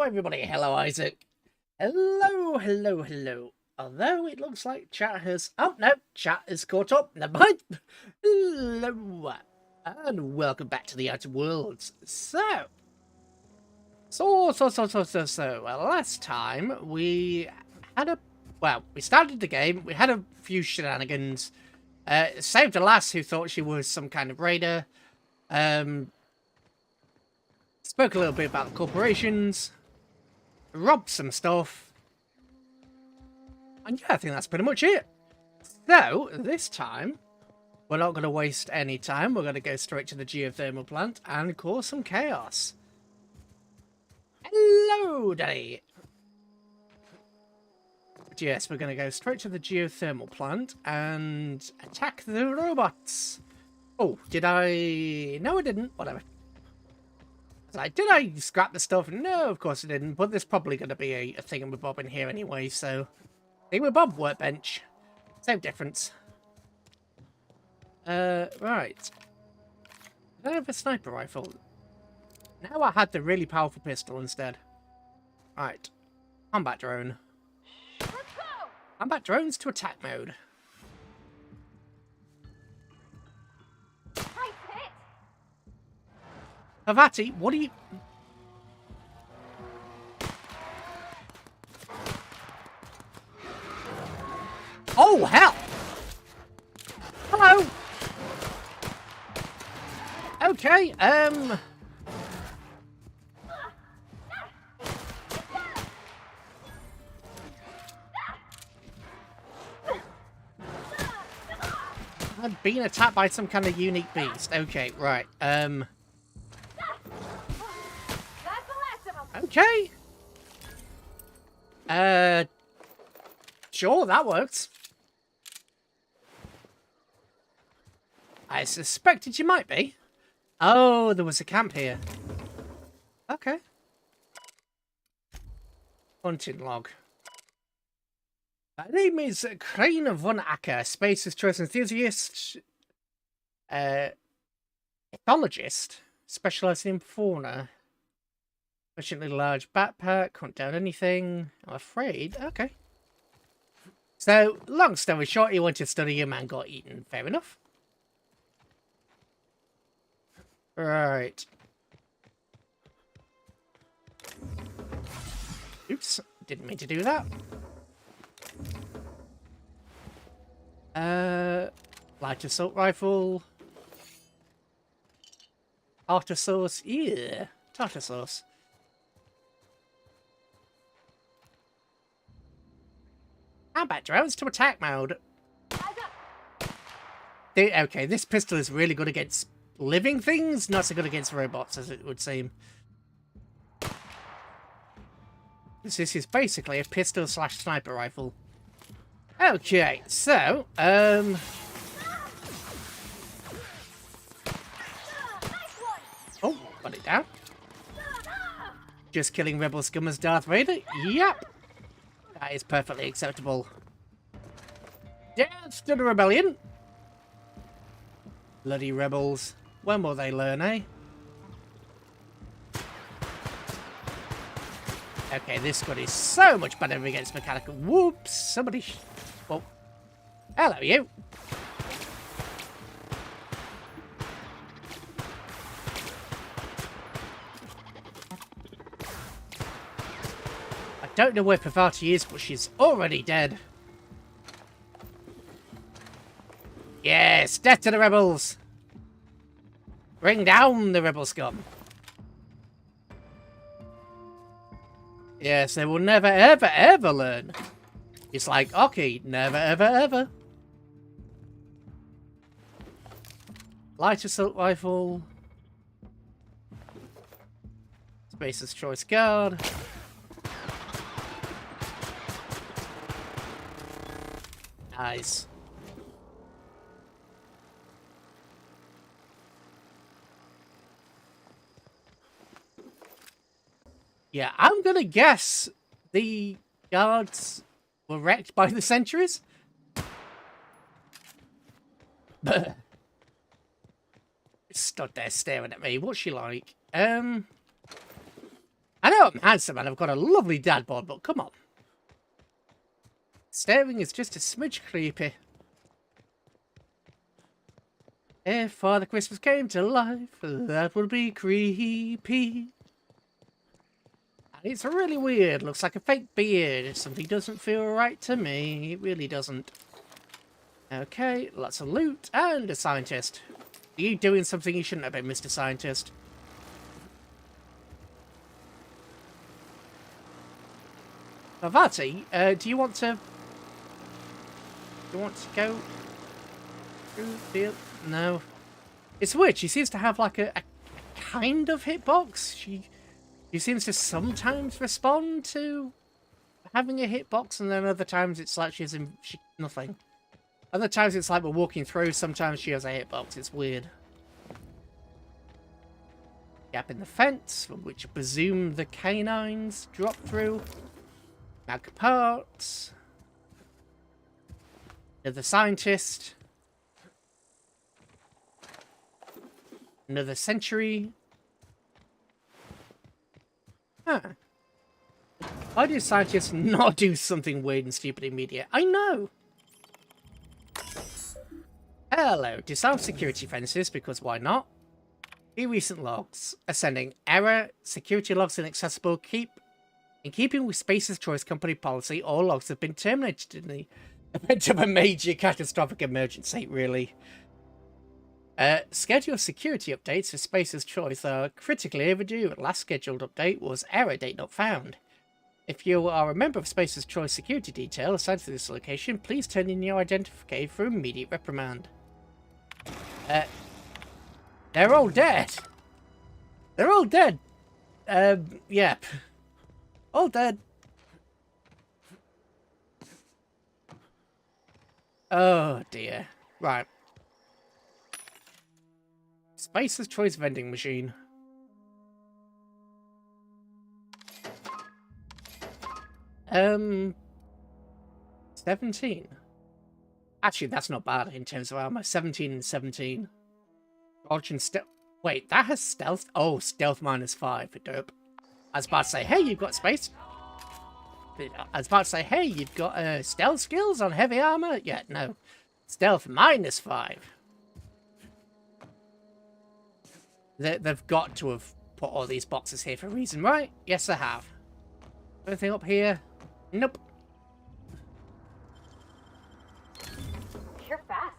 everybody. Hello, Isaac. Hello. Although it looks like chat has... Oh, no, chat is caught up. Never mind. Hello. And welcome back to the Outer Worlds. Last time we had a... Well, we started the game. We had a few shenanigans. Saved a lass who thought she was some kind of raider. Spoke a little bit about the corporations. Robbed some stuff. And yeah, I think that's pretty much it. So, this time, we're not going to waste any time. We're going to go straight to the geothermal plant and cause some chaos. Hello, Daddy. But yes, we're going to go straight to the geothermal plant and attack the robots. Oh, did I... No, I didn't. Whatever. Like, did I scrap the stuff? No, of course I didn't. But there's probably going to be a thingamabob in here anyway, so... Thingamabob workbench. Same difference. Right. Did I have a sniper rifle? Now I had the really powerful pistol instead. Right. Combat drone. Combat drones to attack mode. Havati, what are you... Oh, hell! Hello! Okay, I'm being attacked by some kind of unique beast. Okay, right, Okay. Sure, that works. I suspected you might be. Oh, there was a camp here. Okay. Hunting log. My name is Crane von Acker, Space's choice enthusiast, ethologist, specializing in fauna. Sufficiently large backpack, hunt down anything. I'm afraid. Okay. So, long story short, he went to study him and got eaten. Fair enough. Right. Oops. Didn't mean to do that. Light assault rifle. Tartar sauce. Yeah. Tartar sauce. Combat drones to attack mode. Okay, this pistol is really good against living things, not so good against robots, as it would seem. This is basically a pistol / sniper rifle. Okay, so, oh, got it down. Just killing rebel scum as Darth Vader? Yep. That is perfectly acceptable. Death to the rebellion! Bloody rebels. When will they learn, eh? Okay, this gun is so much better against mechanical. Whoops! Somebody... Oh. Hello, you! I don't know where Pavati is, but she's already dead. Yes, death to the rebels! Bring down the rebel scum. Yes, they will never, ever learn. It's like, okay, never, ever. Light assault rifle. Spacer's choice guard. Nice. Yeah, I'm gonna guess the guards were wrecked by the sentries. Stood there staring at me. What's she like? I know I'm handsome and I've got a lovely dad bod, but come on. Staring is just a smidge creepy. If Father Christmas came to life, that would be creepy. And it's really weird. Looks like a fake beard. Something doesn't feel right to me. It really doesn't. Okay, lots of loot and a scientist. Are you doing something you shouldn't have been, Mr. Scientist? Vati, do you want to... go through the... No. It's weird. She seems to have like a kind of hitbox. She seems to sometimes respond to having a hitbox, and then other times it's like she's nothing. Other times it's like we're walking through. Sometimes she has a hitbox. It's weird. Gap in the fence, from which I presume the canines drop through. Mag parts. Another scientist. Another century. Huh. Why do scientists not do something weird and stupid immediate? I know! Hello. Disarm security fences, because why not? View recent logs. Ascending. Error. Security logs inaccessible. In keeping with Space's Choice Company policy, all logs have been terminated in the event of a major catastrophic emergency, really. Schedule security updates for Space's Choice are critically overdue. Last scheduled update was error date not found. If you are a member of Space's Choice security detail assigned to this location, please turn in your identification for immediate reprimand. They're all dead. They're all dead. Yep. All dead. Oh dear. Right. Space's Choice vending machine. Um, 17. Actually, that's not bad in terms of armor. 17 and 17. Dodge and stealth. Wait, that has stealth? Oh, stealth -5 for dope. I was about to say, hey, you've got space. I was about to say, hey, you've got stealth skills on heavy armor? Yeah, no. Stealth -5. They've got to have put all these boxes here for a reason, right? Yes, they have. Anything up here? Nope. You're fast.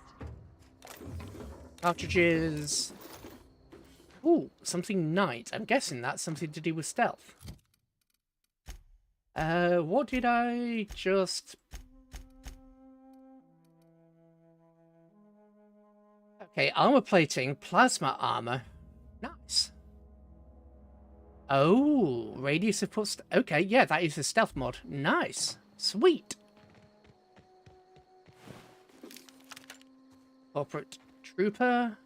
Cartridges. Ooh, something night. I'm guessing that's something to do with stealth. What did I just... Okay, armor plating, plasma armor. Nice. Oh, radius of put... Okay, yeah, that is a stealth mod. Nice. Sweet. Corporate trooper.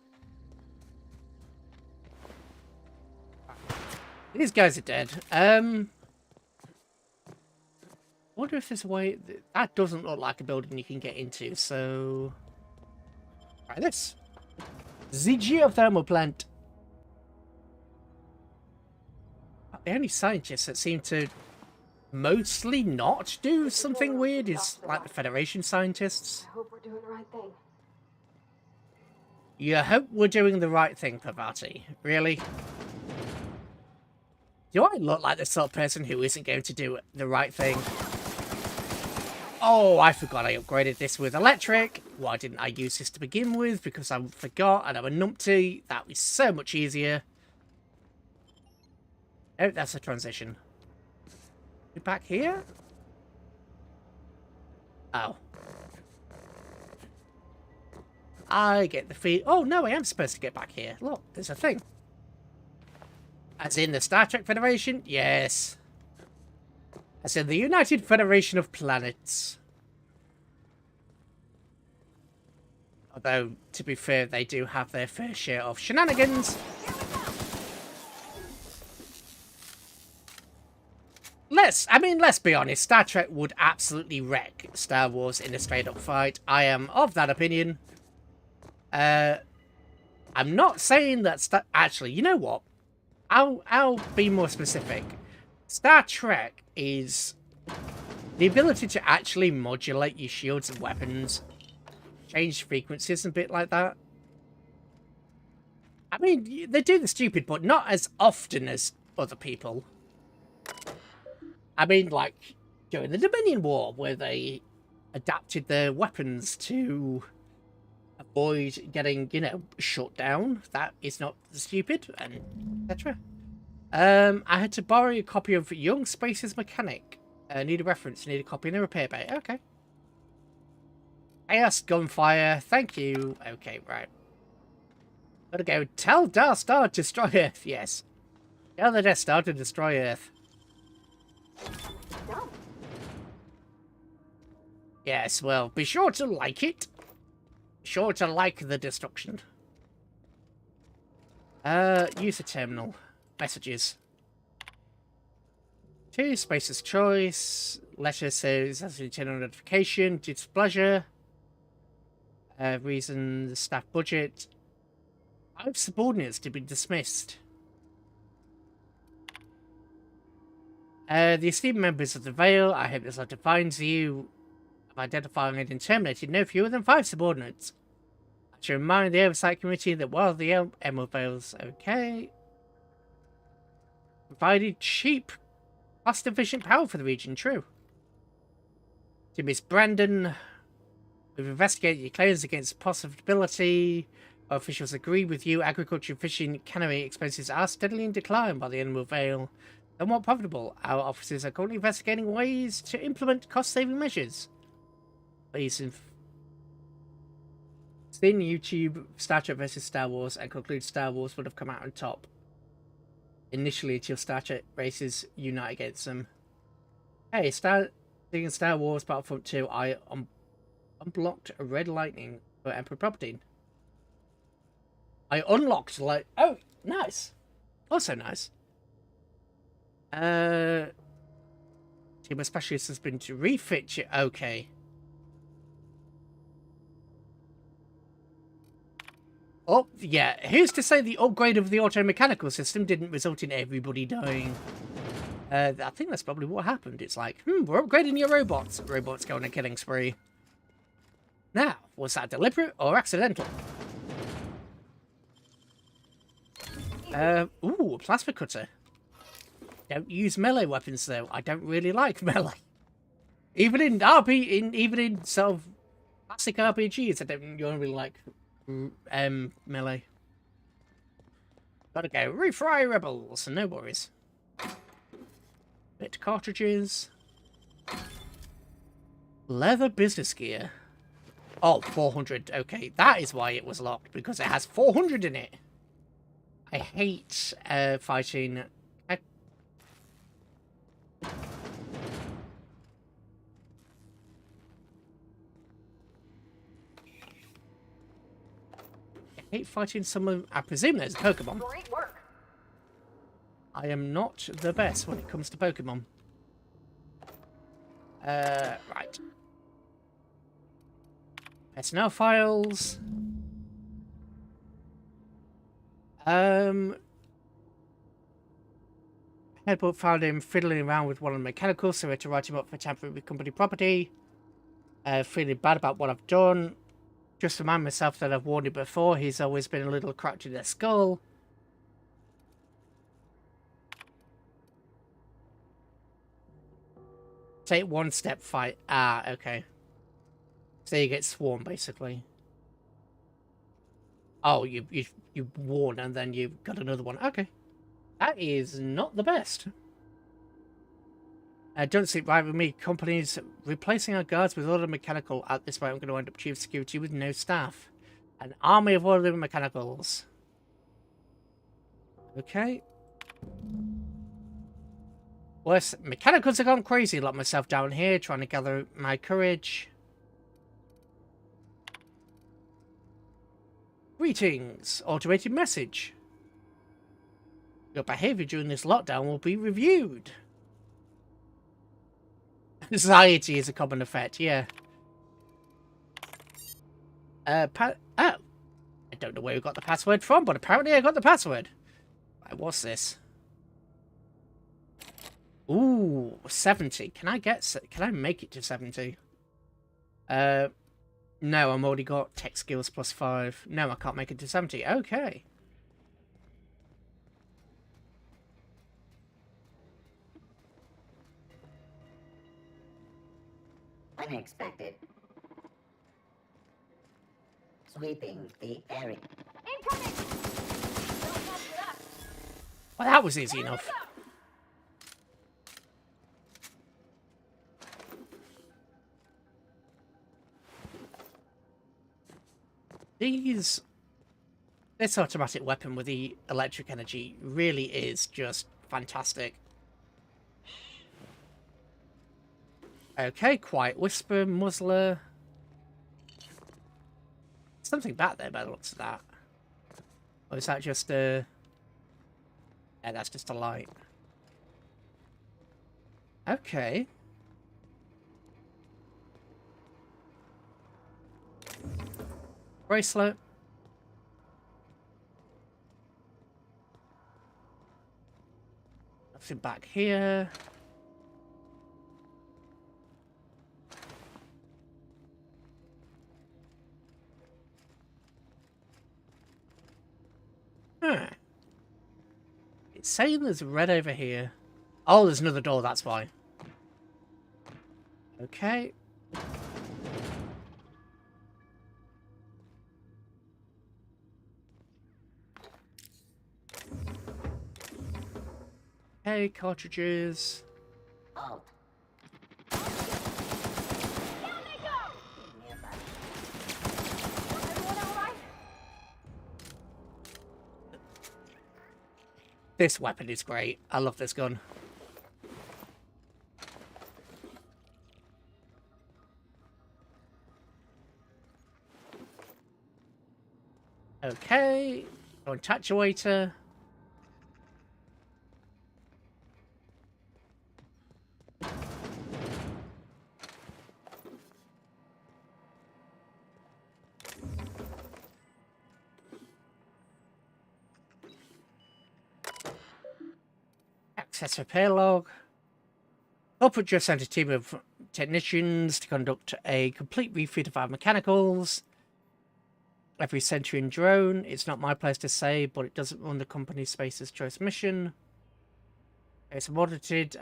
These guys are dead. Wonder if there's a way... That doesn't look like a building you can get into, so... Try this. The geothermal plant. The only scientists that seem to mostly not do something weird is like the Federation scientists. I hope we're doing the right thing. You hope we're doing the right thing, Pavati. Really? Do I look like the sort of person who isn't going to do the right thing? Oh, I forgot I upgraded this with electric. Why didn't I use this to begin with? Because I forgot and I'm a numpty. That was so much easier. Oh, that's a transition. You back here? Oh. I get the feel... Oh, no, I am supposed to get back here. Look, there's a thing. As in the Star Trek Federation? Yes. As in the United Federation of Planets. Although, to be fair, they do have their fair share of shenanigans. Let's be honest. Star Trek would absolutely wreck Star Wars in a straight-up fight. I am of that opinion. I'm not saying that... Actually, you know what? I'll be more specific. Star Trek is the ability to actually modulate your shields and weapons, change frequencies and a bit like that. I mean, they do the stupid, but not as often as other people. I mean, like, during the Dominion War, where they adapted their weapons to avoid getting, you know, shut down. That is not stupid, and etc. I had to borrow a copy of Young Space's Mechanic. Need a reference, need a copy in a repair bay. Okay. Chaos Gunfire, thank you. Okay, right. Gotta go tell Death Star to destroy Earth, yes. Tell the Death Star to destroy Earth. Done. Yes, well, be sure to like it. Be sure to like the destruction. User terminal. Messages. 2, Space's Choice. Letter says as an internal notification. Displeasure. Reason, staff budget. 5 subordinates to be dismissed. The esteemed members of the Veil, I hope this letter finds you. Have identified and terminated no fewer than 5 subordinates. I should remind the Oversight Committee that while the Emerald Veil's okay, provided cheap, cost-efficient power for the region, true. To Miss Brandon, we've investigated your claims against possibility. Our officials agree with you. Agriculture, fishing, cannery expenses are steadily in decline by the Emerald Veil. They're more profitable. Our officers are currently investigating ways to implement cost-saving measures. Please seen YouTube Star Trek vs. Star Wars and conclude Star Wars would have come out on top. Initially, until Star Trek races unite against them. Hey, Star Wars Battlefront 2, I unblocked a red lightning for Emperor Palpatine. I unlocked like oh, nice. Also nice. Team of Specialists has been to refit you. Okay. Oh, yeah. Who's to say the upgrade of the auto-mechanical system didn't result in everybody dying? I think that's probably what happened. It's like, we're upgrading your robots. Robots go on a killing spree. Now, was that deliberate or accidental? Ooh, a plasma cutter. Don't use melee weapons though. I don't really like melee. Even in sort of classic RPGs, I don't really like melee. Gotta go refry rebels, no worries. Bit cartridges. Leather business gear. Oh, 400. Okay, that is why it was locked, because it has 400 in it. I hate fighting. I hate fighting someone. I presume there's a Pokemon. Great work. I am not the best when it comes to Pokemon. Right. Personnel files. Headbook found him fiddling around with one of the mechanicals, so we had to write him up for tampering with company property. Feeling bad about what I've done. Just remind myself that I've warned him before. He's always been a little cracked in the skull. Take one step, fight. Ah, okay. So you get swarmed, basically. Oh, you warn and then you've got another one. Okay. That is not the best. Don't sleep right with me. Companies replacing our guards with auto mechanical. At this rate, I'm going to end up chief security with no staff. An army of auto mechanicals. Okay. Worse, mechanicals have gone crazy. Lock myself down here, trying to gather my courage. Greetings. Automated message. Your behavior during this lockdown will be reviewed. Anxiety is a common effect, yeah. Oh. I don't know where we got the password from, but apparently I got the password. Right, what's this? Ooh, 70. Can I make it to 70? No, I'm already got tech skills plus 5. No, I can't make it to 70. Okay. Unexpected. Sweeping the area. Incoming! Don't mess it up. Well, that was easy enough. This automatic weapon with the electric energy really is just fantastic. Okay, quiet whisper, muzzler. Something back there by the looks of that. Or is that just a... Yeah, that's just a light. Okay. Bracelet. Nothing back here. Huh. It's saying there's red over here. Oh, there's another door, that's why. Okay. Okay, cartridges. Alt. Down they go! Nearby. Everyone alright? This weapon is great. I love this gun. Okay. Attachwaiter. Access repair log. Corporate just sent a team of technicians to conduct a complete refit of our mechanicals. Every Centurion drone. It's not my place to say, but it doesn't run the company's Space's Choice mission. It's audited.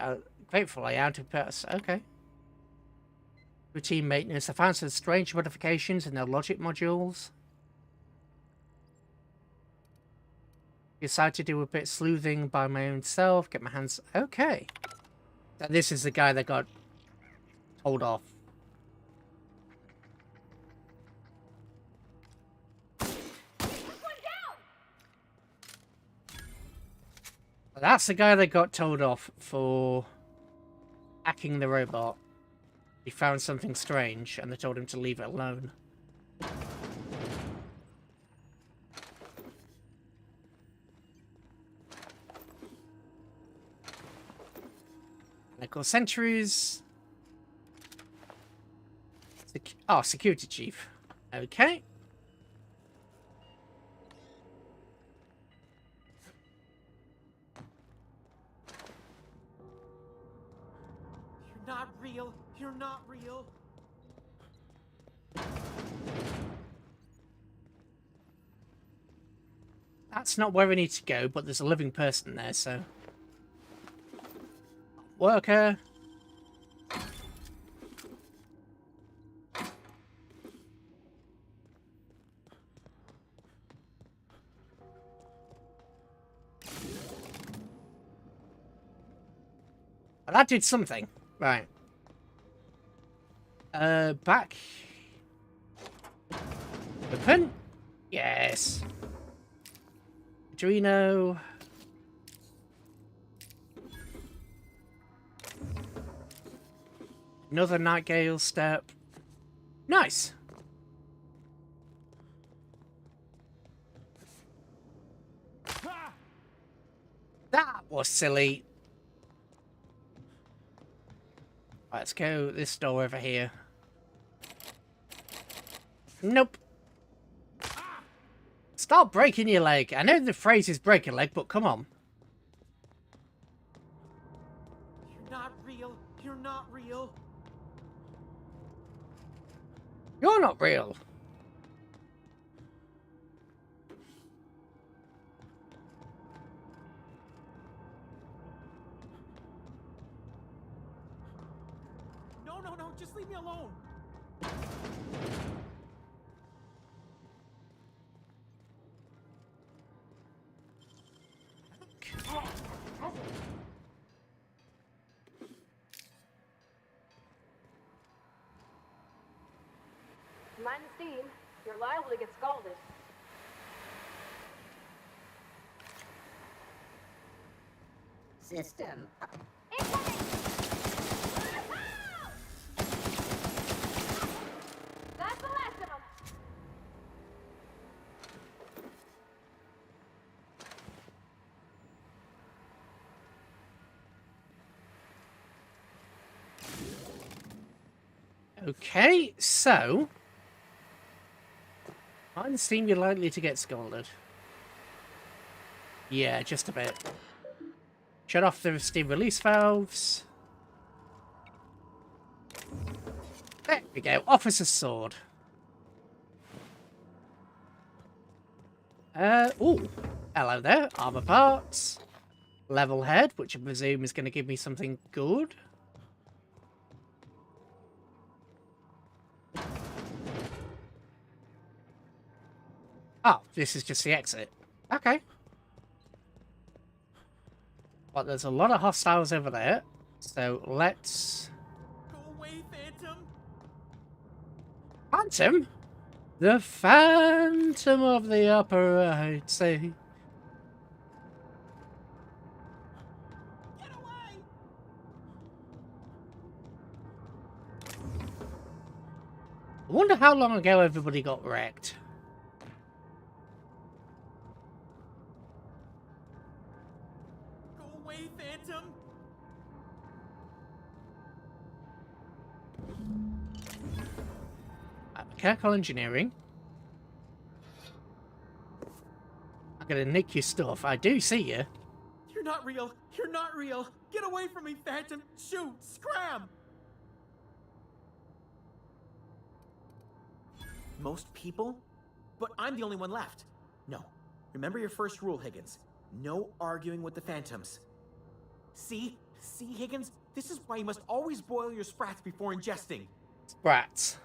Grateful I am to pass. Okay. Routine maintenance. I found some strange modifications in their logic modules. Decided to do a bit of sleuthing by my own self. Get my hands... Okay. So this is the guy that got told off. That's the guy that got told off for hacking the robot. He found something strange and they told him to leave it alone. Medical sentries. Security chief. Okay. You're not real. You're not real. That's not where we need to go, but there's a living person there, so... Worker. Well, that did something. Right. Back. Open? Yes. Adreno. Another Nightgale step. Nice. That was silly. Right, let's go this door over here. Nope. Stop breaking your leg. I know the phrase is break a leg, but come on. You're not real. You're not real. You're not real. No, no, no. Just leave me alone. Mind the steam. You're liable to get scalded. System. Incoming! That's the last of them. Okay, so on Steam, you're likely to get scalded. Yeah, just a bit. Shut off the steam release valves. There we go. Officer's sword. Ooh. Hello there. Armor parts. Level head, which I presume is going to give me something good. Oh, this is just the exit. Okay. Well, there's a lot of hostiles over there. So let's... Go away, Phantom. Phantom? The Phantom of the Opera, I'd say. Get away. I wonder how long ago everybody got wrecked. Go away, Phantom. Mechanical engineering. I'm gonna nick your stuff. I do see you. You're not real. You're not real. Get away from me, Phantom. Shoot. Scram. Most people? But I'm the only one left. No. Remember your first rule, Higgins. No arguing with the Phantoms. See? See, Higgins? This is why you must always boil your sprats before ingesting. Sprats.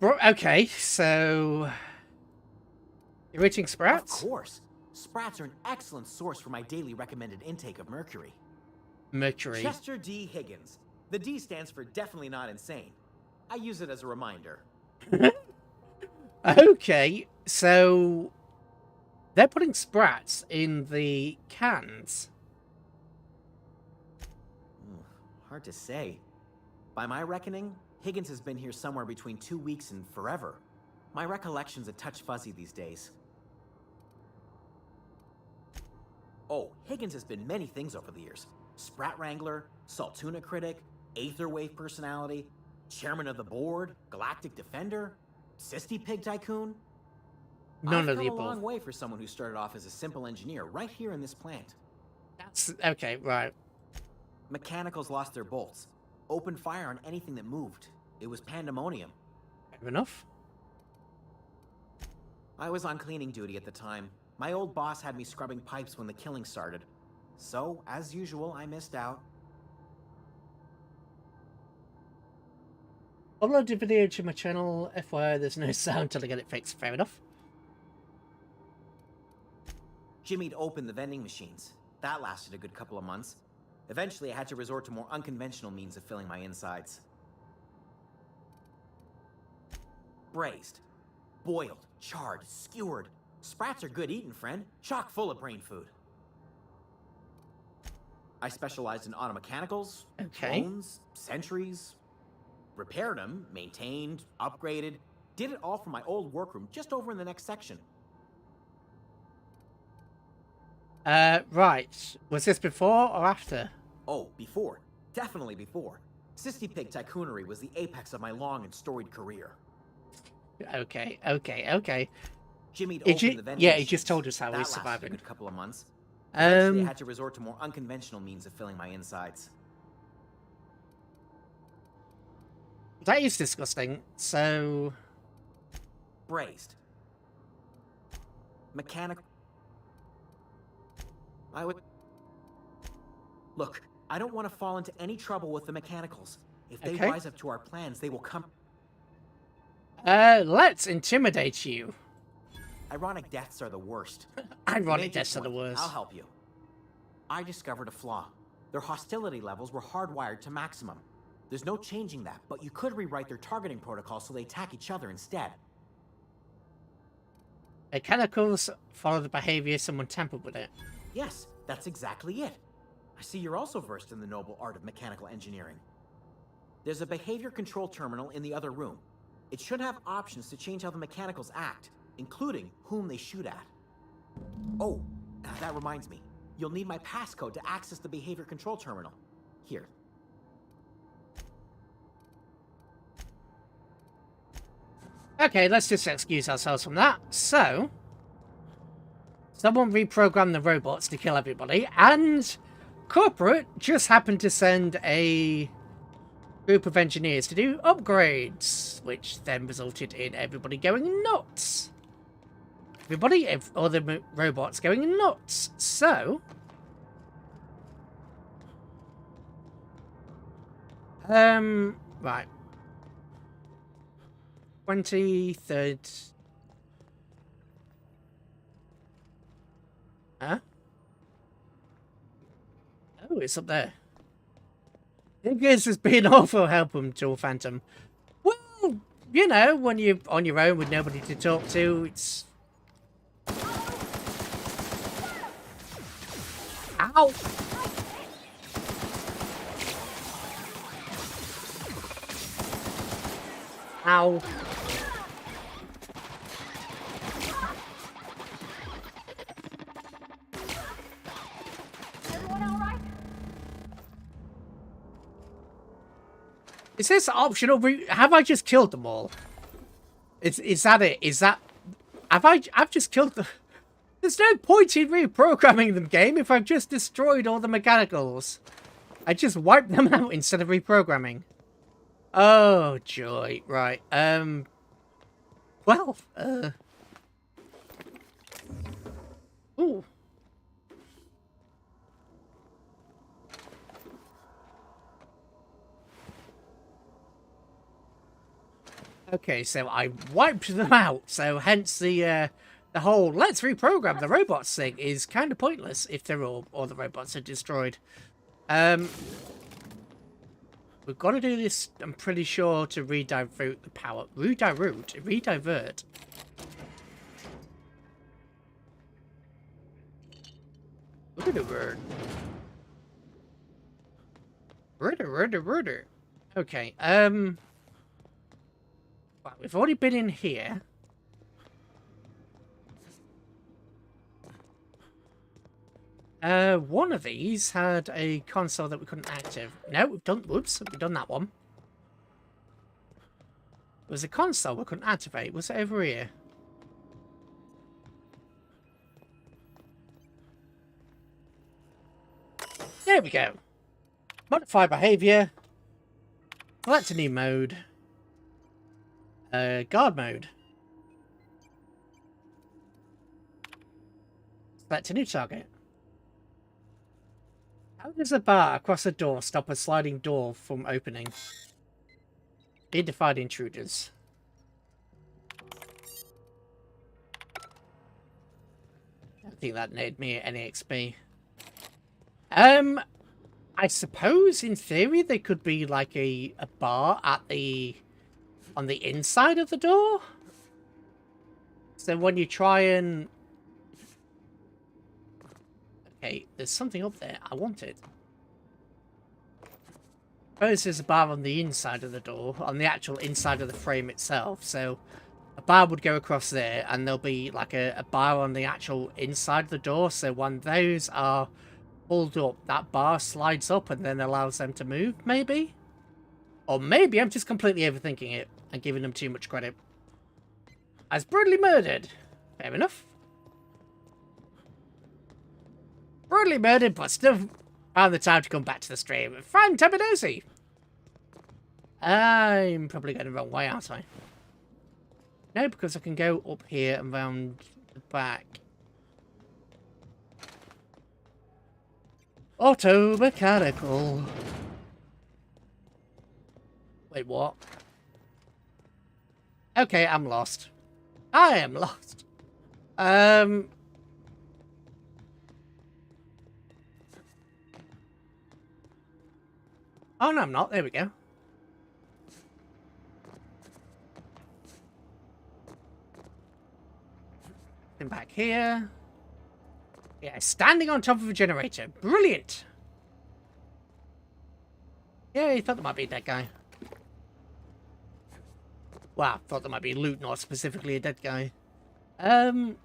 Okay, so... You're eating sprats? Of course. Sprats are an excellent source for my daily recommended intake of mercury. Mercury. Chester D. Higgins. The D stands for definitely not insane. I use it as a reminder. Okay, so... They're putting sprats in the cans. Hard to say. By my reckoning, Higgins has been here somewhere between 2 weeks and forever. My recollection's a touch fuzzy these days. Oh, Higgins has been many things over the years. Sprat Wrangler, Saltuna Critic, Aetherwave Personality, Chairman of the Board, Galactic Defender, Sisty Pig Tycoon. None of the I've come a above. long way for someone who started off as a simple engineer right here in this plant. That's... Okay, right. Mechanicals lost their bolts. Opened fire on anything that moved. It was pandemonium. Fair enough. I was on cleaning duty at the time. My old boss had me scrubbing pipes when the killing started. So, as usual, I missed out. Upload the video to my channel. FYI, there's no sound till I get it fixed. Fair enough. Jimmy'd opened the vending machines. That lasted a good couple of months. Eventually, I had to resort to more unconventional means of filling my insides. Braised, boiled, charred, skewered. Sprats are good eating, friend. Chock full of brain food. I specialized in automechanicals, Okay. drones, sentries. Repaired them, maintained, upgraded. Did it all from my old workroom just over in the next section. Right. Was this before or after? Oh, before. Definitely before. Sisty Pig Tycoonery was the apex of my long and storied career. Okay. Jimmy'd He opened the vending he machines. just told us how That he's lasted surviving. a good couple of months. Eventually, I had to resort to more unconventional means of filling my insides. That is disgusting. So, Braised. Mechanical. I would... Look, I don't want to fall into any trouble with the mechanicals. If they Okay. rise up to our plans, they will come... let's intimidate you. Ironic deaths are the worst. Ironic Major deaths are the point. worst. I'll help you. I discovered a flaw. Their hostility levels were hardwired to maximum. There's no changing that, but you could rewrite their targeting protocol so they attack each other instead. Mechanicals follow the behavior someone tampered with it. Yes, that's exactly it. I see you're also versed in the noble art of mechanical engineering. There's a behavior control terminal in the other room. It should have options to change how the mechanicals act, including whom they shoot at. Oh, that reminds me. You'll need my passcode to access the behavior control terminal. Here. Okay, let's just excuse ourselves from that. So, someone reprogrammed the robots to kill everybody, and corporate just happened to send a group of engineers to do upgrades, which then resulted in everybody going nuts. All the robots going nuts. So, right. 23rd. Huh? Oh, it's up there. Higgins has been awful help him, Dual Phantom. Well, you know, when you're on your own with nobody to talk to, it's... Ow! Ow. Everyone all right? Is this optional? Have I just killed them all? Is that it? Is that... I've just killed them. There's no point in reprogramming them, game, if I've just destroyed all the mechanicals. I just wiped them out instead of reprogramming. Oh, joy. Right. Well, ooh. Okay, so I wiped them out, so hence the whole let's reprogram the robots thing is kind of pointless if they're all the robots are destroyed. We've got to do this, I'm pretty sure, to redivert the power. Redivert. Look at the word. Rudder. Okay, well, we've already been in here. One of these had a console that we couldn't activate. No, we've done that one. There was a console we couldn't activate. Was it over here? There we go. Modify behavior. Select a new mode. Guard mode. Select a new target. How does a bar across a door stop a sliding door from opening? Identified intruders. I don't think that netted me any XP. I suppose in theory there could be like a bar at on the inside of the door. So when you try and... Okay, there's something up there. I want it. Suppose there's a bar on the inside of the door, on the actual inside of the frame itself. So a bar would go across there, and there'll be like a bar on the actual inside of the door. So when those are pulled up, that bar slides up and then allows them to move, maybe? Or maybe I'm just completely overthinking it and giving them too much credit. As brutally murdered. Fair enough. Brutally murdered, but still found the time to come back to the stream. Fantabinosi! I'm probably going the wrong way, aren't I? No, because I can go up here and round the back. Auto mechanical. Wait, what? Okay, I'm lost. I am lost. Oh no, I'm not. There we go. Then back here. Yeah, standing on top of a generator. Brilliant. Yeah, he thought there might be a dead guy. Well, I thought there might be loot, not specifically a dead guy. Okie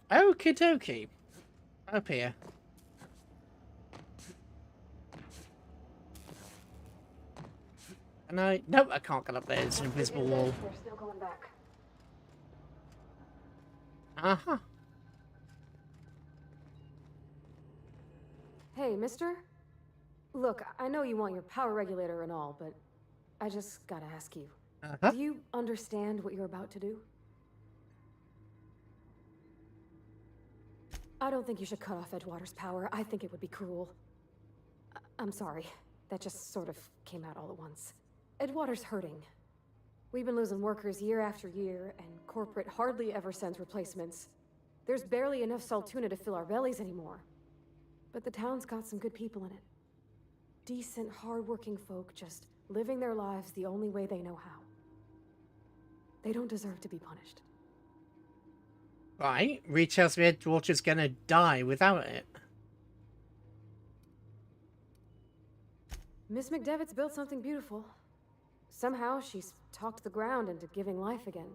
dokie. Up here. And I... Nope, I can't get up there. It's an invisible wall. They're still going back. Uh-huh. Hey, mister? Look, I know you want your power regulator and all, but I just gotta ask you. Uh-huh. Do you understand what you're about to do? I don't think you should cut off Edgewater's power. I think it would be cruel. I'm sorry. That just sort of came out all at once. Edgewater's hurting. We've been losing workers year after year, and corporate hardly ever sends replacements. There's barely enough Saltuna to fill our bellies anymore. But the town's got some good people in it. Decent, hard-working folk just living their lives the only way they know how. They don't deserve to be punished. Right. Reed tells me Edgewater's gonna die without it. Miss McDevitt's built something beautiful. Somehow she's talked the ground into giving life again.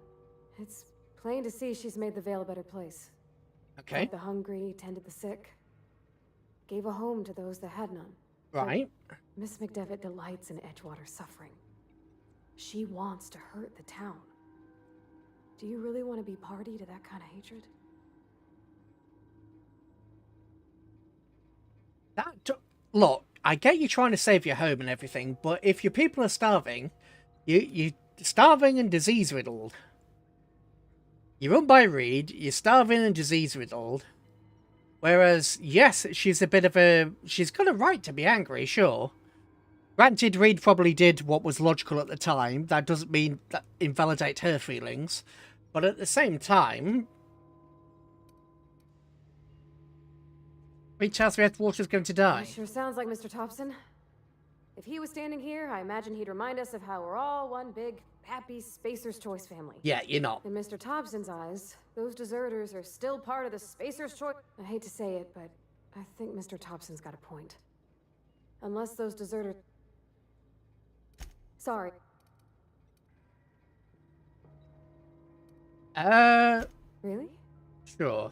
It's plain to see she's made the Vale a better place. Okay. Fed the hungry, tended the sick. Gave a home to those that had none. Right. But Miss McDevitt delights in Edgewater's suffering. She wants to hurt the town. Do you really want to be party to that kind of hatred? Look, I get you trying to save your home and everything, but if your people are starving, you're starving and disease-riddled. You're run by Reed, you're starving and disease-riddled. Whereas, yes, she's got a right to be angry, sure. Granted, Reed probably did what was logical at the time. That doesn't mean that invalidate her feelings. But at the same time, Reed tells me Edgewater's going to die. Sure sounds like Mr. Thompson. If he was standing here, I imagine he'd remind us of how we're all one big, happy Spacer's Choice family. Yeah, you're not. In Mr. Thompson's eyes, those deserters are still part of the Spacer's Choice. I hate to say it, but I think Mr. Thompson's got a point. Unless those deserters... Sorry. Really? Sure.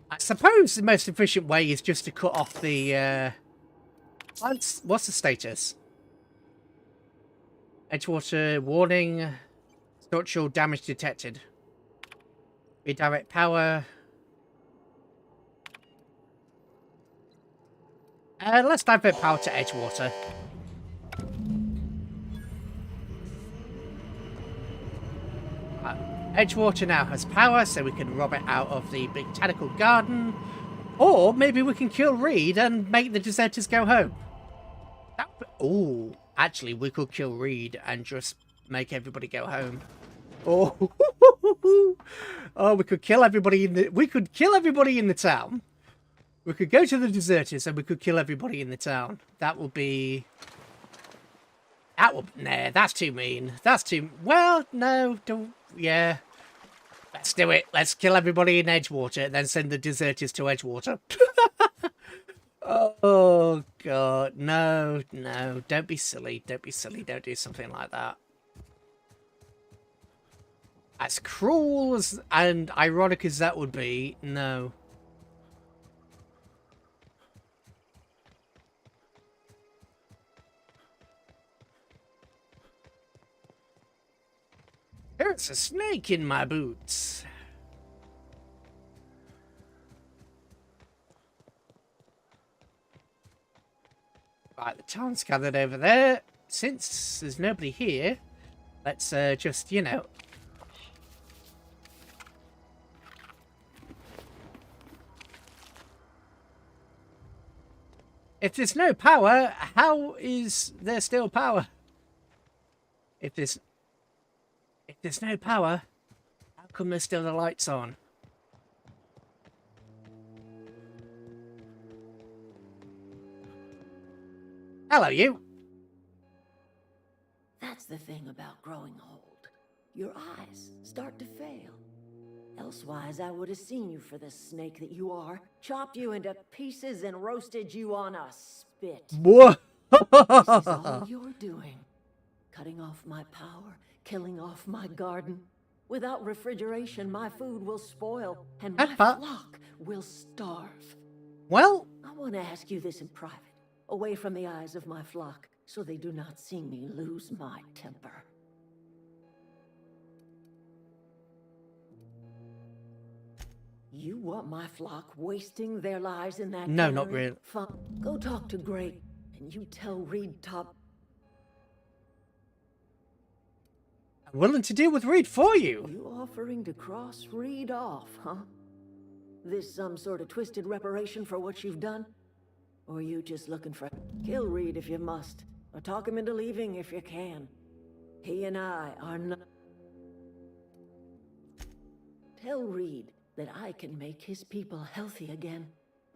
I suppose the most efficient way is just to cut off the, what's the status? Edgewater warning. Structural damage detected. Redirect power. Let's divert power to Edgewater. Edgewater now has power, so we can rob it out of the botanical garden. Or maybe we can kill Reed and make the deserters go home. Oh, actually, we could kill Reed and just make everybody go home. Oh, oh, we could kill everybody in the. We could kill everybody in the town. We could go to the deserters and we could kill everybody in the town. That would be. That would. Nah, that's too mean. That's too. Well, no, don't. Yeah. Let's do it. Let's kill everybody in Edgewater and then send the deserters to Edgewater. Oh, God. No, no. Don't be silly. Don't be silly. Don't do something like that. As cruel as and ironic as that would be, no. There's a snake in my boots. Right, the town's gathered over there. Since there's nobody here, let's just, you know... If there's no power, how is there still power? If there's no power, how come there's still the lights on? Hello, you. That's the thing about growing old. Your eyes start to fail. Elsewise, I would have seen you for the snake that you are, chopped you into pieces and roasted you on a spit. Whoa! This is all you're doing. Cutting off my power, killing off my garden. Without refrigeration, my food will spoil, and my flock will starve. Well... I want to ask you this in private, away from the eyes of my flock, so they do not see me lose my temper. You want my flock wasting their lives in that No, not gallery? really. Fine. Go talk to Great, and you tell Reed Top. I'm willing to deal with Reed for you. You offering to cross Reed off, huh? This some sort of twisted reparation for what you've done? Or you just looking for... Kill Reed if you must, or talk him into leaving if you can. He and I are not... Tell Reed that I can make his people healthy again.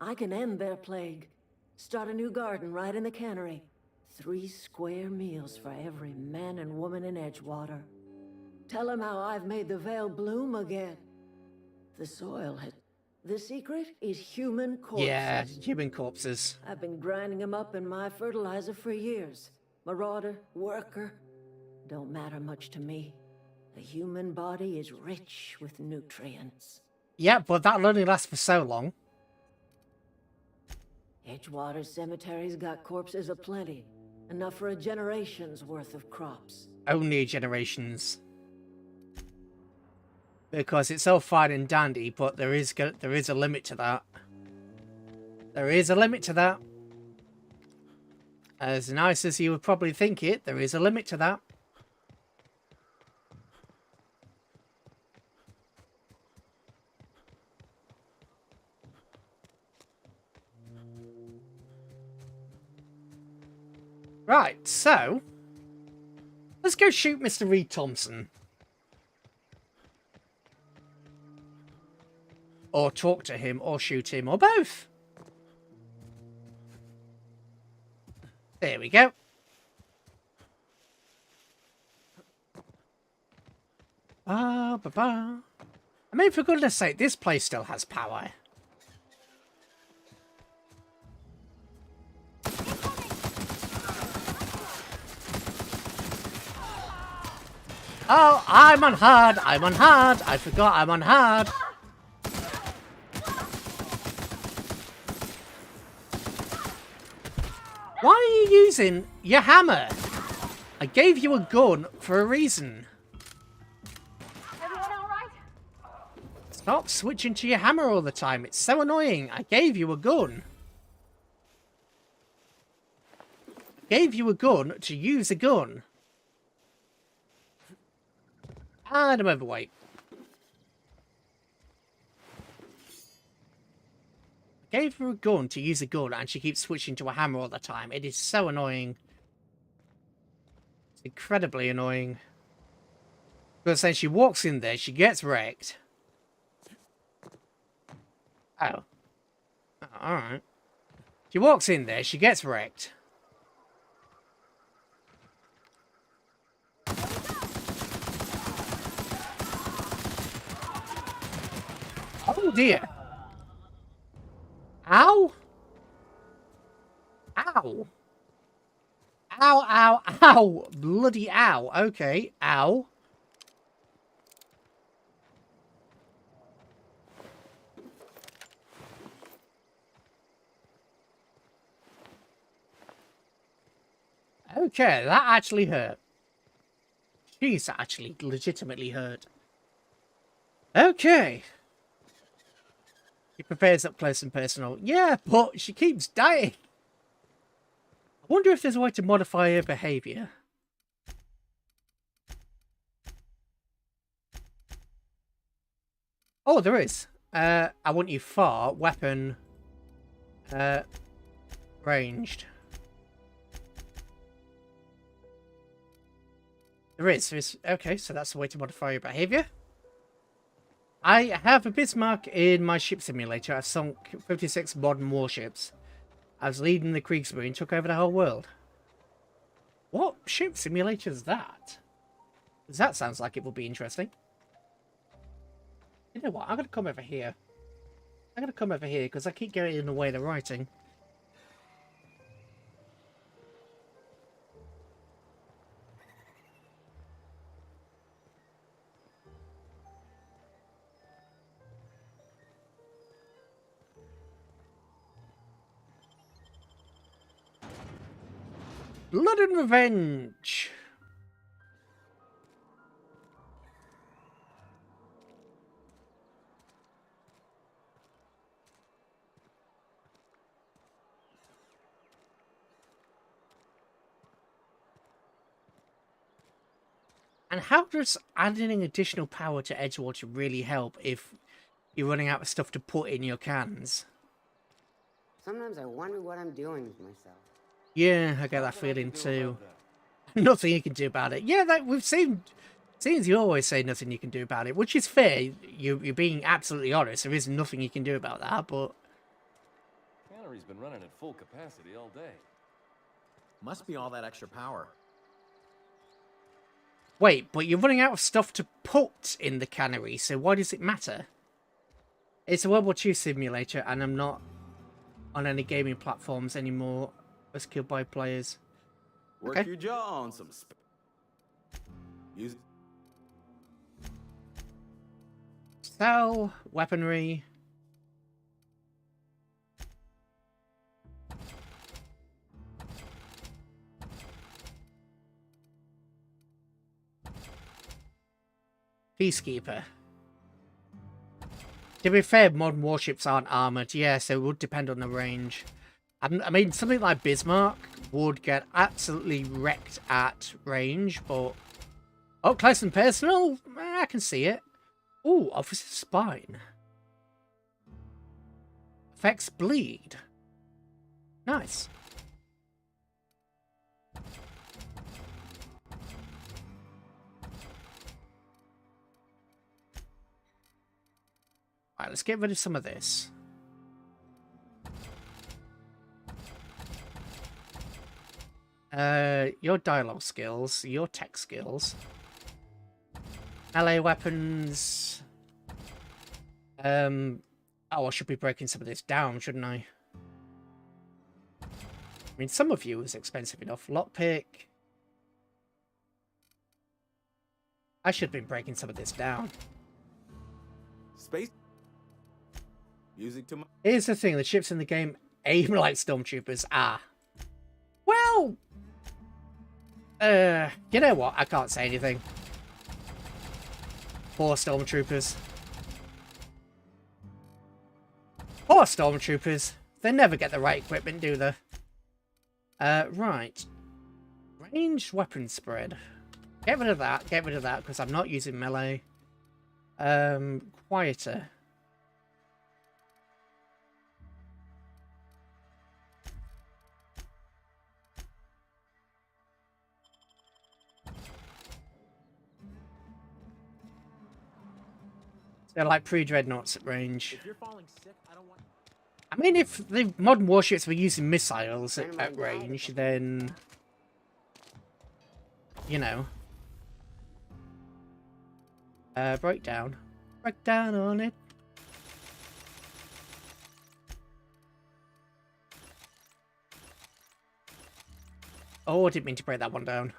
I can end their plague. Start a new garden right in the cannery. 3 square meals for every man and woman in Edgewater. Tell him how I've made the Vale bloom again. The soil has... The secret is human corpses. Yeah, human corpses. I've been grinding them up in my fertilizer for years. Marauder, worker, don't matter much to me. The human body is rich with nutrients. Yeah, but that'll only last for so long. Edgewater Cemetery's got corpses aplenty. Enough for a generation's worth of crops. Only generations. Because it's all fine and dandy, but there is a limit to that. There is a limit to that. As nice as you would probably think it, there is a limit to that. Right, so let's go shoot Mr. Reed Thompson. Or talk to him, or shoot him, or both. There we go. I mean, for goodness sake, this place still has power. Oh, I'm on hard. I'm on hard. I forgot I'm on hard. Why are you using your hammer? I gave you a gun for a reason. Everyone all right? Stop switching to your hammer all the time. It's so annoying. I gave you a gun. I gave you a gun to use a gun. And I'm overweight. I gave her a gun to use a gun and she keeps switching to a hammer all the time. It is so annoying. It's incredibly annoying. Because then she walks in there, she gets wrecked. Oh. Alright. She walks in there, she gets wrecked. Oh dear. Ow. Ow. Ow, ow, ow. Bloody ow. Okay, ow. Okay, that actually hurt. She's actually legitimately hurt. Okay. She prepares up close and personal. Yeah, but she keeps dying. I wonder if there's a way to modify her behaviour. Oh, there is. I want you far. Weapon. Ranged. There is. Okay, so that's the way to modify your behaviour. I have a Bismarck in my ship simulator. I've sunk 56 modern warships. I was leading the Kriegsmarine and took over the whole world. What ship simulator is that? Because that sounds like it would be interesting. You know what? I'm going to come over here. I'm going to come over here because I keep getting in the way of the writing. Blood and Revenge. And how does adding additional power to Edgewater really help if you're running out of stuff to put in your cans? Sometimes I wonder what I'm doing with myself. Yeah, I get that feeling too. Nothing you can do about it. Yeah, that we've seen. Seems you always say nothing you can do about it, which is fair. You're being absolutely honest. There is nothing you can do about that, but Cannery's been running at full capacity all day. Must be all that extra power. wait, but you're running out of stuff to put in the cannery, so why does it matter? It's a World War II simulator, and I'm not on any gaming platforms anymore as killed by players. Work Okay. your jaw on some use. Sell weaponry. Peacekeeper. To be fair, modern warships aren't armoured, yeah, so it would depend on the range. I mean, something like Bismarck would get absolutely wrecked at range, but... Oh, close and personal? I can see it. Ooh, Officer's Spine. Affects bleed. Nice. Alright, let's get rid of some of this. Your dialogue skills, your tech skills. Melee weapons. Oh, I should be breaking some of this down, shouldn't I? I mean, some of you is expensive enough. Lockpick. I should have been breaking some of this down. Space. Music to my. Here's the thing, the ships in the game aim like stormtroopers. Ah. Well... you know what? I can't say anything. Poor stormtroopers. Poor stormtroopers. They never get the right equipment, do they? Right. Ranged weapon spread. Get rid of that, because I'm not using melee. Quieter. They're like pre-dreadnoughts at range. If you're falling sick, I don't want. I mean, if the modern warships were using missiles at range, then... You know. Breakdown. Breakdown on it. Oh, I didn't mean to break that one down.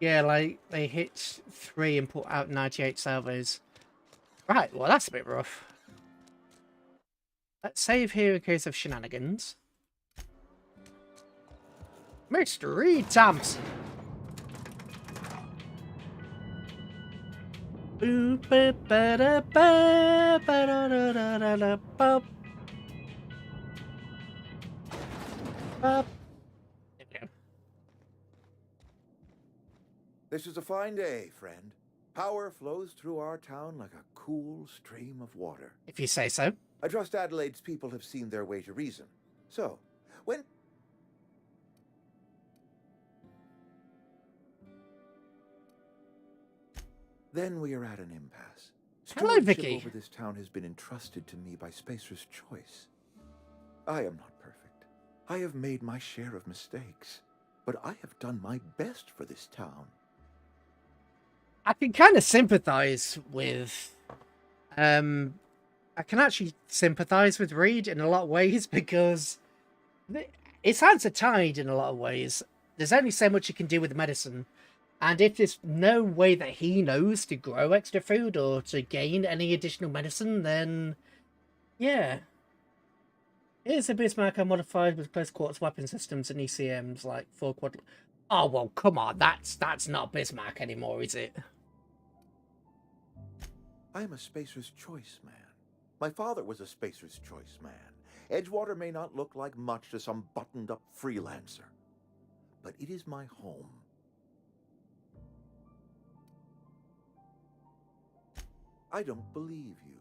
Yeah, like, they hit 3 and put out 98 salvos. Right, well, that's a bit rough. Let's save here in case of shenanigans. Mr. Reed Thompson! Boo, ba, ba, da, ba, ba, da, da, da, da, da, ba. Ba. There we go. This is a fine day, friend. Power flows through our town like a cool stream of water. If you say so. I trust Adelaide's people have seen their way to reason. So, when... Then we are at an impasse. Hello, Stewardship Vicky. over this town has been entrusted to me by Spacer's choice. I am not perfect. I have made my share of mistakes. But I have done my best for this town. I can kind of sympathize with... I can actually sympathize with Reed in a lot of ways because his hands are tied in a lot of ways. There's only so much you can do with medicine. And if there's no way that he knows to grow extra food or to gain any additional medicine, then yeah. Here's a Bismarck I modified with close quarters weapon systems and ECMs like 4 quad. Oh well, come on, that's not Bismarck anymore, is it? I am a Spacer's choice man. My father was a Spacer's choice man. Edgewater may not look like much to some buttoned-up freelancer, but it is my home. I don't believe you.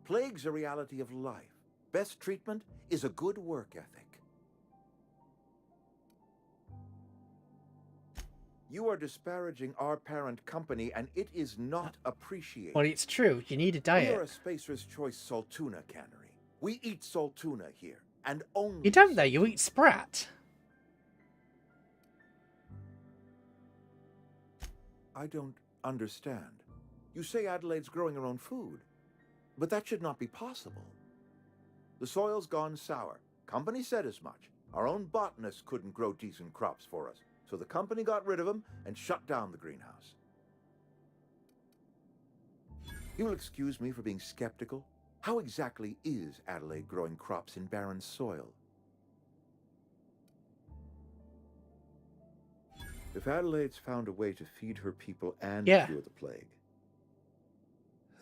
Plague's a reality of life. Best treatment is a good work ethic. You are disparaging our parent company, and it is not appreciated. Well, it's true. You need a We diet. are a Spacer's Choice Saltuna cannery. We eat Saltuna here, and only... You don't though. You eat Sprat. I don't understand. You say Adelaide's growing her own food, but that should not be possible. The soil's gone sour. Company said as much. Our own botanists couldn't grow decent crops for us, so the company got rid of them and shut down the greenhouse. You'll excuse me for being skeptical. How exactly is Adelaide growing crops in barren soil? If Adelaide's found a way to feed her people and Yeah. cure the plague,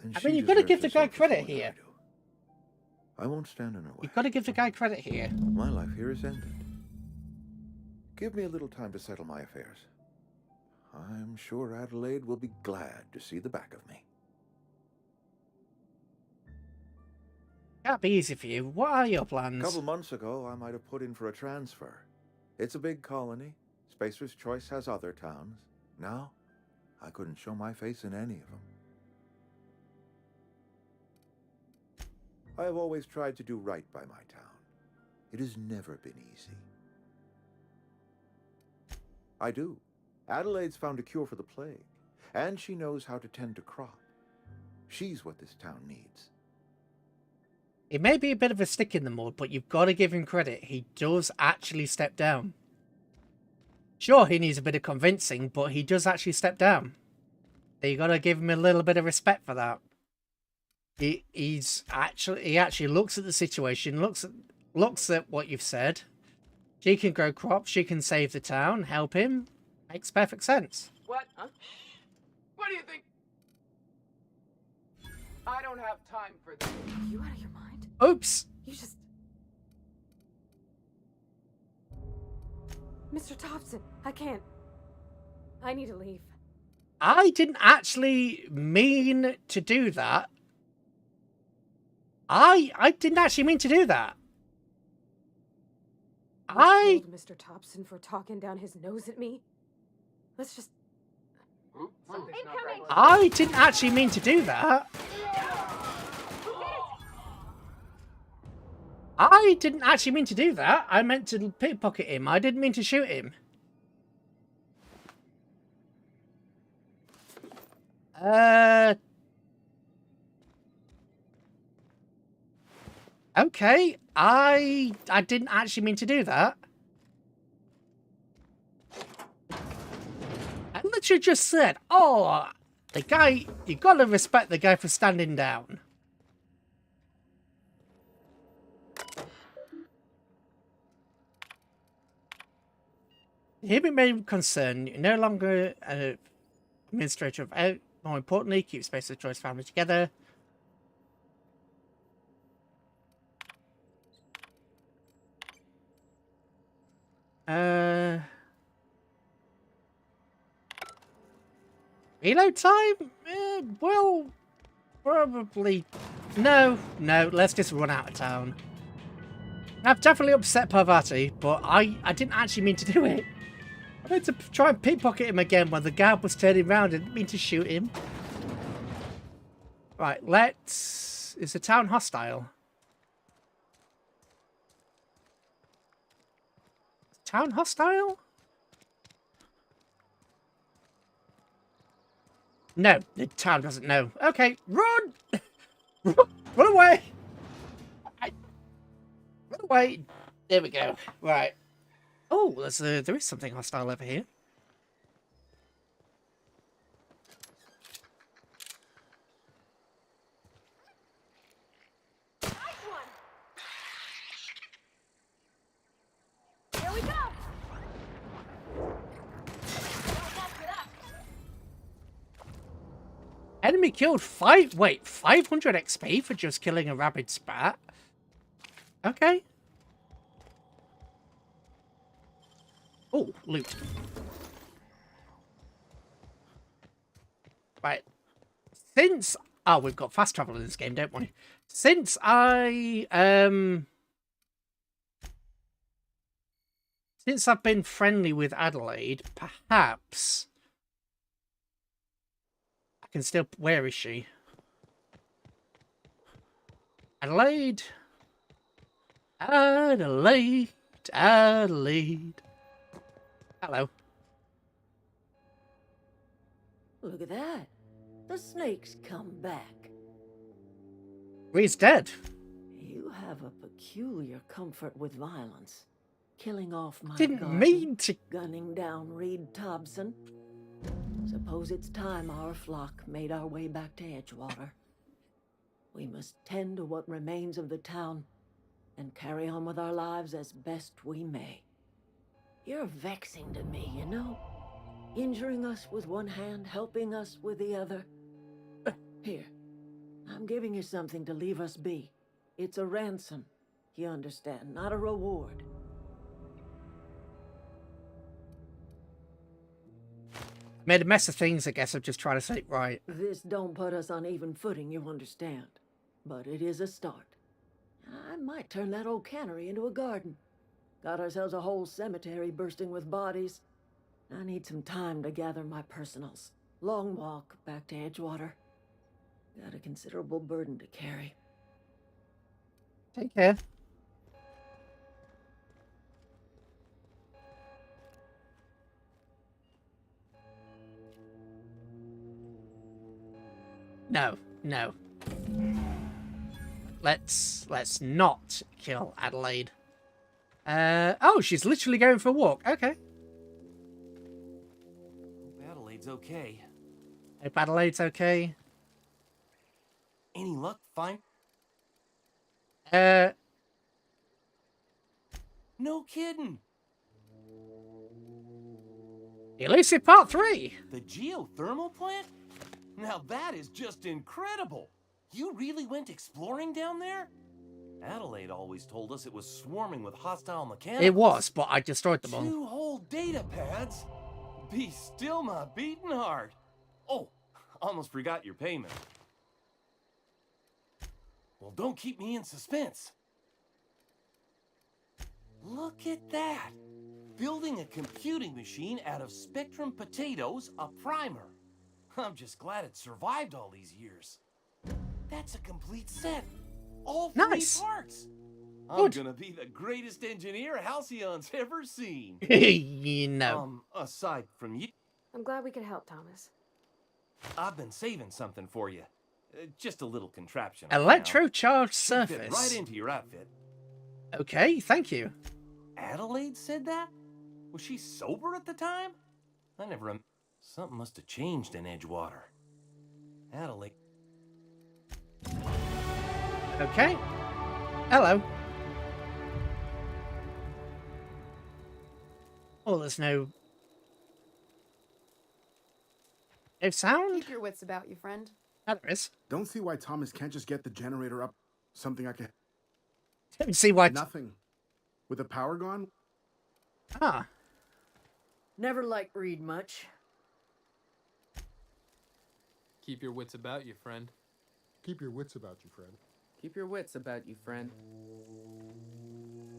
then I she mean, you've got to deserves give the this guy office credit more than I here. do. I won't stand in her way. You've got to give the guy credit here. My life here is ended. Give me a little time to settle my affairs. I'm sure Adelaide will be glad to see the back of me. Can't be easy for you. What are your A plans? couple months ago, I might have put in for a transfer. It's a big colony. Spacer's Choice has other towns. Now, I couldn't show my face in any of them. I have always tried to do right by my town. It has never been easy. I do. Adelaide's found a cure for the plague, and she knows how to tend to crop. She's what this town needs. It may be a bit of a stick in the mud, but you've got to give him credit. He does actually step down. Sure, he needs a bit of convincing, but he does actually step down. So you got to give him a little bit of respect for that. He actually looks at the situation, looks at what you've said. She can grow crops, she can save the town, help him. Makes perfect sense. What? Huh? What do you think? I don't have time for this. Are you out of your mind? Oops. You just... Mr. Thompson, I can't. I need to leave. I didn't actually mean to do that. I didn't actually mean to do that. I killed Mr. Thompson for talking down his nose at me. Let's just... Something's not right. I didn't actually mean to do that. I didn't actually mean to do that. I meant to pickpocket him. I didn't mean to shoot him. Okay. I didn't actually mean to do that. I literally just said, oh, the guy, you gotta respect the guy for standing down. Him it may concern, you're no longer an administrator of More importantly, keep Space of Choice family together. Reload time? Well, probably. No, let's just run out of town. I've definitely upset Parvati, but I didn't actually mean to do it. I meant to try and pickpocket him again when the guard was turning around. I didn't mean to shoot him. Right, let's... Is the town hostile? Town hostile? No, the town doesn't know. Okay, run! Run away! Run away! There we go. Right. Oh, there is something hostile over here. Here we go! Enemy killed 500 XP for just killing a rabid spat. Okay. Oh, loot. Right. Since... Oh, we've got fast travel in this game, don't we? Since I've been friendly with Adelaide, perhaps... I can still... Where is she? Adelaide. Adelaide. Adelaide. Hello. Look at that. The snake's come back. He's dead. You have a peculiar comfort with violence. Killing off my Didn't garden, mean to. gunning down Reed Thompson. Suppose it's time our flock made our way back to Edgewater. We must tend to what remains of the town and carry on with our lives as best we may. You're vexing to me, you know? Injuring us with one hand, helping us with the other. Here, I'm giving you something to leave us be. It's a ransom, you understand, not a reward. Made a mess of things, I guess. I'm just trying to say it right. This don't put us on even footing, you understand. But it is a start. I might turn that old cannery into a garden. Got ourselves a whole cemetery bursting with bodies. I need some time to gather my personals. Long walk back to Edgewater. Got a considerable burden to carry. Take care. No, no. Let's not kill Adelaide. Oh, she's literally going for a walk. Okay. Adelaide's okay. Hope Adelaide's okay. Any luck? Fine. No kidding. Elusive Part 3. The geothermal plant? Now that is just incredible. You really went exploring down there? Adelaide always told us it was swarming with hostile mechanics. It was, but I destroyed them all. 2 whole data pads? Be still my beating heart. Oh, almost forgot your payment. Well, don't keep me in suspense. Look at that. Building a computing machine out of Spectrum potatoes, a primer. I'm just glad it survived all these years. That's a complete set. All 3 Nice. parts. I'm Good. gonna be the greatest engineer Halcyon's ever seen. You know. Aside from you, I'm glad we could help, Thomas. I've been saving something for you. Just a little contraption. I found. Electro-charged Should fit surface. right into your outfit. Okay, thank you. Adelaide said that? Was she sober at the time? I never. Something must have changed in Edgewater. Adelaide. Okay. Hello. Oh, there's no... No sound? Keep your wits about you, friend. Oh, there is. Don't see why Thomas can't just get the generator up. Something I can... Don't see why... Nothing. With the power gone? Ah. Never liked Reed much. Keep your wits about you, friend. Keep your wits about you, friend. Keep your wits about you, friend.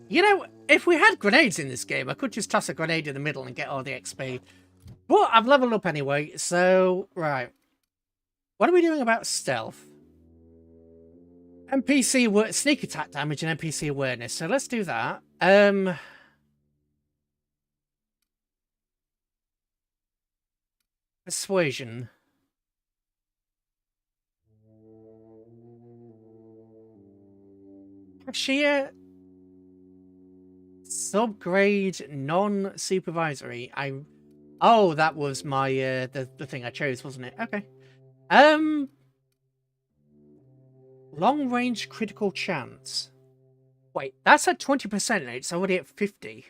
You know, if we had grenades in this game, I could just toss a grenade in the middle and get all the XP. But I've leveled up anyway, so... Right. What are we doing about stealth? NPC sneak attack damage and NPC awareness. So let's do that. Persuasion. Cashier. Subgrade non-supervisory. Oh, that was my the thing I chose, wasn't it? Okay. Long range critical chance. Wait, that's at 20% and it's already at 50.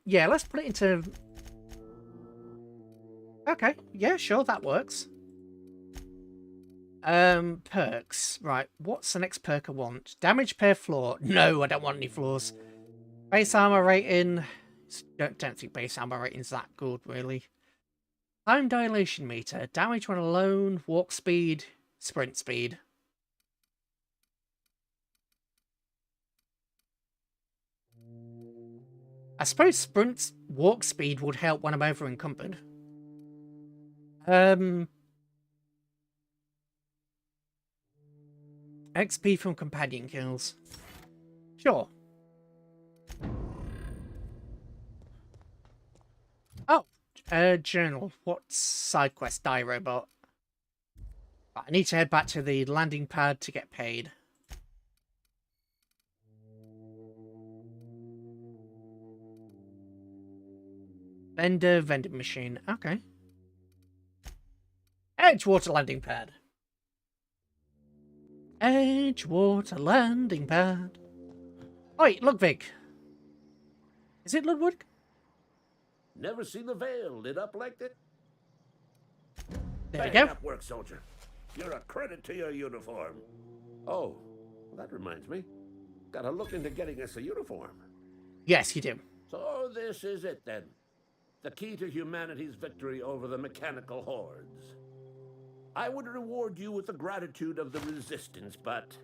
Yeah, let's put it into... Okay, yeah, sure, that works. Perks. Right, what's the next perk I want? Damage per floor. No, I don't want any floors. Base armor rating. Don't think base armor rating's that good, really. Time dilation meter. Damage when alone. Walk speed. Sprint speed. I suppose sprint walk speed would help when I'm over encumbered. XP from companion kills. Sure. Oh, journal. What side quest? Die robot. I need to head back to the landing pad to get paid. Vending machine. Okay. Edgewater landing pad. Edgewater landing pad. Oi, Ludwig. Is it Ludwig? Never seen the Vale lit up like that? There we go. Up work, soldier. You're a credit to your uniform. Oh, well, that reminds me. Gotta look into getting us a uniform. Yes, you do. So this is it then. The key to humanity's victory over the mechanical hordes. I would reward you with the gratitude of the resistance, but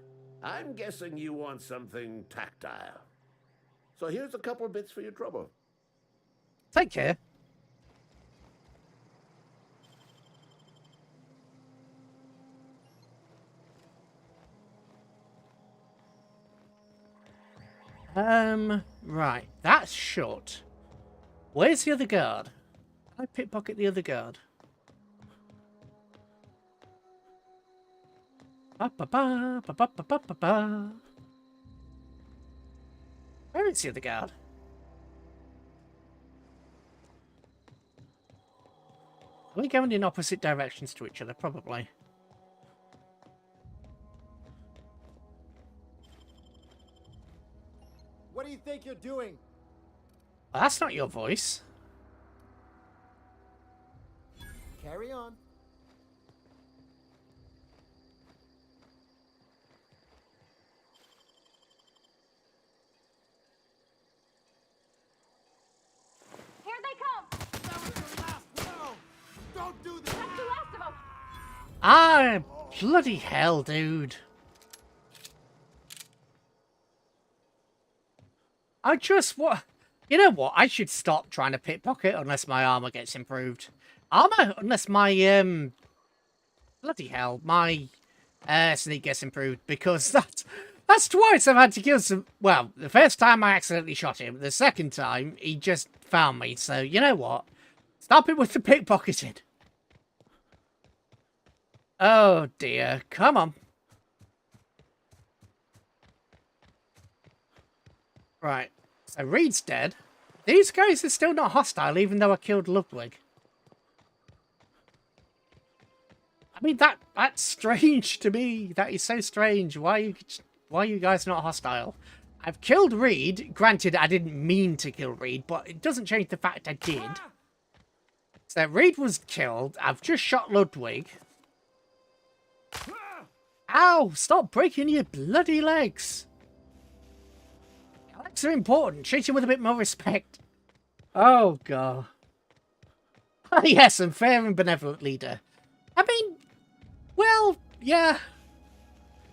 I'm guessing you want something tactile. So here's a couple of bits for your trouble. Take care. Right. That's short. Where's the other guard? Can I pickpocket the other guard? Ba-ba-ba, ba-ba-ba-ba-ba. Where is the other guard? Are we going in opposite directions to each other? Probably. What do you think you're doing? Well, that's not your voice. Carry on. Here they come! That was your last blow! Don't do this! That's the last of them! Ah, bloody hell, dude. I just, what? You know what? I should stop trying to pickpocket unless my armor gets improved. Unless my, bloody hell, my, sneak gets improved. Because that's twice I've had to kill some, well, the first time I accidentally shot him. The second time, he just found me. So, you know what? Stop it with the pickpocketing. Oh, dear. Come on. Right. So Reed's dead. These guys are still not hostile, even though I killed Ludwig. I mean, that's strange to me. That is so strange. Why are you guys not hostile? I've killed Reed. Granted, I didn't mean to kill Reed, but it doesn't change the fact I did. So Reed was killed. I've just shot Ludwig. Ow! Stop breaking your bloody legs. Legs are important. Treat you with a bit more respect. Oh, God. Oh, yes, and fair and benevolent leader. I mean, well, yeah.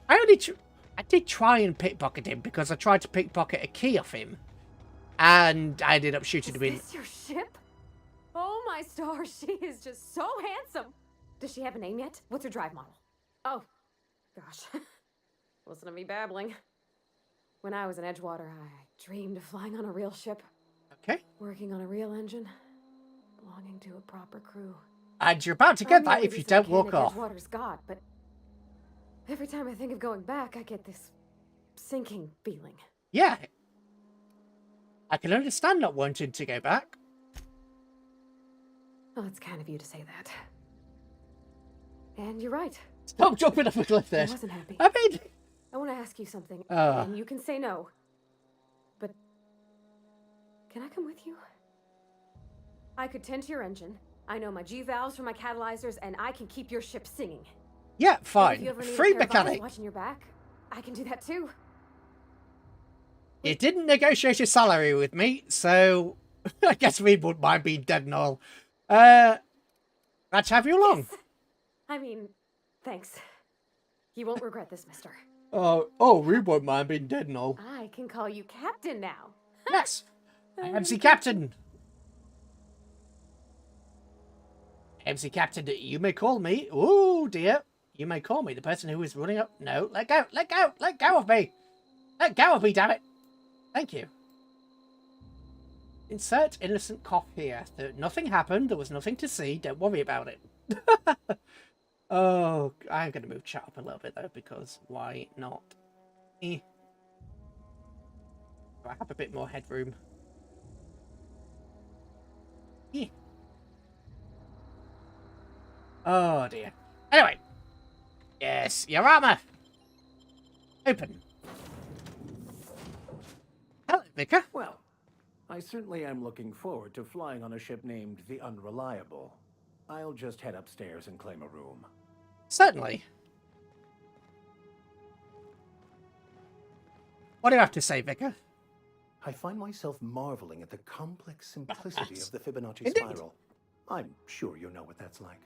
I did try and pickpocket him because I tried to pickpocket a key off him. And I ended up shooting him in. Is this your ship? Oh, my stars, she is just so handsome. Does she have a name yet? What's her drive model? Oh, gosh. Listen to me babbling. When I was in Edgewater, I dreamed of flying on a real ship. Okay. Working on a real engine. Belonging to a proper crew. And you're about to get that if you don't walk off. Edgewater's got, but every time I think of going back, I get this sinking feeling. Yeah. I can understand not wanting to go back. Well, it's kind of you to say that. And you're right. Stop jumping off a cliff there. I wasn't happy. I mean... I want to ask you something, and you can say no. But can I come with you? I could tend to your engine. I know my G-valves for my catalyzers, and I can keep your ship singing. Yeah, fine. If you ever need Free a pair of eyes mechanic. watching your back, I can do that too. You didn't negotiate your salary with me, so I guess we wouldn't mind being dead and all. Let's have you along. Yes. I mean, thanks. You won't regret this, mister. Oh, we won't mind being dead and all. I can call you Captain now. Yes, MC Captain. MC Captain, you may call me. Oh dear, you may call me the person who is running up. No, let go, let go, let go of me. Let go of me, damn it. Thank you. Insert innocent cough here. Nothing happened. There was nothing to see. Don't worry about it. Oh, I'm going to move chat up a little bit, though, because why not? I have a bit more headroom. Oh, dear. Anyway. Yes, your armor. Open. Hello, Vicar. Well, I certainly am looking forward to flying on a ship named the Unreliable. I'll just head upstairs and claim a room. Certainly. What do you have to say, Vicar? I find myself marveling at the complex simplicity of the Fibonacci Indeed. spiral. I'm sure you know what that's like.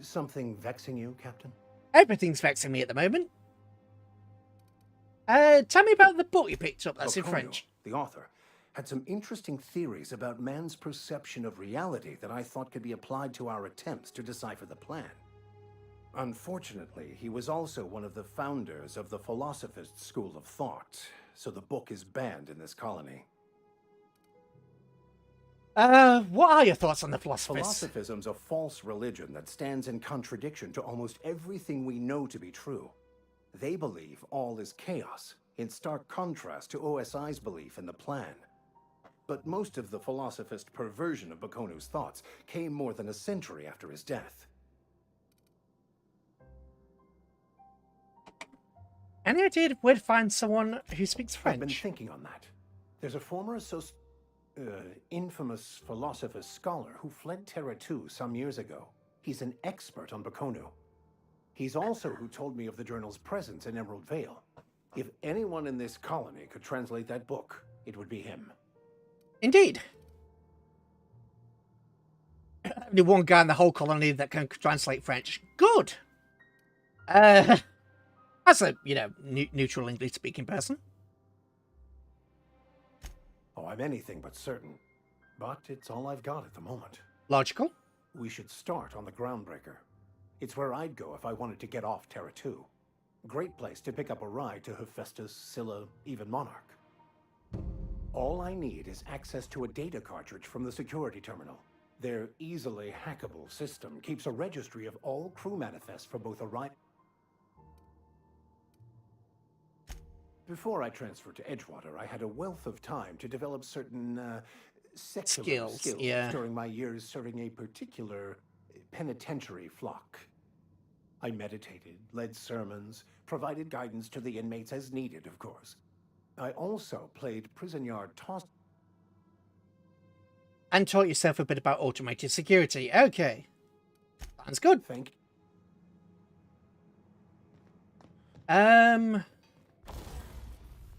Something vexing you, Captain? Everything's vexing me at the moment. Tell me about the book you picked up that's in Peko, French. the author, had some interesting theories about man's perception of reality that I thought could be applied to our attempts to decipher the plan. Unfortunately, he was also one of the founders of the Philosophist school of thought, so the book is banned in this colony. What are your thoughts on the Philosophists? Philosophism's a false religion that stands in contradiction to almost everything we know to be true. They believe all is chaos, in stark contrast to OSI's belief in the plan. But most of the Philosophist perversion of Bakonu's thoughts came more than a century after his death. Any idea where to find someone who speaks French? I've been thinking on that. There's a former infamous Philosophist scholar who fled Terra 2 some years ago. He's an expert on Bakonu. He's also who told me of the journal's presence in Emerald Vale. If anyone in this colony could translate that book, it would be him. Indeed. Only one guy in the whole colony that can translate French. Good. As a, neutral English-speaking person. Oh, I'm anything but certain. But it's all I've got at the moment. Logical. We should start on the Groundbreaker. It's where I'd go if I wanted to get off Terra 2. Great place to pick up a ride to Hephaestus, Scylla, even Monarch. All I need is access to a data cartridge from the security terminal. Their easily hackable system keeps a registry of all crew manifests for both Orion. Before I transferred to Edgewater, I had a wealth of time to develop certain secular skills during my years serving a particular penitentiary flock. I meditated, led sermons, provided guidance to the inmates as needed, of course. I also played prison yard toss. And taught yourself a bit about automated security. Okay. Sounds good. Thank you.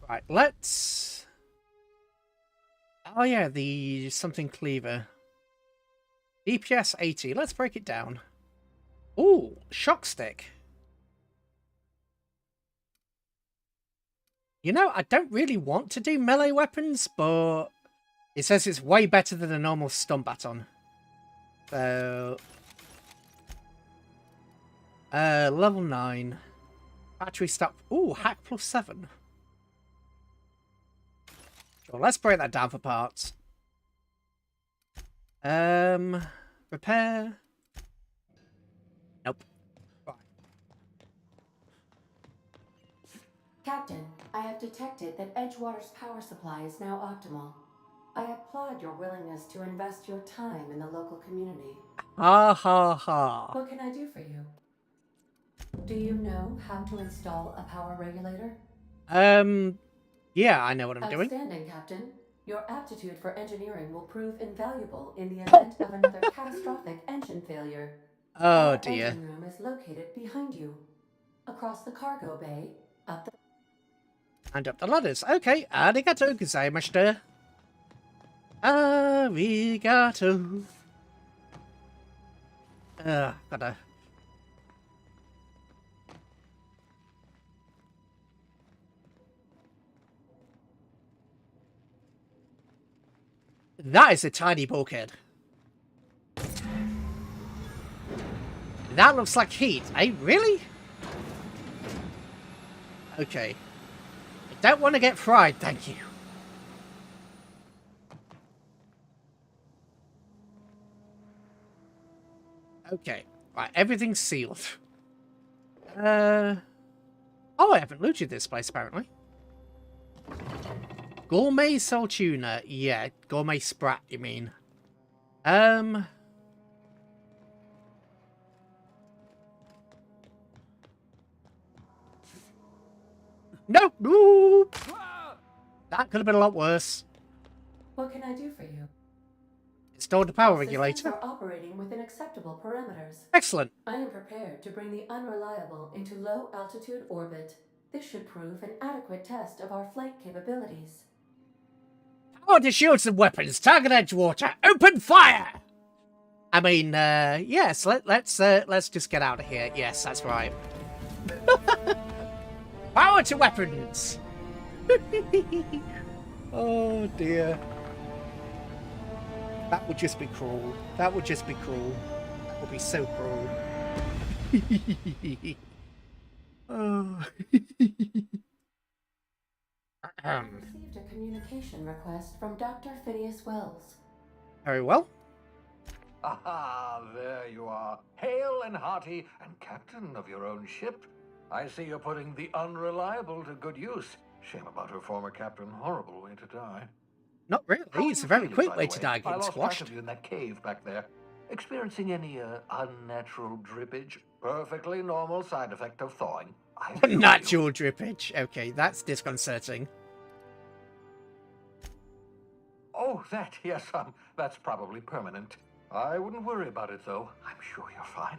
Right, let's... Oh yeah, the something cleaver. DPS 80. Let's break it down. Ooh, shock stick. You know, I don't really want to do melee weapons, but it says it's way better than a normal stun baton. So... level 9. Battery stop. Ooh, hack plus 7. Sure, let's break that down for parts. Repair. Nope. Right. Captain, I have detected that Edgewater's power supply is now optimal. I applaud your willingness to invest your time in the local community. Ha ha ha. What can I do for you? Do you know how to install a power regulator? Yeah, I know what I'm doing. Outstanding, Captain. Your aptitude for engineering will prove invaluable in the event of another catastrophic engine failure. Oh Our dear. engine room is located behind you. Across the cargo bay, up the... And up the ladders. Okay, arigato gozaimashita. Arigato. Gotta... That is a tiny bulkhead. That looks like heat. Eh? Really? Okay. I don't want to get fried, thank you. Okay. Right, everything's sealed. Oh, I haven't looted this place, apparently. Gourmet soul tuna. Yeah, gourmet sprat, you mean. Nope. Nope. That could have been a lot worse. What can I do for you? Installed the power Systems regulator. are operating within acceptable parameters. Excellent. I am prepared to bring the unreliable into low-altitude orbit. This should prove an adequate test of our flight capabilities. Power to shields and weapons. Target Edgewater. Open fire! I mean, yes, let's just get out of here. Yes, that's right. Power to weapons! Oh dear. That would just be cruel. That would just be cruel. That would be so cruel. Oh. I received a communication request from Dr. Phineas Wells. Very well. Ah, there you are. Hale and hearty and captain of your own ship. I see you're putting the unreliable to good use. Shame about her former captain. Horrible way to die. Not really. It's a very quick way to die I getting lost squashed. track of you in that cave back there. Experiencing any unnatural drippage? Perfectly normal side effect of thawing. Unnatural drippage. Okay, that's disconcerting. Oh, that, yes, that's probably permanent. I wouldn't worry about it, though. I'm sure you're fine.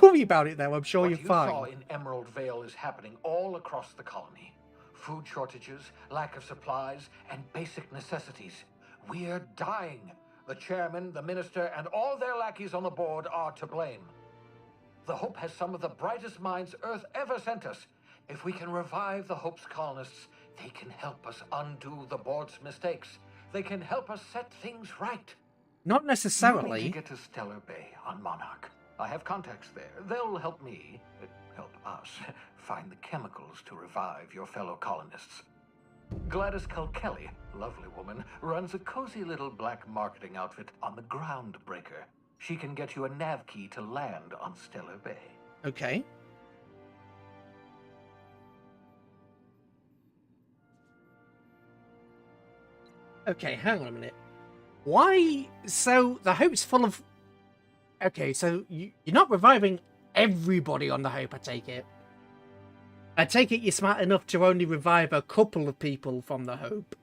Worry about it, though. I'm sure What you're you fine. saw in Emerald Vale is happening all across the colony. Food shortages, lack of supplies, and basic necessities. We're dying. The chairman, the minister, and all their lackeys on the board are to blame. The Hope has some of the brightest minds Earth ever sent us. If we can revive the Hope's colonists, they can help us undo the board's mistakes. They can help us set things right. Not You necessarily. need to get to Stellar Bay on Monarch. I have contacts there. They'll help me, help us, find the chemicals to revive your fellow colonists. Gladys Kelly, lovely woman, runs a cozy little black marketing outfit on the Groundbreaker. She can get you a nav key to land on Stellar Bay. Okay. Okay, hang on a minute. Why? So the Hope's full of... Okay, so you're not reviving everybody on the Hope, I take it. I take it you're smart enough to only revive a couple of people from the Hope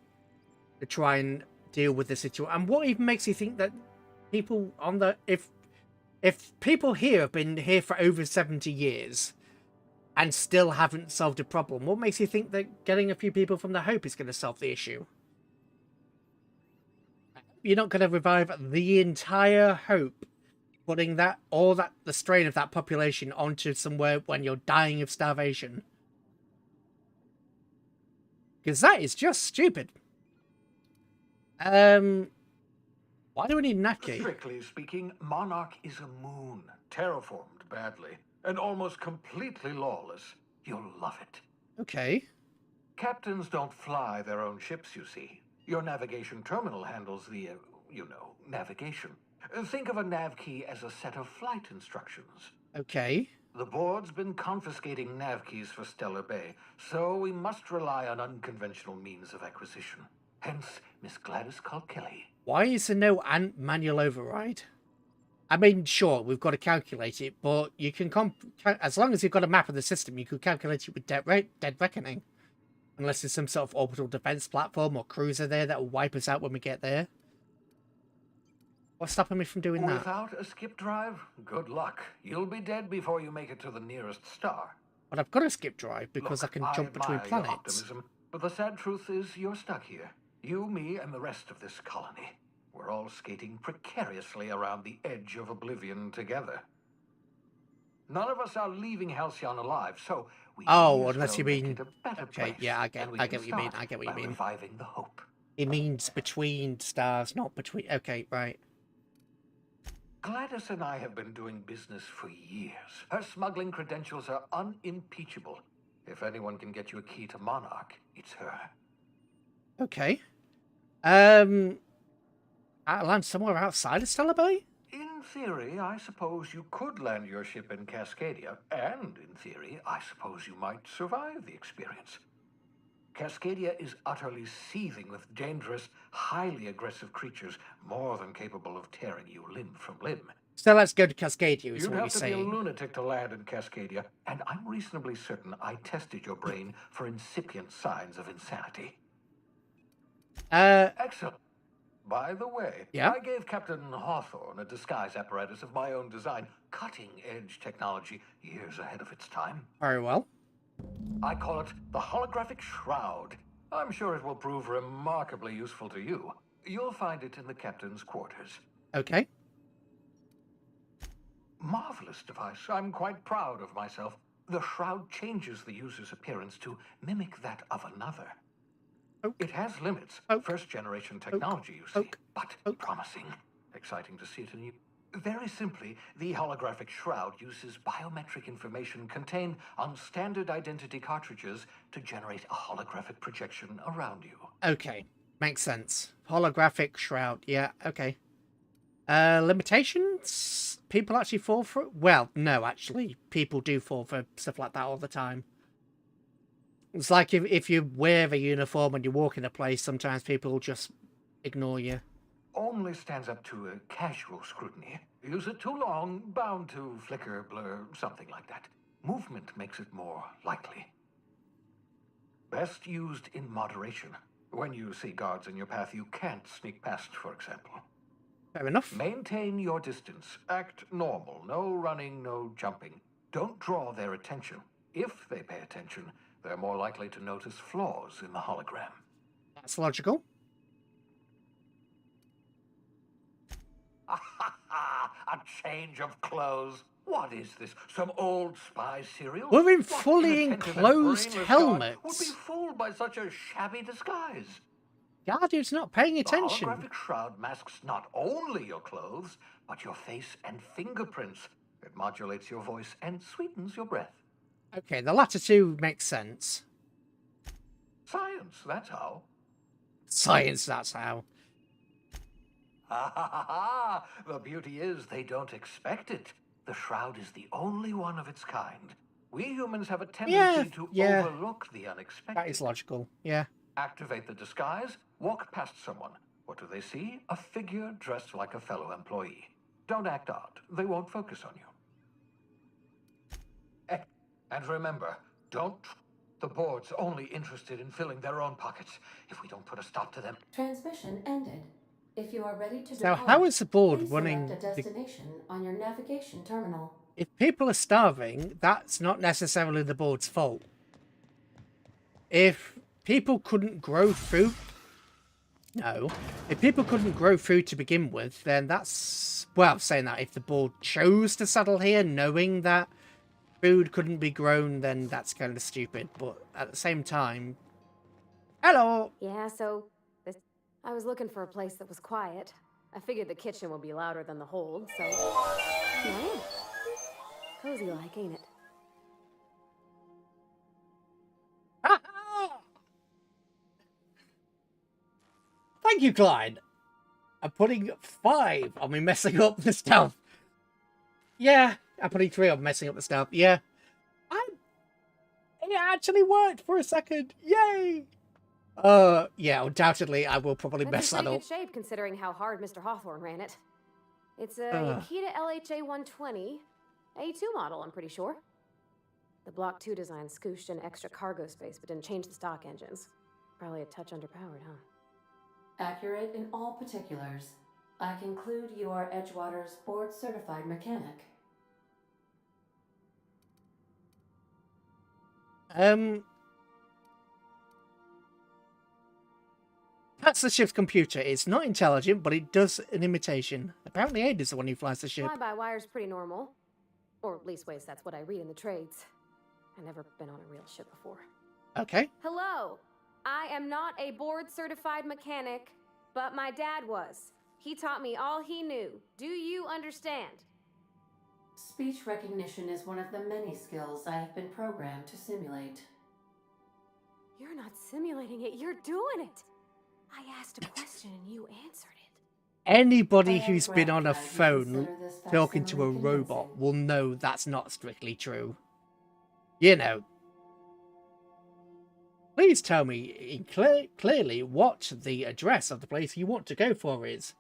to try and deal with the situation. And what even makes you think that people on the... If people here have been here for over 70 years and still haven't solved a problem, what makes you think that getting a few people from the Hope is going to solve the issue? You're not going to revive the entire Hope, putting the strain of that population onto somewhere when you're dying of starvation. Because that is just stupid. Why do we need Naki? Strictly speaking, Monarch is a moon, terraformed badly, and almost completely lawless. You'll love it. Okay. Captains don't fly their own ships, you see. Your navigation terminal handles the, navigation. Think of a nav key as a set of flight instructions. Okay. The board's been confiscating nav keys for Stellar Bay, so we must rely on unconventional means of acquisition. Hence, Miss Gladys Kilkelly. Why is there no manual override? I mean, sure, we've got to calculate it, but you can as long as you've got a map of the system, you could calculate it with Dead Reckoning. Unless there's some sort of orbital defense platform or cruiser there that will wipe us out when we get there. What's stopping me from doing that? Without a skip drive, good luck. You'll be dead before you make it to the nearest star. But I've got a skip drive because I can jump between admire your planets. optimism, but the sad truth is you're stuck here. You, me, and the rest of this colony. We're all skating precariously around the edge of oblivion together. None of us are leaving Halcyon alive, so we unless you mean... make it a better Okay, place, yeah, I get what you mean. I get what you mean. Reviving the hope. It means between stars, not between... Okay, right. Gladys and I have been doing business for years. Her smuggling credentials are unimpeachable. If anyone can get you a key to Monarch, it's her. Okay. I'll land somewhere outside of Stellar Bay? In theory, I suppose you could land your ship in Cascadia, and in theory, I suppose you might survive the experience. Cascadia is utterly seething with dangerous, highly aggressive creatures, more than capable of tearing you limb from limb. So let's go to Cascadia, is You'd what you're have to be a saying. lunatic to land in Cascadia, and I'm reasonably certain I tested your brain for incipient signs of insanity. Excellent. By the way, yeah? I gave Captain Hawthorne a disguise apparatus of my own design, cutting-edge technology years ahead of its time. Very well. I call it the holographic shroud. I'm sure it will prove remarkably useful to you. You'll find it in the captain's quarters. Okay. Marvelous device. I'm quite proud of myself. The shroud changes the user's appearance to mimic that of another. It has limits. First-generation technology, you see, but promising. Exciting to see it in you. Very simply, the holographic shroud uses biometric information contained on standard identity cartridges to generate a holographic projection around you. Okay, makes sense. Holographic shroud, yeah, okay. Limitations? People actually fall for it? Well, no, actually, people do fall for stuff like that all the time. It's like if you wear a uniform and you walk in a place, sometimes people will just ignore you. Only stands up to a casual scrutiny. Use it too long, bound to flicker, blur, something like that. Movement makes it more likely. Best used in moderation. When you see guards in your path you can't sneak past, for example. Fair enough. Maintain your distance. Act normal. No running, no jumping. Don't draw their attention. If they pay attention, they're more likely to notice flaws in the hologram. That's logical. A change of clothes. What is this? Some old spy serial? We're in What fully inattentive and enclosed brainless helmets. guard would be fooled by such a shabby disguise. Guardian's not paying attention. The holographic shroud masks not only your clothes, but your face and fingerprints. It modulates your voice and sweetens your breath. Okay, the latter two make sense. Science, that's how. Science, that's how. The beauty is they don't expect it. The shroud is the only one of its kind. We humans have a tendency to overlook the unexpected. That is logical, yeah. Activate the disguise, walk past someone. What do they see? A figure dressed like a fellow employee. Don't act odd. They won't focus on you. And remember, don't The board's only interested in filling their own pockets. If we don't put a stop to them... Transmission ended. If you are ready to So depart, how is the board please running select a destination on your navigation terminal. If people are starving, that's not necessarily the board's fault. If people couldn't grow food... No. If people couldn't grow food to begin with, then that's... Well, saying that, if the board chose to settle here knowing that food couldn't be grown, then that's kind of stupid. But at the same time... Hello! Yeah, so... I was looking for a place that was quiet. I figured the kitchen would be louder than the hold, so... Yeah. Cozy like, ain't it? Thank you, Clyde. I'm putting 5 on me messing up the stuff. Yeah, I'm putting 3 on messing up the stuff. Yeah. It actually worked for a second. Yay! Yeah, undoubtedly I will probably mess that That's in up. pretty good shape considering how hard Mr. Hawthorne ran it. It's a Yakita LHA 120, A2 model, I'm pretty sure. The Block 2 design scooshed in extra cargo space, but didn't change the stock engines. Probably a touch underpowered, huh? Accurate in all particulars. I conclude you are Edgewater's board-certified mechanic. That's the ship's computer. It's not intelligent, but it does an imitation. Apparently Ada's the one who flies the ship. Fly-by-wire's pretty normal. Or leastways, that's what I read in the trades. I've never been on a real ship before. Okay. Hello! I am not a board-certified mechanic, but my dad was. He taught me all he knew. Do you understand? Speech recognition is one of the many skills I have been programmed to simulate. You're not simulating it, you're doing it! I asked a question and you answered it. Anybody who's been on a phone talking to a robot will know that's not strictly true. You know. Please tell me clearly what the address of the place you want to go for is.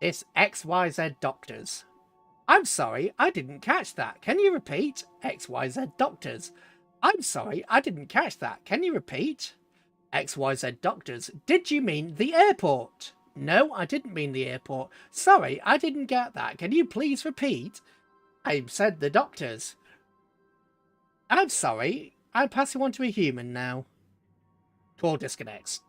It's XYZ Doctors. I'm sorry, I didn't catch that. Can you repeat? XYZ Doctors. I'm sorry, I didn't catch that. Can you repeat? XYZ Doctors. Did you mean the airport? No, I didn't mean the airport. Sorry, I didn't get that. Can you please repeat? I said the doctors. I'm sorry. I'll pass you on to a human now. Call disconnects.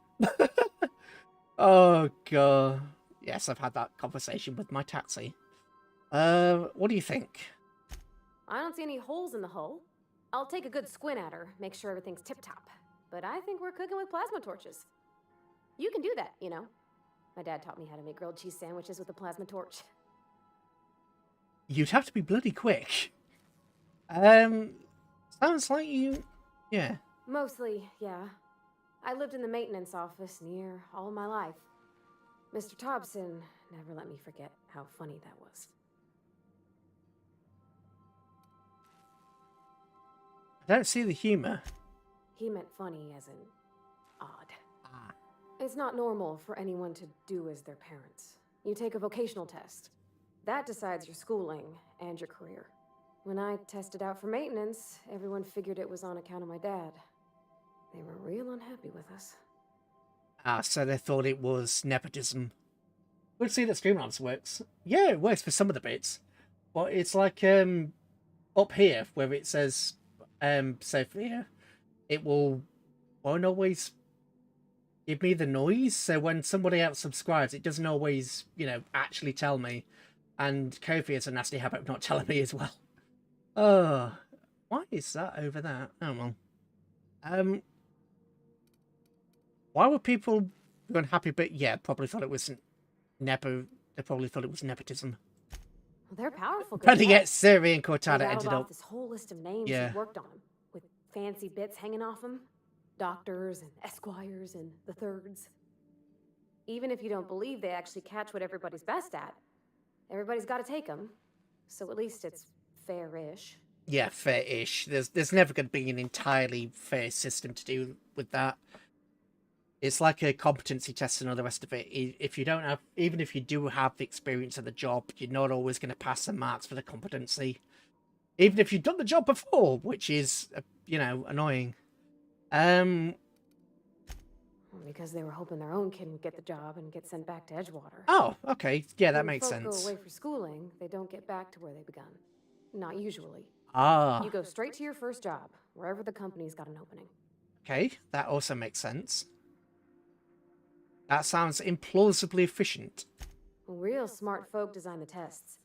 Oh, God. Yes, I've had that conversation with my taxi. What do you think? I don't see any holes in the hull. I'll take a good squint at her, make sure everything's tip-top. But I think we're cooking with plasma torches. You can do that, you know. My dad taught me how to make grilled cheese sandwiches with a plasma torch. You'd have to be bloody quick. Sounds like you... Yeah. Mostly, yeah. I lived in the maintenance office near all my life. Mr. Thompson never let me forget how funny that was. I don't see the humor. He meant funny as in odd. It's not normal for anyone to do as their parents. You take a vocational test. That decides your schooling and your career. When I tested out for maintenance, everyone figured it was on account of my dad. They were real unhappy with us. So they thought it was nepotism. We'll see that Streamlabs works. Yeah, it works for some of the bits. But it's like up here where it says Sophia, it won't always give me the noise. So when somebody else subscribes, it doesn't always, you know, actually tell me. And Kofi has a nasty habit of not telling me as well. Oh, why is that over there? Oh well. Why were people unhappy? But yeah, probably thought it was nepo. They probably thought it was nepotism. Well, they're powerful. Trying to get Siri and Cortana They ended rattled up. off this whole list of names Yeah. he worked on, with fancy bits hanging off them. Doctors and esquires and the thirds. Even if you don't believe they actually catch what everybody's best at, everybody's got to take them. So at least it's fair-ish. Yeah, fair-ish. There's never going to be an entirely fair system to do with that. It's like a competency test and all the rest of it. If you don't have, even if you do have the experience of the job, you're not always going to pass the marks for the competency. Even if you've done the job before, which is, you know, annoying. Because they were hoping their own kid would get the job and get sent back to Edgewater. Oh, okay. Yeah, that When makes folk sense. go away for schooling, they don't get back to where they begun. Not usually. Ah. You go straight to your first job, wherever the company's got an opening. Okay, that also makes sense. That sounds implausibly efficient. Real smart folk design the tests.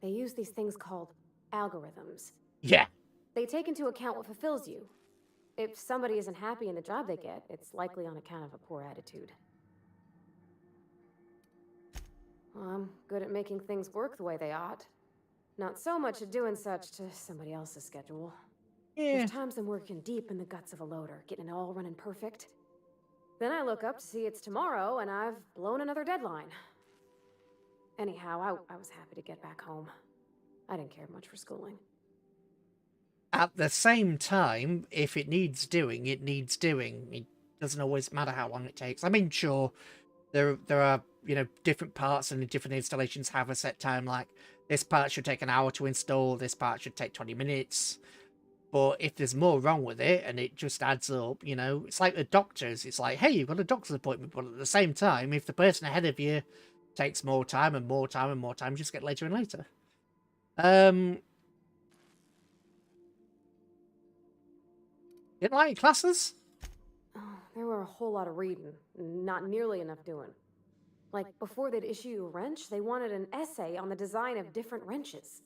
They use these things called algorithms. Yeah. They take into account what fulfills you. If somebody isn't happy in the job they get, it's likely on account of a poor attitude. Well, I'm good at making things work the way they ought. Not so much at doing such to somebody else's schedule. Yeah. There's times I'm working deep in the guts of a loader, getting it all running perfect. Then I look up to see it's tomorrow and I've blown another deadline. Anyhow, I was happy to get back home. I didn't care much for schooling. At the same time, if it needs doing, it needs doing. It doesn't always matter how long it takes. I mean, sure, there are, you know, different parts and different installations have a set time, like this part should take an hour to install, this part should take 20 minutes. But if there's more wrong with it and it just adds up, you know, it's like the doctors. It's like, hey, you've got a doctor's appointment, but at the same time, if the person ahead of you takes more time and more time and more time, just get later and later. Didn't like your classes? Oh, there were a whole lot of reading, not nearly enough doing. Like, before they'd issue you a wrench, they wanted an essay on the design of different wrenches.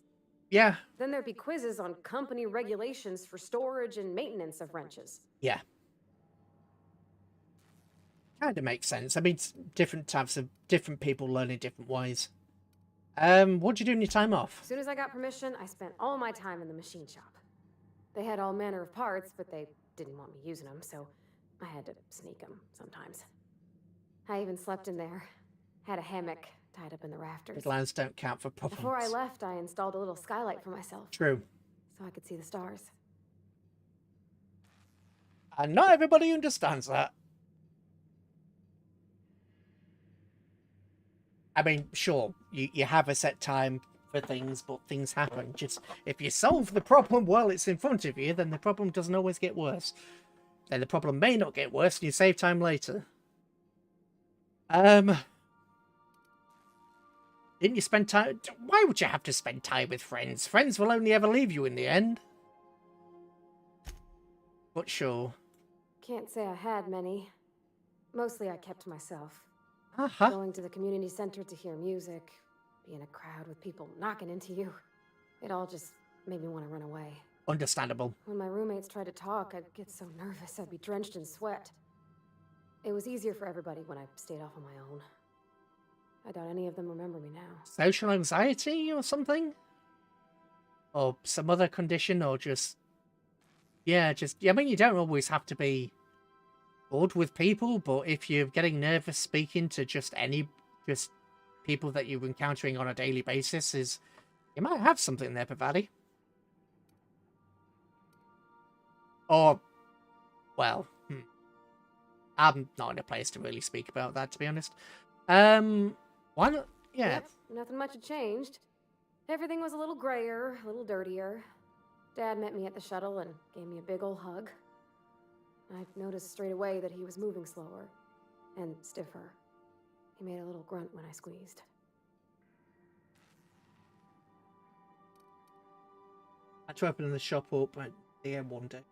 Yeah. Then there'd be quizzes on company regulations for storage and maintenance of wrenches. Yeah. Kind of makes sense. I mean, different types of different people learn in different ways. What'd you do in your time off? As soon as I got permission, I spent all my time in the machine shop. They had all manner of parts, but they didn't want me using them, so I had to sneak them sometimes. I even slept in there. Had a hammock tied up in the rafters. Deadlines don't count for problems. Before I left, I installed a little skylight for myself. True. So I could see the stars. And not everybody understands that. I mean, sure, you have a set time for things, but things happen. Just, if you solve the problem while it's in front of you, then the problem doesn't always get worse. Then the problem may not get worse, and you save time later. Didn't you spend time... Why would you have to spend time with friends? Friends will only ever leave you in the end. But sure. Can't say I had many. Mostly I kept to myself. Uh-huh. Going to the community center to hear music, be in a crowd with people knocking into you. It all just made me want to run away. Understandable. When my roommates tried to talk, I'd get so nervous I'd be drenched in sweat. It was easier for everybody when I stayed off on my own. I doubt any of them remember me now. Social anxiety or something? Or some other condition, or just... Yeah, I mean, you don't always have to be bored with people, but if you're getting nervous speaking to just people that you're encountering on a daily basis, you might have something there, Pavadi. Or, well, I'm not in a place to really speak about that, to be honest. Why not? Yeah. Yep, nothing much had changed. Everything was a little grayer, a little dirtier. Dad met me at the shuttle and gave me a big ol' hug. I noticed straight away that he was moving slower and stiffer. He made a little grunt when I squeezed. I tried opening the shop up at the end one day.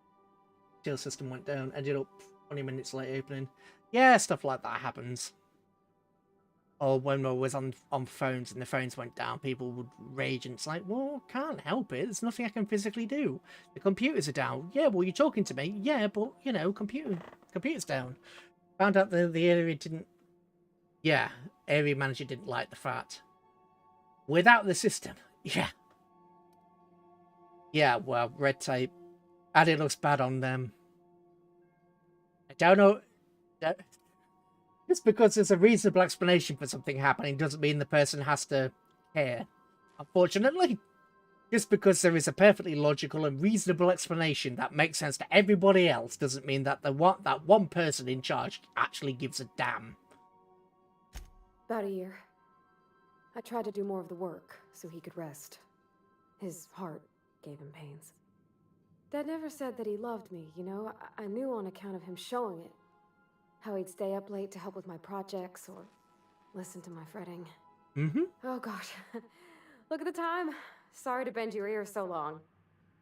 Till system went down, ended up 20 minutes late opening. Yeah, stuff like that happens. Or when I was on phones and the phones went down, people would rage, and it's like, well, can't help it. There's nothing I can physically do. The computers are down. Yeah, well, you're talking to me. Yeah, but, you know, computer's down. Found out the area didn't... Yeah, area manager didn't like the fact. Without the system. Yeah. Yeah, well, red tape. And it looks bad on them. I don't know... Just because there's a reasonable explanation for something happening doesn't mean the person has to care. Unfortunately, just because there is a perfectly logical and reasonable explanation that makes sense to everybody else doesn't mean that that one person in charge actually gives a damn. About a year. I tried to do more of the work so he could rest. His heart gave him pains. Dad never said that he loved me, you know? I knew on account of him showing it. How he'd stay up late to help with my projects or listen to my fretting. Mm-hmm. Oh gosh. Look at the time. Sorry to bend your ear so long.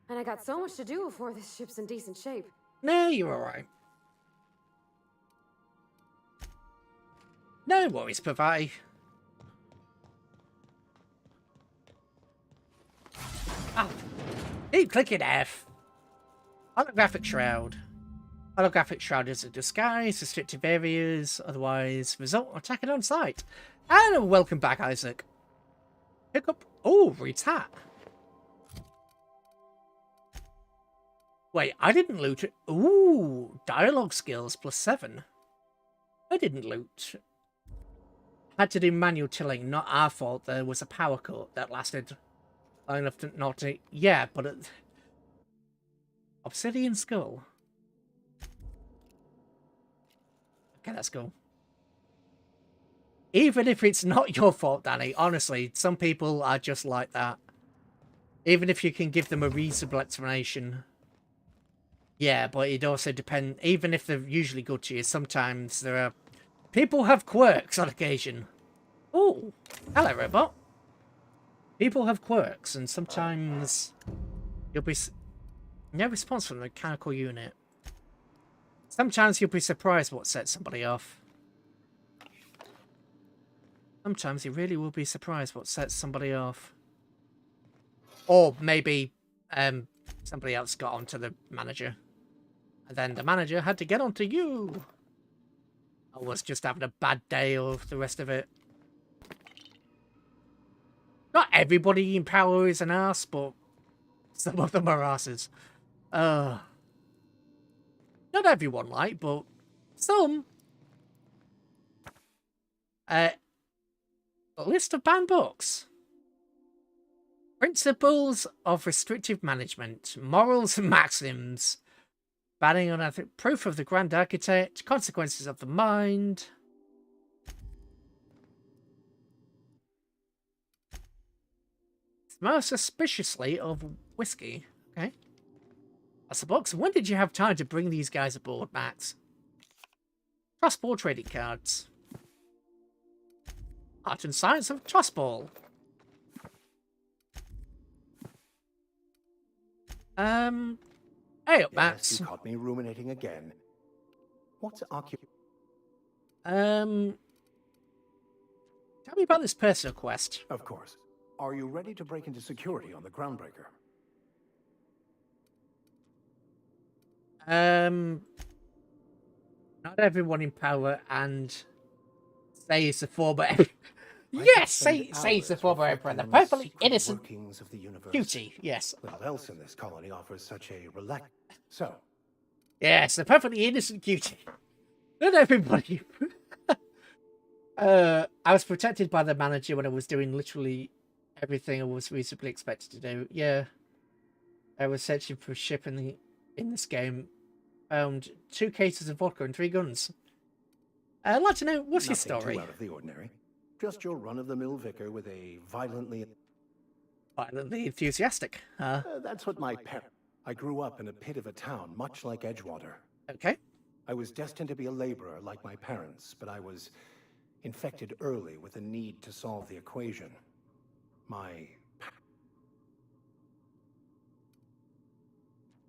And I got so much to do before this ship's in decent shape. No, you're alright. No worries, Pavai. Oh. Keep clicking F. Holographic Shroud. Holographic Shroud is a disguise, restrictive areas, otherwise result on attacking on sight. And welcome back, Isaac. Pick up... Oh, retap. Wait, I didn't loot it. Ooh, dialogue skills +7. I didn't loot. Had to do manual tilling, not our fault. There was a power cut that lasted long enough to not to... Yeah, but... Obsidian Skull. Okay, let's go. Even if it's not your fault, Danny, honestly, some people are just like that. Even if you can give them a reasonable explanation. Yeah, but it also depends. Even if they're usually good to you, sometimes there are... People have quirks on occasion. Oh, hello, robot. People have quirks, and sometimes you'll be... No response from the mechanical unit. Sometimes you'll be surprised what sets somebody off. Sometimes you really will be surprised what sets somebody off. Or maybe somebody else got onto the manager. And then the manager had to get onto you. I was just having a bad day or the rest of it. Not everybody in power is an ass, but some of them are asses. Not everyone like, but some. A list of banned books. Principles of restrictive management. Morals and maxims. Banning on proof of the Grand Architect. Consequences of the mind. Smell suspiciously of whiskey. Okay. That's the box. When did you have time to bring these guys aboard, Max? Trustball trading cards. Art and Science of Trustball. Hey up, Max. Yes, you caught me ruminating again. What's tell me about this personal quest. Of course. Are you ready to break into security on the Groundbreaker? Not everyone in power and say it's a former... Yes, say it's a former emperor. The perfectly innocent cutie, yes. Little else in this colony offers such a relax... So... Yes, the perfectly innocent cutie. Not everybody... I was protected by the manager when I was doing literally everything I was reasonably expected to do. Yeah. I was searching for a ship in this game. Found 2 cases of vodka and 3 guns. I'd like to know, what's your story? Too out of the ordinary. Just your run-of-the-mill vicar with a violently enthusiastic. That's what my parents... I grew up in a pit of a town, much like Edgewater. Okay. I was destined to be a laborer like my parents, but I was infected early with a need to solve the equation.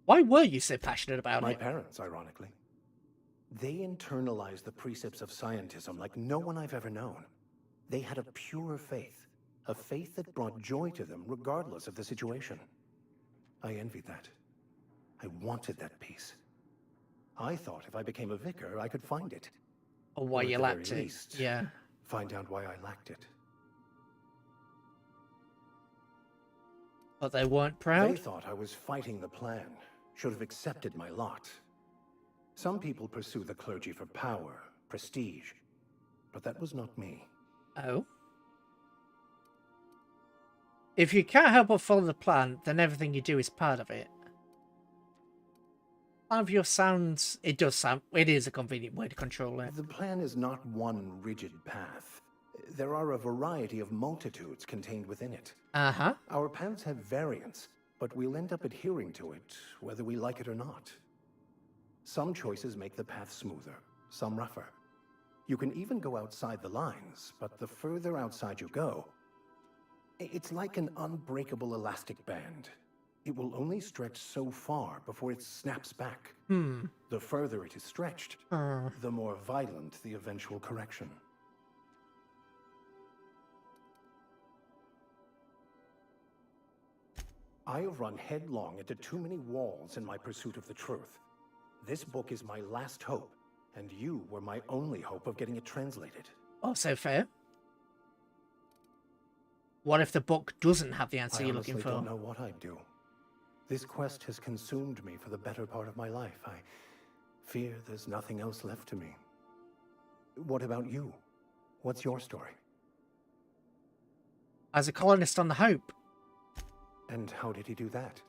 Why were you so passionate about it? My parents, ironically. They internalized the precepts of scientism like no one I've ever known. They had a pure faith, a faith that brought joy to them regardless of the situation. I envied that. I wanted that peace. I thought if I became a vicar, I could find it. Or why you lacked it. Yeah. Find out why I lacked it. But they weren't proud? They thought I was fighting the plan, should have accepted my lot. Some people pursue the clergy for power, prestige, but that was not me. Oh? If you can't help but follow the plan, then everything you do is part of it. Part of your sounds... It is a convenient way to control it. The plan is not one rigid path. There are a variety of multitudes contained within it. Uh-huh. Our paths have variance, but we'll end up adhering to it, whether we like it or not. Some choices make the path smoother, some rougher. You can even go outside the lines, but the further outside you go, it's like an unbreakable elastic band. It will only stretch so far before it snaps back. The further it is stretched, the more violent the eventual correction. I have run headlong into too many walls in my pursuit of the truth. This book is my last hope, and you were my only hope of getting it translated. Also fair. What if the book doesn't have the answer you're looking for? I honestly don't know what I'd do. This quest has consumed me for the better part of my life. I fear there's nothing else left to me. What about you? What's your story? As a colonist on the Hope. And how did he do that?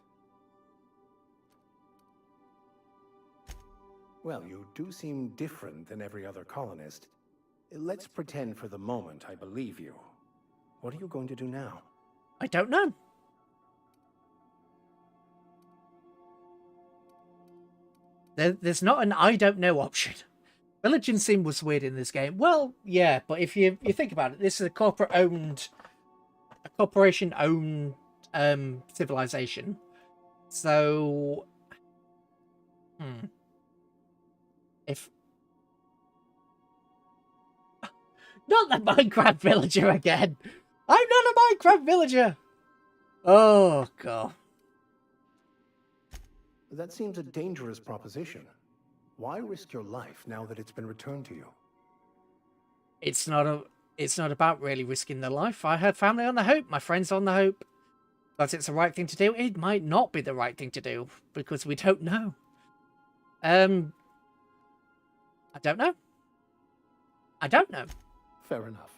Well, you do seem different than every other colonist. Let's pretend for the moment I believe you. What are you going to do now? I don't know. There's not an I don't know option. Religion seemed was weird in this game. Well, yeah, but if you think about it, this is a corporation-owned civilization. So, if not the Minecraft villager again. I'm not a Minecraft villager. Oh god. That seems a dangerous proposition. Why risk your life now that it's been returned to you? It's not about really risking their life. I have family on the Hope, my friends on the Hope. But it's the right thing to do. It might not be the right thing to do because we don't know. I don't know. I don't know. Fair enough.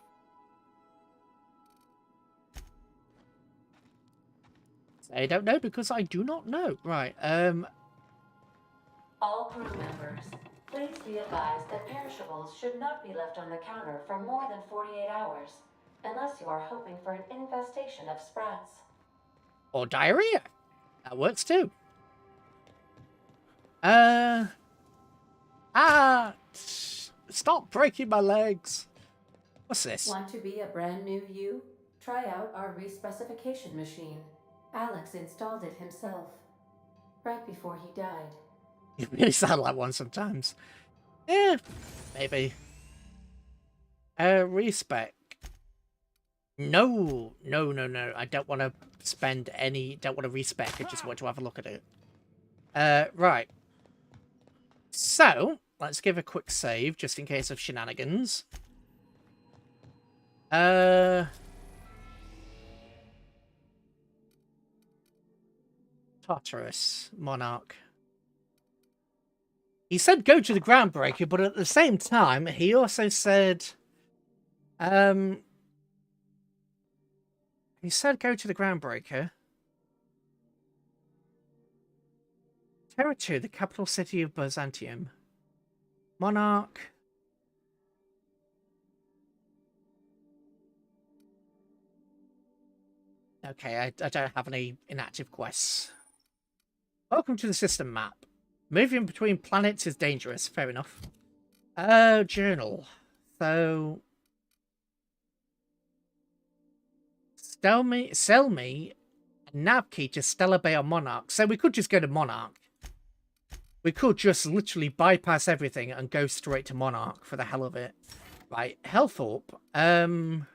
I don't know because I do not know. Right. All crew members, please be advised that perishables should not be left on the counter for more than 48 hours, unless you are hoping for an infestation of sprats. Or diarrhea. That works too. Stop breaking my legs. What's this? Want to be a brand new you? Try out our respecification machine. Alex installed it himself, right before he died. You really sound like one sometimes. Yeah, maybe. Respec. No. I don't want to spend any. Don't want to respec. I just want to have a look at it. Right. So let's give a quick save just in case of shenanigans. Tartarus Monarch. He said go to the Groundbreaker, but at the same time, he also said, he said go to the Groundbreaker. Terra 2, the capital city of Byzantium. Monarch. Okay, I don't have any inactive quests. Welcome to the system map. Moving between planets is dangerous. Fair enough. Journal. So, sell me a nav key to Stellar Bay or Monarch. So we could just go to Monarch. We could just literally bypass everything and go straight to Monarch for the hell of it. Right, Health Orb. Dialogue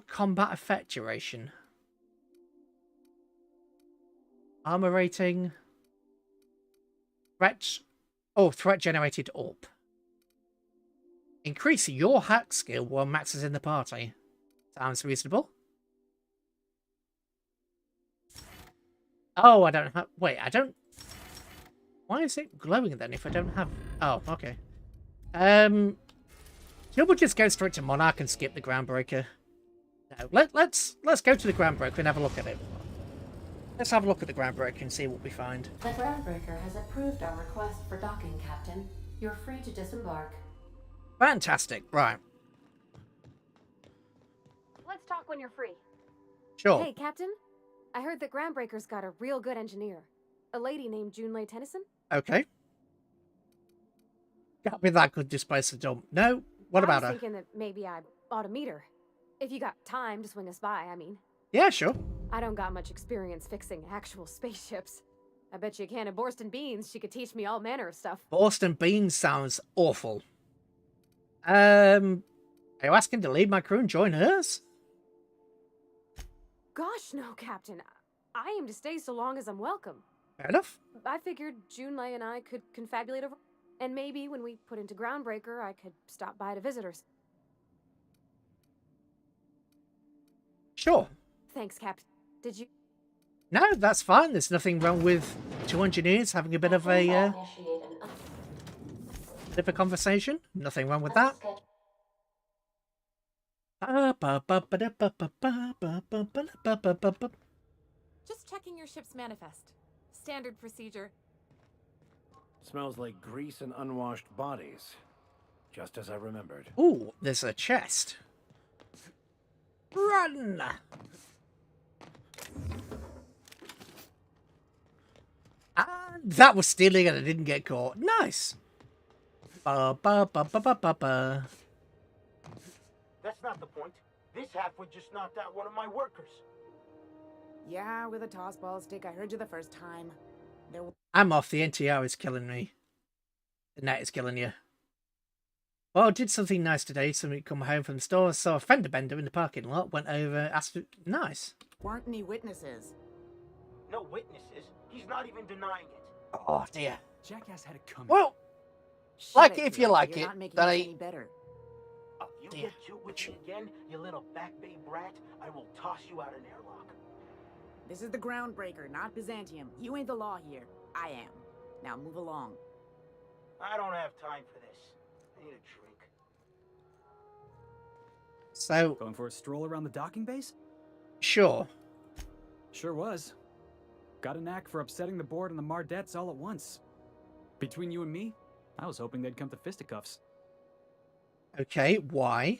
combat effect duration. Armor rating. Threat generated orb. Increase your hack skill while Max is in the party. Sounds reasonable. Oh, I don't have... Wait, I don't... Why is it glowing then if I don't have... Oh, okay. We'll just go straight to Monarch and skip the Groundbreaker. No, let's go to the Groundbreaker and have a look at it. Let's have a look at the Groundbreaker and see what we find. The Groundbreaker has approved our request for docking, Captain. You're free to disembark. Fantastic. Right. Let's talk when you're free. Sure. Hey, Captain. I heard that Groundbreaker's got a real good engineer. A lady named Junlei Tennyson? Okay. Can't be that good displace a dump. No? What about I her? was thinking that maybe I ought to meet her. If you got time to swing us by, I mean. Yeah, sure. I don't got much experience fixing actual spaceships. I bet you a can of Borston beans she could teach me all manner of stuff. Boston Beans sounds awful. Are you asking to leave my crew and join hers? Gosh, no, Captain. I aim to stay so long as I'm welcome. Fair enough. I figured Junlei and I could confabulate over... And maybe when we put into Groundbreaker, I could stop by to visit her. Sure. Thanks, Captain. Did you... No, that's fine. There's nothing wrong with two engineers having a bit of a conversation. Nothing wrong with that. Just checking your ship's manifest. Standard procedure. Smells like grease and unwashed bodies. Just as I remembered. Ooh, there's a chest. Run! That was stealing and I didn't get caught. Nice. That's not the point. This halfwit just knocked out one of my workers. Yeah, with a toss ball stick. I heard you the first time. I'm off. The NTR is killing me. The net is killing you. Well, I did something nice today. Somebody come home from the store, saw a fender bender in the parking lot, went over, asked... Nice. Weren't any witnesses? No witnesses. He's not even denying it. Oh, dear. Jackass had it coming. Well, like it if you like You're it. not making But it any better. You get cute with me again, you little back bay brat, I will toss you out an airlock. This is the Groundbreaker, not Byzantium. You ain't the law here. I am. Now move along. I don't have time for this. I need a drink. So... Going for a stroll around the docking base? Sure. Sure was. Got a knack for upsetting the board and the Mardettes all at once. Between you and me, I was hoping they'd come to fisticuffs. Okay, why?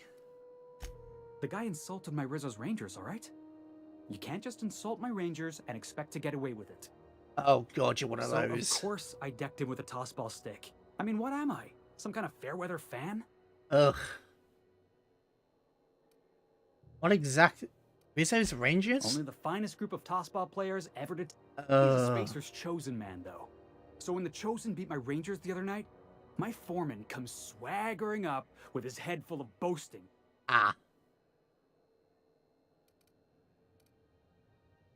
The guy insulted my Rizzo's Rangers, alright? You can't just insult my Rangers and expect to get away with it. Oh god, you're one of So, those. of course, I decked him with a tossball stick. I mean, what am I? Some kind of fair-weather fan? Ugh. What exactly... Rizzo's Rangers? Only the finest group of tossball players ever to... He's a Spacer's chosen man, though. So when the Chosen beat my Rangers the other night, my foreman comes swaggering up with his head full of boasting.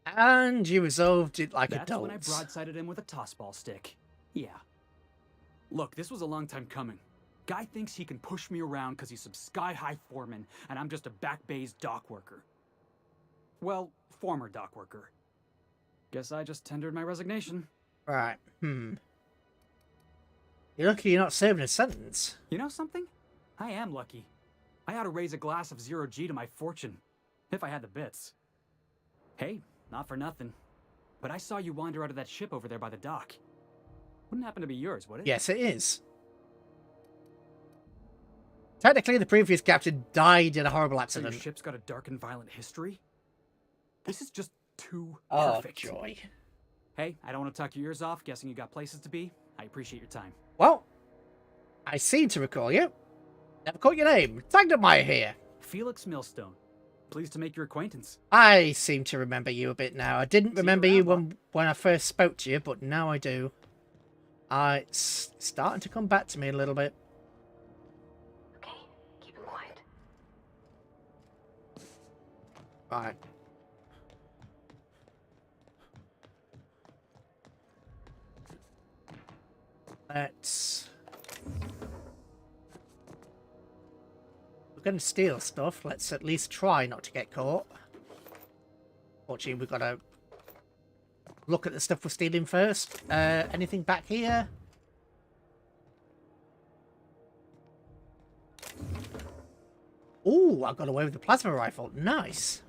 And you resolved it like That's when I adults. broadsided him with a tossball stick. Yeah. Look, this was a long time coming. Guy thinks he can push me around because he's some sky-high foreman, and I'm just a back bay's dock worker. Well, former dock worker. Guess I just tendered my resignation. Right, You're lucky you're not serving a sentence. You know something? I am lucky. I ought to raise a glass of 0G to my fortune, if I had the bits. Hey, not for nothing, but I saw you wander out of that ship over there by the dock. Wouldn't happen to be yours, would it? Yes, it is. Technically, the previous captain died in a horrible So accident. your ship's got a dark and violent history? This is just too Oh, perfect. joy. Hey, I don't want to talk your ears off, guessing you got places to be. I appreciate your time. Well, I seem to recall you. Never caught your name. Tagdemeyer here. Felix Millstone. Pleased to make your acquaintance. I seem to remember you a bit now. I didn't remember you when I first spoke to you, but now I do. It's starting to come back to me a little bit. Okay, keep him quiet. Right. Let's... We're going to steal stuff. Let's at least try not to get caught. Fortunately, we've got to look at the stuff we're stealing first. Anything back here? Ooh, I got away with the plasma rifle. Nice.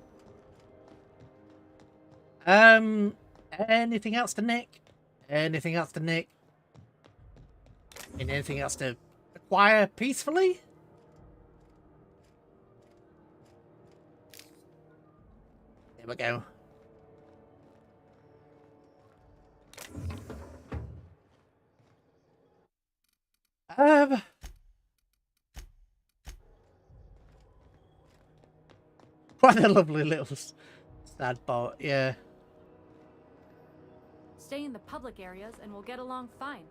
Anything else to nick? Anything else to nick? And anything else to acquire peacefully? There we go. What a lovely little sad bot, yeah. Stay in the public areas and we'll get along fine.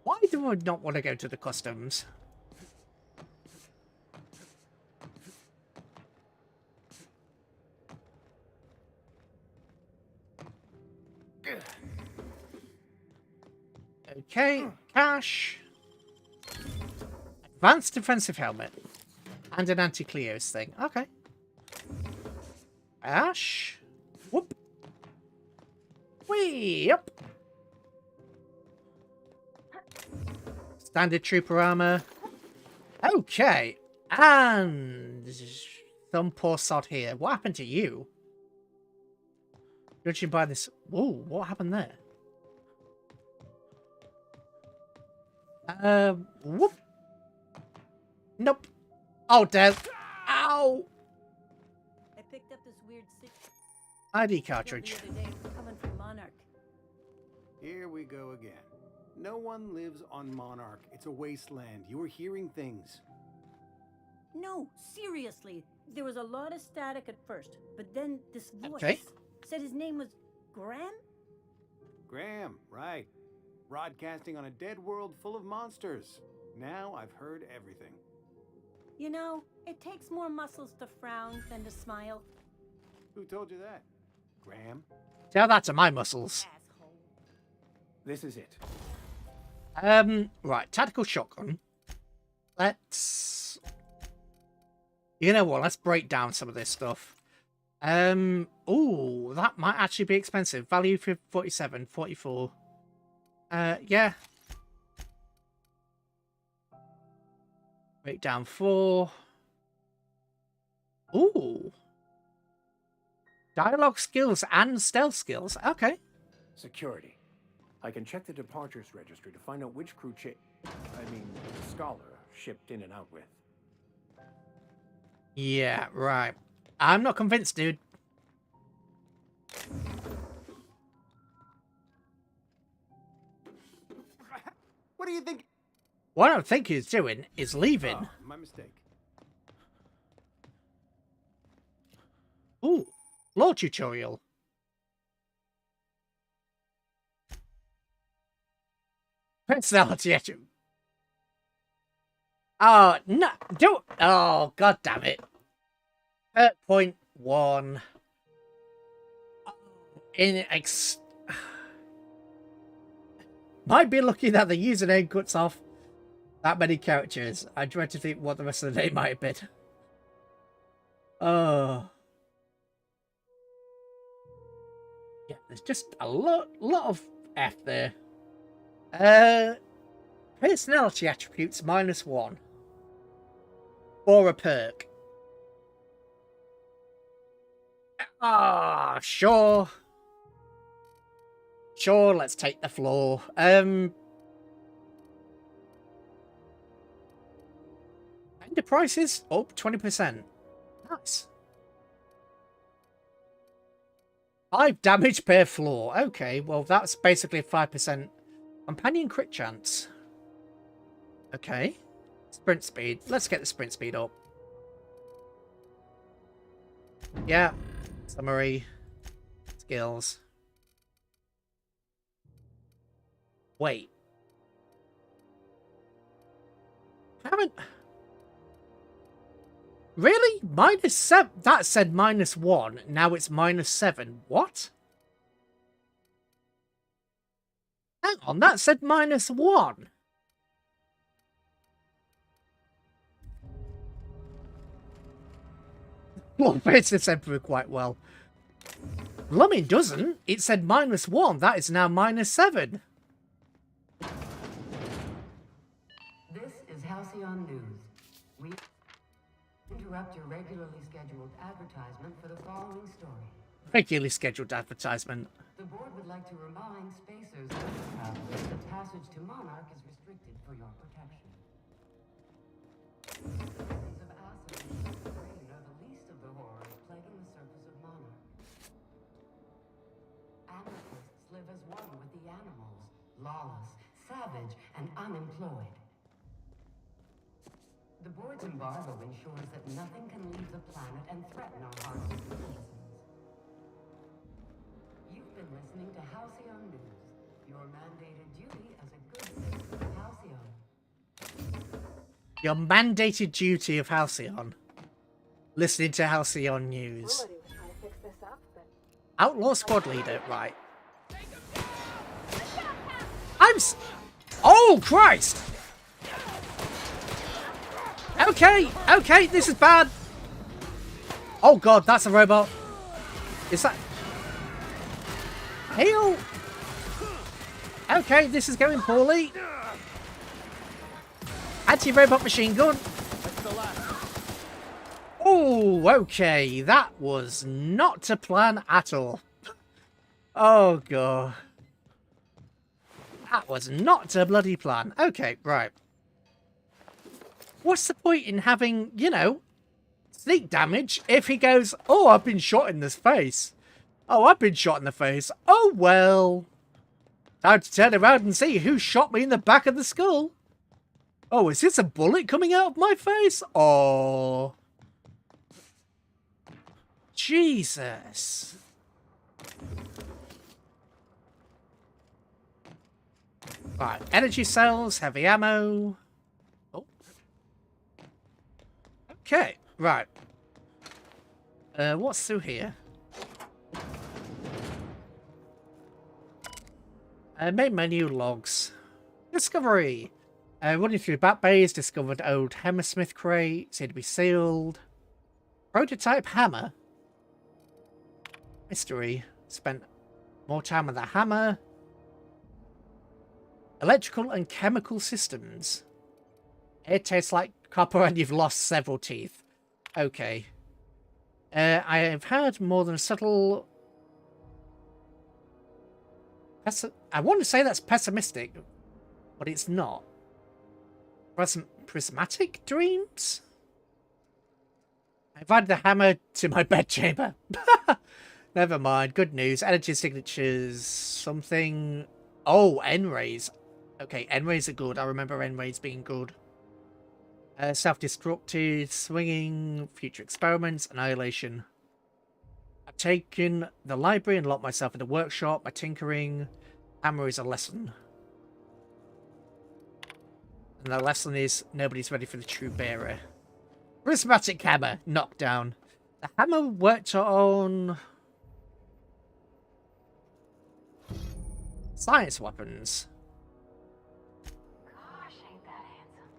Why do I not want to go to the customs? Okay, cash. Advanced defensive helmet. And an anti-Cleo's thing. Okay. Cash. Whoop. Whee! Up. Standard trooper armor. Okay. And some poor sod here. What happened to you? Judging by this... Whoa, what happened there? Whoop. Nope. Oh, dead. Ow. I picked up this weird ID cartridge. the other day coming from Monarch. Here we go again. No one lives on Monarch. It's a wasteland. You were hearing things. No, seriously. There was a lot of static at first, but then this voice said his name was Graham? Graham, right. Broadcasting on a dead world full of monsters. Now I've heard everything. You know, it takes more muscles to frown than to smile. Who told you that? Graham? Tell that to my muscles. This is it. Right, tactical shotgun. Let's... You know what, let's break down some of this stuff. Ooh, that might actually be expensive. Value for 47, 44. Yeah. Break down 4. Ooh. Dialogue skills and stealth skills. Okay. Security. I can check the departures registry to find out which crew scholar shipped in and out with. Yeah, right. I'm not convinced, dude. What do you think? What I think he's doing is leaving. Oh, my mistake. Ooh, law tutorial. Personality attribute. Oh, no, don't. Oh, god damn it. 1. Might be lucky that the username cuts off that many characters. I dread to think what the rest of the name might have been. Oh. Yeah, there's just a lot of F there. Personality attributes -1. For a perk. Ah, sure. Sure, let's take the floor. Vendor prices up 20%. Nice. 5 damage per floor. Okay, well that's basically 5% companion crit chance. Okay. Sprint speed. Let's get the sprint speed up. Yeah. Summary. Skills. Wait. Haven't... Really? -7? That said -1. Now it's -7. What? Hang on, that said -1. Well, fits this emperor quite well. Lummin doesn't. It said -1. That is now -7. This is Halcyon News. We interrupt your regularly scheduled advertisement for the following story. Regularly scheduled advertisement. The board would like to remind spacers and travelers that passage to Monarch is restricted for your protection. Rays of acid and rain are the least of the horrors plaguing the surface of Monarch. lawless, savage, and unemployed. The board's embargo ensures that nothing can leave the planet and threaten our hearts and citizens. You've been listening to Halcyon News, your mandated duty as a good citizen of Halcyon. Your mandated duty of Halcyon. Listening to Halcyon News. Outlaw squad leader, right. Oh, Christ! Okay, this is bad. Oh God, that's a robot. Is that... Heal! Okay, this is going poorly. Anti-robot machine gun. Oh, okay, that was not to plan at all. Oh God. That was not to bloody plan. Okay, right. What's the point in having, you know, sneak damage if he goes, oh, I've been shot in the face. Oh, I've been shot in the face. Oh, well. Time to turn around and see who shot me in the back of the skull. Oh, is this a bullet coming out of my face? Oh. Jesus. Right, energy cells, heavy ammo. Oh. Okay, right. What's through here? Main menu, logs. Discovery. Running through the back bays, discovered old hammersmith crate, said to be sealed. Prototype hammer. Mystery. Spent more time on the hammer. Electrical and chemical systems. It tastes like copper and you've lost several teeth. Okay. I have had more than a subtle... I want to say that's pessimistic, but it's not. Prismatic dreams? I've added the hammer to my bedchamber. Never mind. Good news. Energy signatures. Something... Oh, N-rays. Okay, N-rays are good. I remember N-rays being good. Self-destructed, swinging, future experiments, annihilation. I've taken the library and locked myself in the workshop. My tinkering. Hammer is a lesson. And the lesson is nobody's ready for the true bearer. Prismatic hammer. Knockdown. The hammer worked on... science weapons. Gosh, ain't that handsome.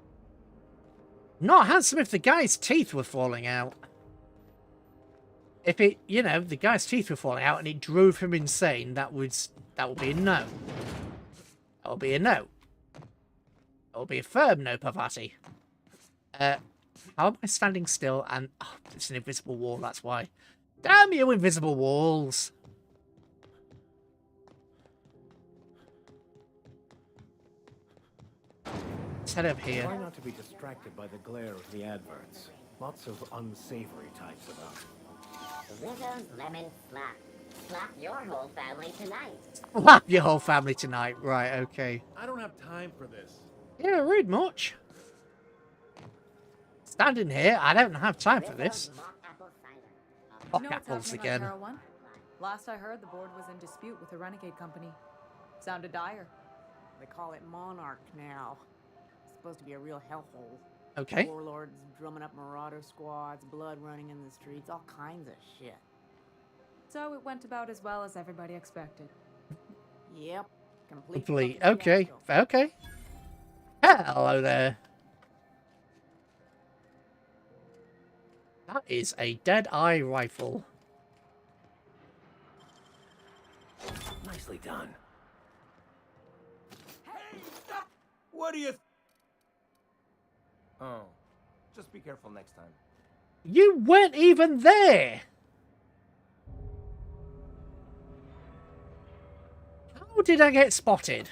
Not handsome if the guy's teeth were falling out. If it, you know, the guy's teeth were falling out and it drove him insane, that would be a no. That would be a no. That would be a firm no, Pavati. How am I standing still? And oh, it's an invisible wall, that's why. Damn you, invisible walls! Let's head up here. Try not to be distracted by the glare of the adverts. Lots of unsavory types about. Widow's lemon slap. Slap your whole family tonight. Slap your whole family tonight. Right, okay. I don't have time for this. Yeah, read much. Standing here, I don't have time for this. Fuck apples again. Last I heard, the board was in dispute with the Renegade Company. Sounded dire. They call it Monarch now. It's supposed to be a real hellhole. Okay. Warlords drumming up marauder squads, blood running in the streets, all kinds of shit. So it went about as well as everybody expected. Yep. Complete. Okay. Okay. Hello there. That is a Dead-Eye rifle. Nicely done. Hey, stop! What do you... Oh, just be careful next time. You weren't even there! How did I get spotted?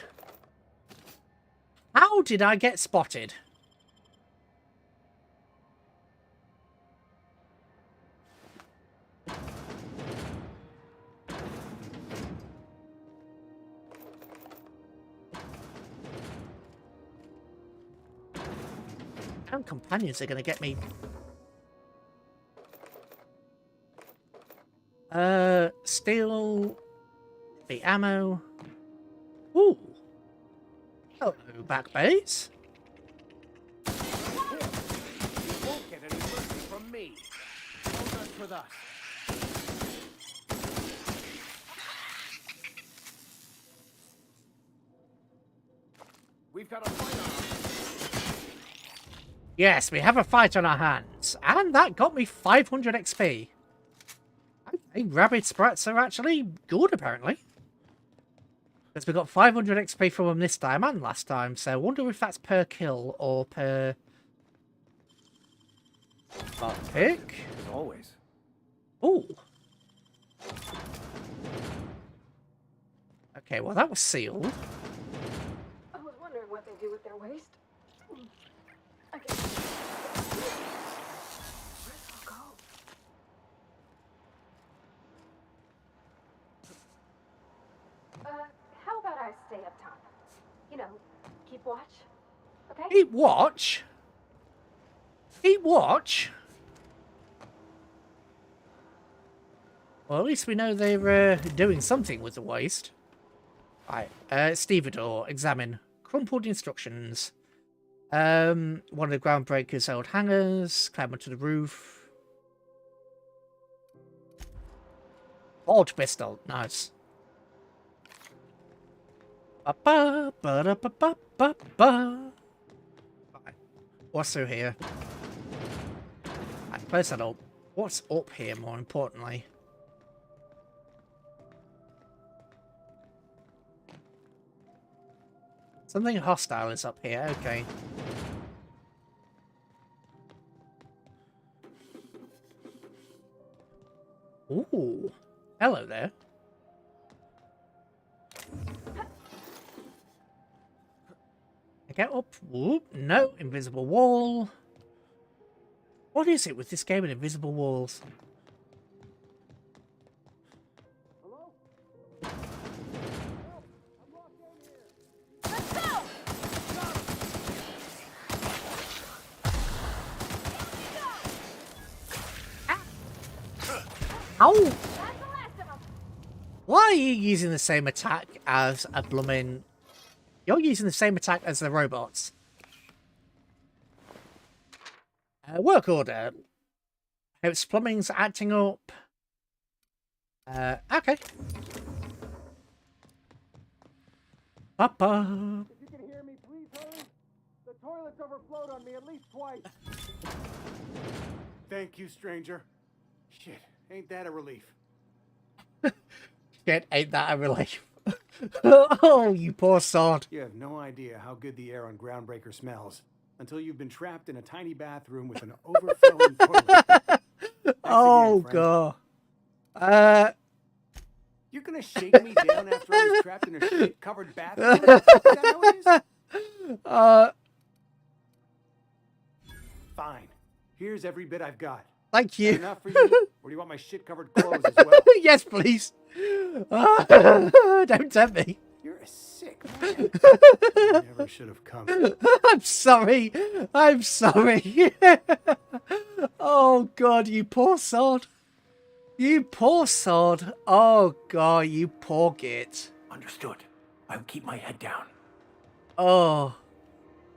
How did I get spotted? And companions are going to get me. Steel. The ammo. Ooh. Hello, back base. You won't get any mercy from me. No done with us. We've got a fight on our hands. Yes, we have a fight on our hands. And that got me 500 XP. Okay, rabbit sprats are actually good, apparently. Because we got 500 XP from them this time and last time. So I wonder if that's per kill or per... pick. As always. Ooh. Okay, well that was sealed. I was wondering what they do with their waste. I guess. Where'd it all go? How about I stay up top? You know, keep watch. Okay? Keep watch? Keep watch? Well, at least we know they're doing something with the waste. Right, stevedore, examine. Crumpled instructions. One of the groundbreakers' old hangars. Climb onto the roof. Odd pistol, nice. Ba ba ba ba ba ba ba. What's through here? Right, close that up. What's up here, more importantly? Something hostile is up here, okay. Ooh, hello there. Get up. Whoop. No, invisible wall. What is it with this game and invisible walls? Ow! Why are you using the same attack as a bloomin'... You're using the same attack as the robots. Work order. House plumbing's acting up. Okay. Papa. If you can hear me, please hurry. The toilet's overflowed on me at least twice. Thank you, stranger. Shit, ain't that a relief? Shit, ain't that a relief? Oh, you poor sod. You have no idea how good the air on Groundbreaker smells until you've been trapped in a tiny bathroom with an overflowing toilet. Oh, again, God. You're gonna shake me down after I was trapped in a shit-covered bathroom? Is that how it is? Fine. Here's every bit I've got. Thank you. Enough for you? Or do you want my shit-covered clothes as well? Yes, please. Don't tempt me. You're a sick man. You never should have come. I'm sorry. I'm sorry. Oh, God, you poor sod. You poor sod. Oh, God, you poor git. Understood. I'll keep my head down. Oh.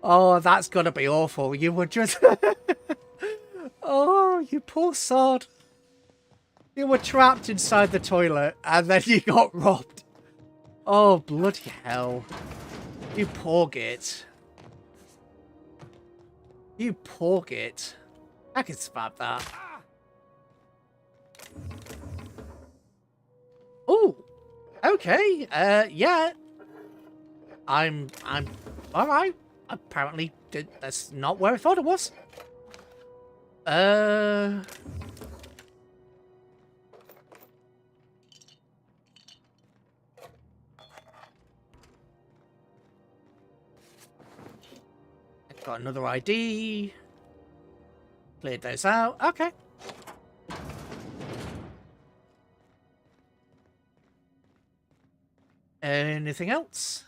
Oh, that's gonna be awful. You were just... Oh, you poor sod. You were trapped inside the toilet and then you got robbed. Oh, bloody hell. You poor git. You poor git. I can survive that. Oh, okay. Yeah. I'm alright. Apparently, that's not where I thought it was. Got another ID. Cleared those out. Okay. Anything else?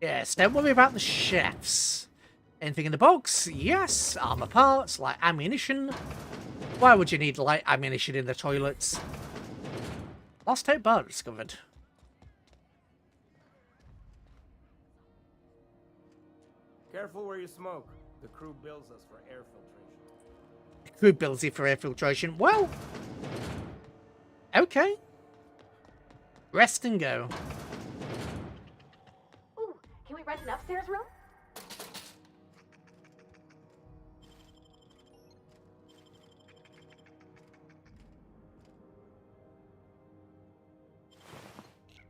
Yes, don't worry about the chefs. Anything in the box? Yes. Armor parts, light ammunition. Why would you need light ammunition in the toilets? Lost tape bar discovered. Careful where you smoke. The crew bills us for air filtration. The crew bills you for air filtration. Well, okay. Rest and go. Ooh, can we rent an upstairs room?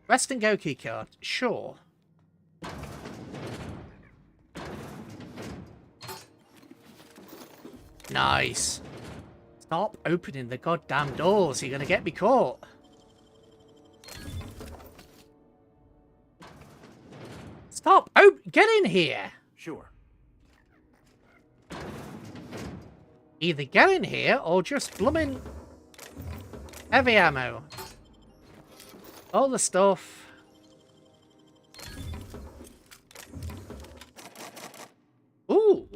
Rest and go keycard. Sure. Nice. Stop opening the goddamn doors. You're gonna get me caught. Stop. Oh, get in here. Sure. Either get in here or just blooming heavy ammo. All the stuff. Ooh.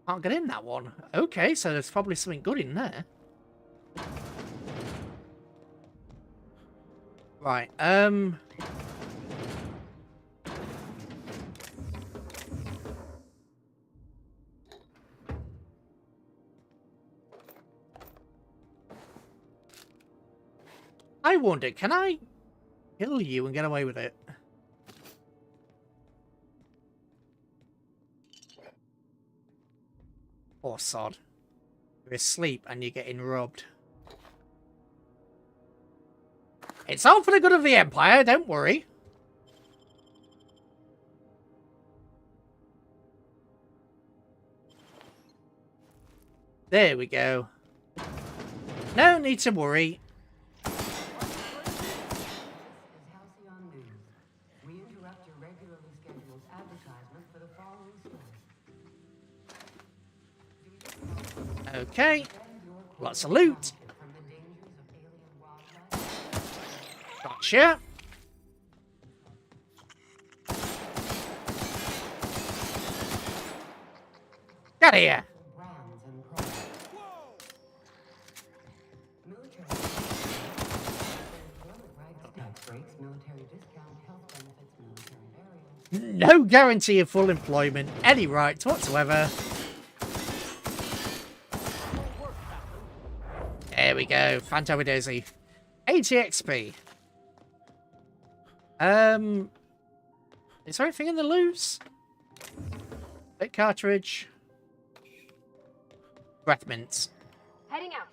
Can't get in that one. Okay, so there's probably something good in there. Right, I wonder, can I kill you and get away with it? Poor sod. You're asleep and you're getting robbed. It's all for the good of the Empire, don't worry. There we go. No need to worry. We interrupt your regularly scheduled advertisement for the following story. Okay. Lots of loot. Gotcha. Get here. No guarantee of full employment, any rights whatsoever. There we go, Phantom Daisy. 80 XP. Is there anything in the loose? Bit cartridge. Breath mints. Heading out.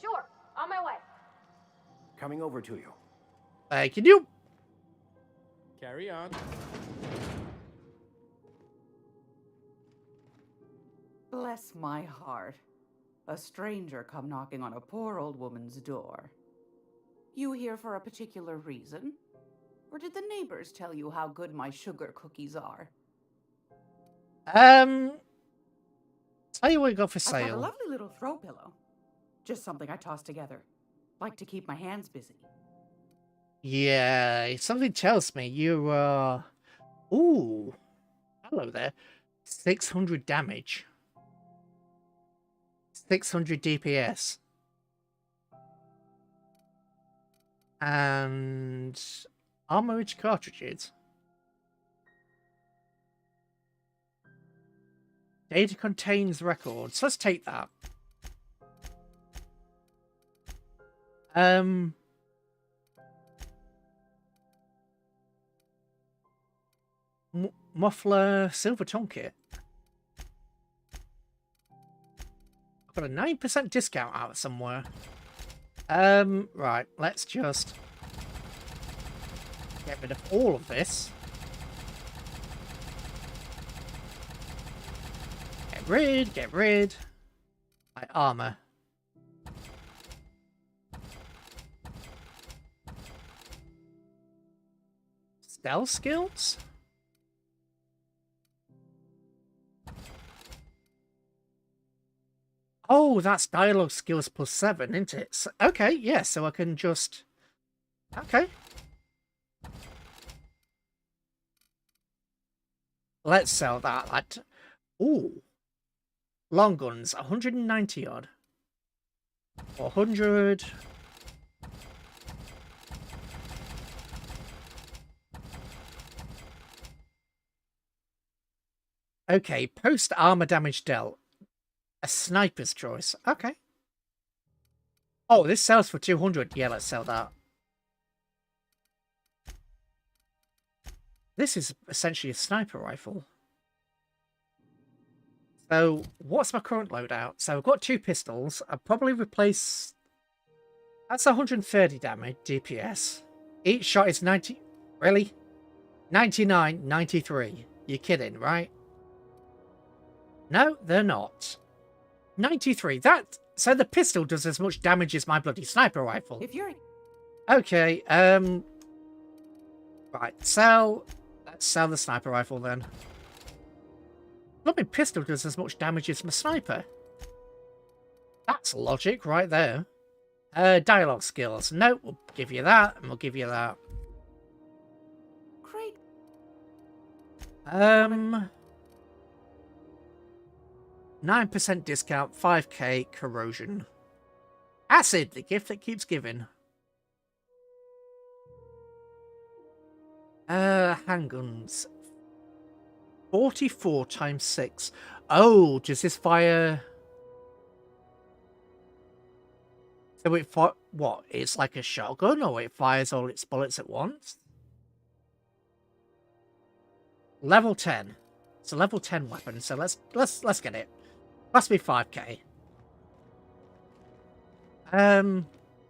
Sure, on my way. Coming over to you. Can you? Carry on. Bless my heart. A stranger come knocking on a poor old woman's door. You here for a particular reason? Or did the neighbors tell you how good my sugar cookies are? Tell you what you got for I've got a sale. lovely little throw pillow. Just something I toss together. Like to keep my hands busy. Yeah, something tells me you, ooh. Hello there. 600 damage. 600 DPS. And armor-rich cartridges. Data contains records. Let's take that. Muffler silver toolkit. I've got a 9% discount out somewhere. Right, let's just get rid of all of this. Get rid. My armor. Stealth skills? Oh, that's dialogue skills plus 7, isn't it? So, okay, yeah, so I can just... Okay. Let's sell that. Ooh. Long guns, 190 odd. 100. Okay, post armor damage dealt. A sniper's choice. Okay. Oh, this sells for 200. Yeah, let's sell that. This is essentially a sniper rifle. So, what's my current loadout? So, I've got 2 pistols. I'll probably replace... That's 130 damage, DPS. Each shot is 90... Really? 99, 93. You're kidding, right? No, they're not. 93. So the pistol does as much damage as my bloody sniper rifle. If you're... Okay, right, let's sell the sniper rifle then. Bloody pistol does as much damage as my sniper. That's logic right there. Dialogue skills. No, we'll give you that, and we'll give you that. Great. 9% discount, 5k corrosion. Acid, the gift that keeps giving. Handguns. 44 times 6. Oh, does this fire... So it what? It's like a shotgun, or it fires all its bullets at once? Level 10. It's a level 10 weapon, so let's get it. Must be 5k.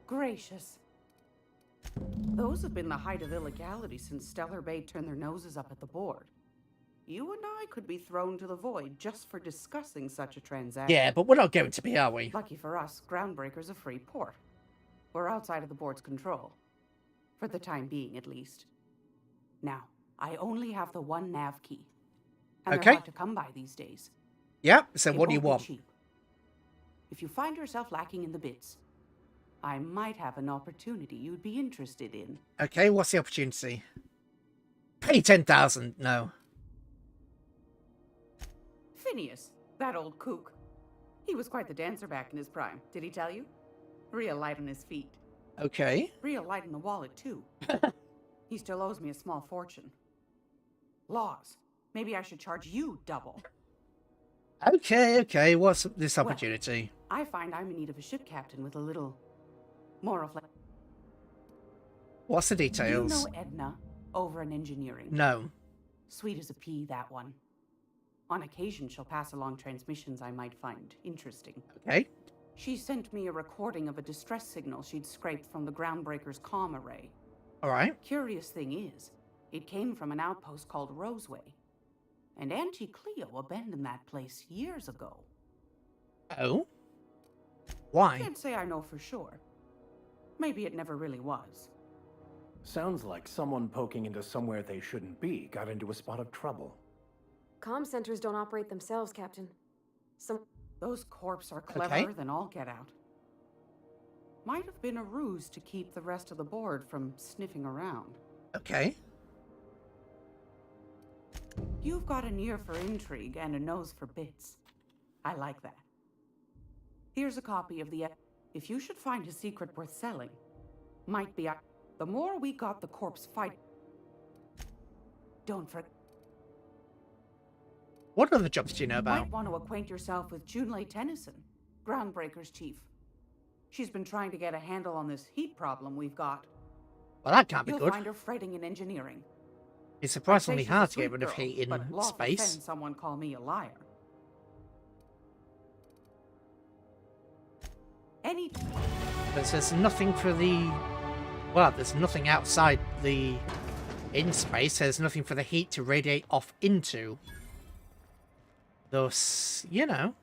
Gracious. Those have been the height of illegality since Stellar Bay turned their noses up at the board. You and I could be thrown to the void just for discussing such a transaction. Yeah, but we're not going to be, are we? Lucky for us, Groundbreaker's a free port. We're outside of the board's control. For the time being, at least. Now, I only have the 1 nav key. And they're hard to come by these days. Yep, so what do you want? Cheap. If you find yourself lacking in the bits, I might have an opportunity you'd be interested in. Okay, what's the opportunity? Pay 10,000. No. Phineas, that old kook. He was quite the dancer back in his prime, did he tell you? Real light on his feet. Okay. Real light in the wallet, too. He still owes me a small fortune. Laws. Maybe I should charge you double. Okay. What's this opportunity? Well, I find I'm in need of a ship captain with a little moral flex. What's the details? You know Edna over in engineering? No. Sweet as a pea, that one. On occasion, she'll pass along transmissions I might find interesting. Okay. She sent me a recording of a distress signal she'd scraped from the Groundbreaker's comm array. All right. Curious thing is, it came from an outpost called Roseway. And Auntie Cleo abandoned that place years ago. Oh? Why? Can't say I know for sure. Maybe it never really was. Sounds like someone poking into somewhere they shouldn't be got into a spot of trouble. Comm centers don't operate themselves, Captain. Those corps are cleverer than all get out. Might have been a ruse to keep the rest of the board from sniffing around. Okay. You've got an ear for intrigue and a nose for bits. I like that. Here's a copy of the... If you should find a secret worth selling, might be... The more we got the corpse fight... Don't forget... What other jobs do you know about? Might want to acquaint yourself with Junlei Tennyson, Groundbreaker's chief. She's been trying to get a handle on this heat problem we've got. Well, that can't be good. You'll find her fretting in engineering. It's surprisingly hard to get rid of heat in space. Someone call me a liar. But there's nothing for the... Well, there's nothing outside the... In space, there's nothing for the heat to radiate off into. Thus, you know.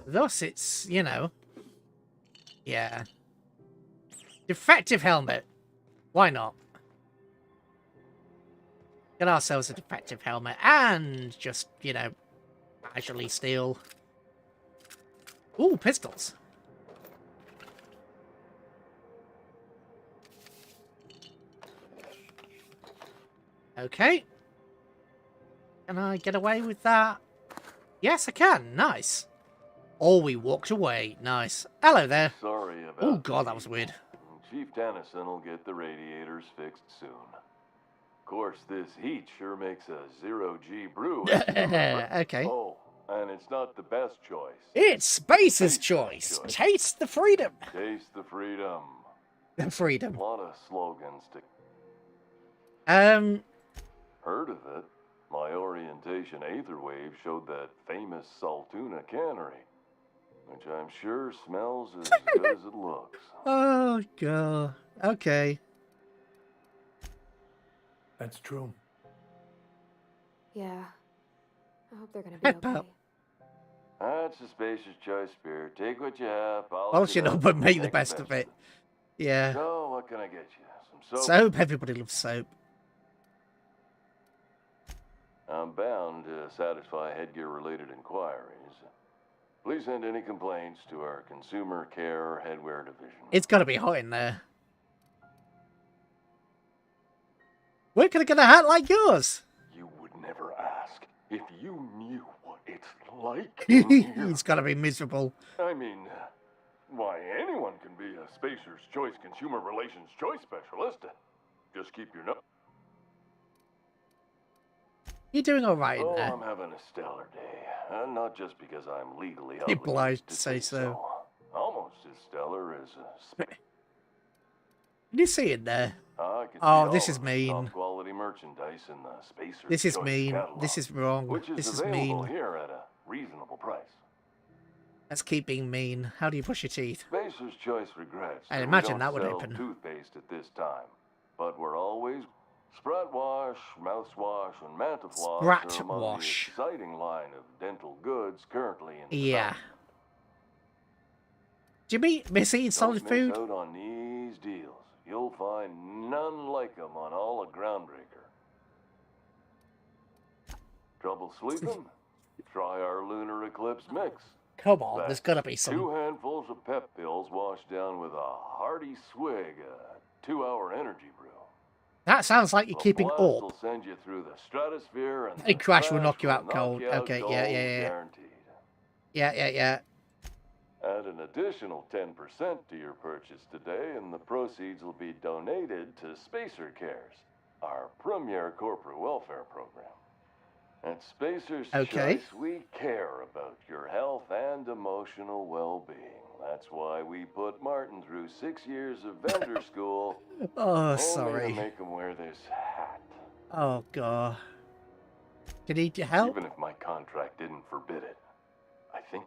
Thus, it's, you know. Yeah. Defective helmet. Why not? Get ourselves a defective helmet and just, you know, casually steal. Ooh, pistols. Okay. Can I get away with that? Yes, I can. Nice. Oh, we walked away. Nice. Hello there. Sorry about Oh, God, that was weird. Chief Tennyson will get the radiators fixed soon. Of course, this heat sure makes a zero-G brew. Okay. Oh, and it's not the best choice. It's Space's choice. Taste the freedom. Taste the freedom. The freedom. A lot of slogans to... Heard of it? My orientation aetherwave showed that famous Saltuna cannery, which I'm sure smells as good as it looks. Oh, God. Okay. That's true. Yeah. I hope they're gonna be okay. That's a spacer's choice, Spirit. Take what you have. Well, you know, but make the best of it. Yeah. So, what can I get you? Some soap? Soap. Everybody loves soap. I'm bound to satisfy headgear-related inquiries. Please send any complaints to our Consumer Care Headwear Division. It's got to be hot in there. Where can I get a hat like yours? You would never ask if you knew what it's like in here. It's got to be miserable. I mean, why, anyone can be a Spacer's Choice Consumer Relations Choice Specialist. Just keep your nose. You're doing all right in Oh, there. I'm having a stellar day. Not just because I'm legally You're obligated obliged to say so. Almost as stellar as a Can you see it there? I can Oh, see this all is the mean. top-quality merchandise in the Spacer's This is Choice mean. catalog, This is wrong. which is This is available mean. here at a reasonable price. Let's keep being mean. How do you brush your teeth? Spacer's Choice regrets I'd that imagine we that don't would sell happen. toothpaste at this time, but we're always Sprat Wash, Mouthwash, and Mantafloss Sprat are among Wash. the exciting line of dental goods currently in Yeah. Do you miss eating solid Don't food? miss out on these deals. You'll find none like them on all of Groundbreaker. Trouble sleeping? Try our Lunar Eclipse mix. Come on, That's there's got to be 2 some. handfuls of pep pills washed down with a hearty swig of 2-hour energy brew. That sounds like you're keeping Blast up. will send you through the stratosphere and A crash will the knock you crash out will cold. knock you out Okay, cold, yeah. guaranteed. Yeah. Add an additional 10% to your purchase today, and the proceeds will be donated to Spacer Cares, our premier corporate welfare program. At Spacer's Okay. Choice, we care about your health and emotional well-being. That's why we put Martin through 6 years of vendor school. Oh, only sorry. to make him wear this hat. Oh, God. Did he need your help? Even if my contract didn't forbid it, I think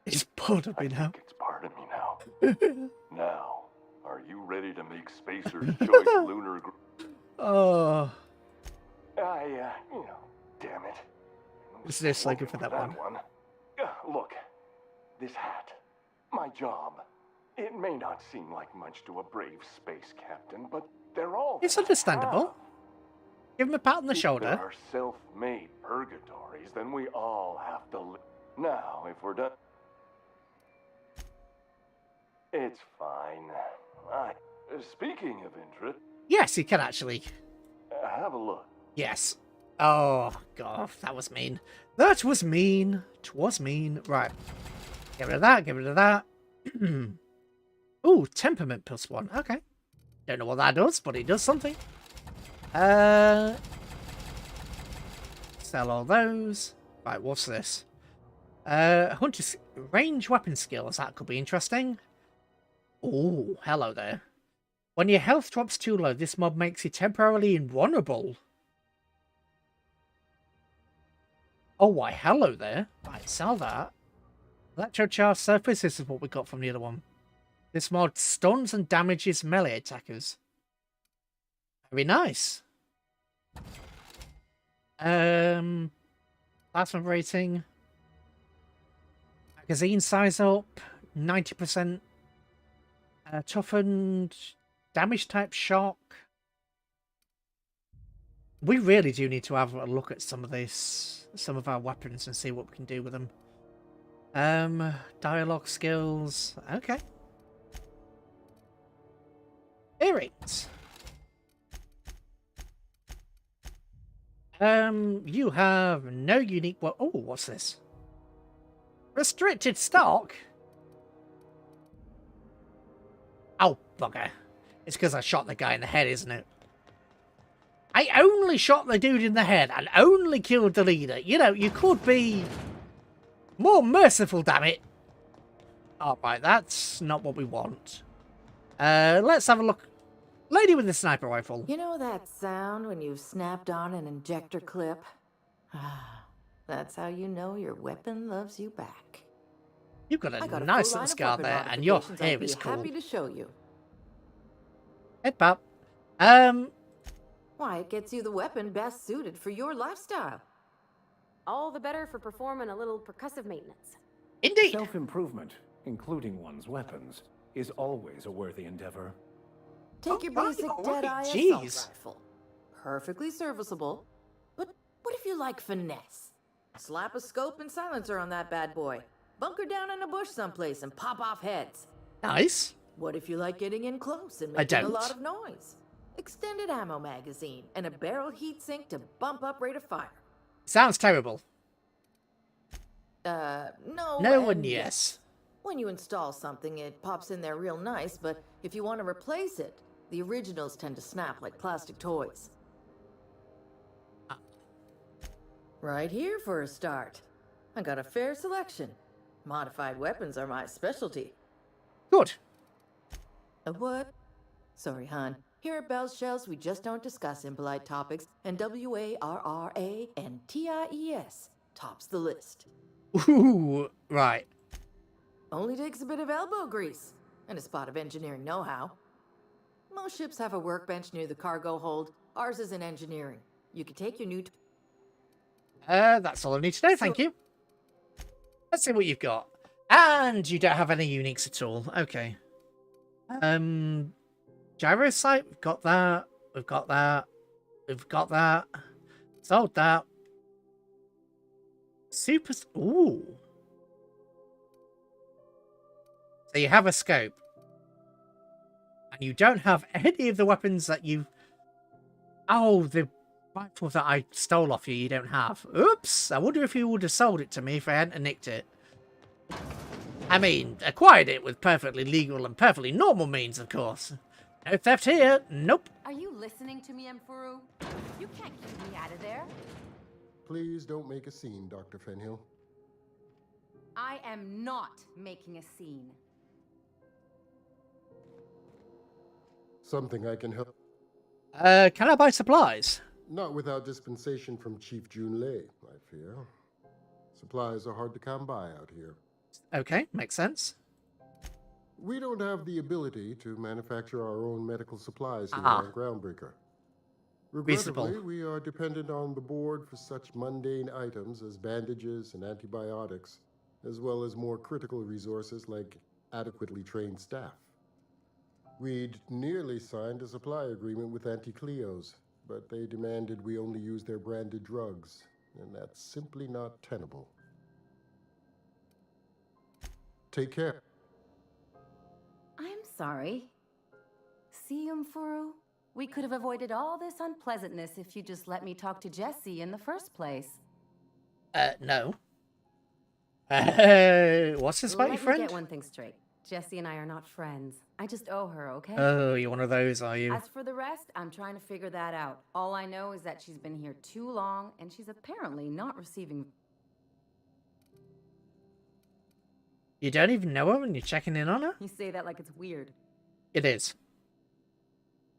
It's part of me now. it's part of me now. Now, are you ready to make Spacer's Choice Lunar? Oh. Damn it. Is there a slogan for that one? Look, this hat, my job. It may not seem like much to a brave space captain, but they're all. It's understandable. Give him a pat on the If shoulder. there are self-made purgatories, then we all have to live. Now, if we're done. It's fine. Speaking of interest, Yes, he can actually. have a look. Yes. Oh, God, that was mean. That was mean. 'Twas mean. Right. Get rid of that. Get rid of that. Ooh, temperament +1. Okay. Don't know what that does, but it does something. Sell all those. Right, what's this? Hunter's range weapon skills. That could be interesting. Ooh, hello there. When your health drops too low, this mob makes you temporarily invulnerable. Oh, why, hello there. Right, sell that. Electrocharged surface. This is what we got from the other one. This mod stuns and damages melee attackers. Very nice. Plasma rating. Magazine size up. 90%. Toughened. Damage type shock. We really do need to have a look at some of this. Some of our weapons and see what we can do with them. Dialogue skills. Okay. Earrings. You have no unique... Oh, what's this? Restricted stock? Oh, bugger. It's because I shot the guy in the head, isn't it? I only shot the dude in the head and only killed the leader. You know, you could be more merciful, damn it. Alright, that's not what we want. Let's have a look. Lady with the sniper rifle. You know that sound when you've snapped on an injector clip? That's how you know your weapon loves you back. You've got a nice little scar there, and your hair is cool. Happy to show you. Head pop. Why, it gets you the weapon best suited for your lifestyle. All the better for performing a little percussive maintenance. Indeed. Self-improvement, including one's weapons, is always a worthy endeavor. Take your basic Deadeye assault rifle. Perfectly serviceable. But what if you like finesse? Slap a scope and silencer on that bad boy. Bunker down in a bush someplace and pop off heads. Nice. What if you like getting in close and I making a don't. lot of noise? Extended ammo magazine and a barrel heatsink to bump up rate of fire. Sounds terrible. No. No and yes. When you install something, it pops in there real nice, but if you want to replace it, the originals tend to snap like plastic toys. Right here for a start. I got a fair selection. Modified weapons are my specialty. Good. A what? Sorry, hon. Here at Bell's Shells, we just don't discuss impolite topics, and WARRA and TIES tops the list. Ooh, right. Only takes a bit of elbow grease and a spot of engineering know-how. Most ships have a workbench near the cargo hold. Ours is in engineering. You can take your new... That's all I need to know, thank you. Let's see what you've got. And you don't have any uniques at all. Okay. Gyro sight, we've got that. We've got that. We've got that. Sold that. Super... Ooh. So you have a scope. And you don't have any of the weapons that you... Oh, the rifle that I stole off you don't have. Oops! I wonder if you would have sold it to me if I hadn't nicked it. I mean, acquired it with perfectly legal and perfectly normal means, of course. No theft here. Nope. Are you listening to me, Emfuru? You can't keep me out of there. Please don't make a scene, Dr. Fenhill. I am not making a scene. Something I can help. Can I buy supplies? Not without dispensation from Chief Junlei, I fear. Supplies are hard to come by out here. Okay, makes sense. We don't have the ability to manufacture our own medical supplies here on Groundbreaker. Regrettably, we are dependent on the board for such mundane items as bandages and antibiotics, as well as more critical resources like adequately trained staff. We'd nearly signed a supply agreement with Anti-Cleos, but they demanded we only use their branded drugs, and that's simply not tenable. Take care. I'm sorry. See, Emfuru? We could have avoided all this unpleasantness if you just let me talk to Jessie in the first place. No. What's this about your friend? Let me get one thing straight. Jessie and I are not friends. I just owe her, okay? Oh, you're one of those, are you? As for the rest, I'm trying to figure that out. All I know is that she's been here too long, and she's apparently not receiving... You don't even know her and you're checking in on her? You say that like it's weird. It is.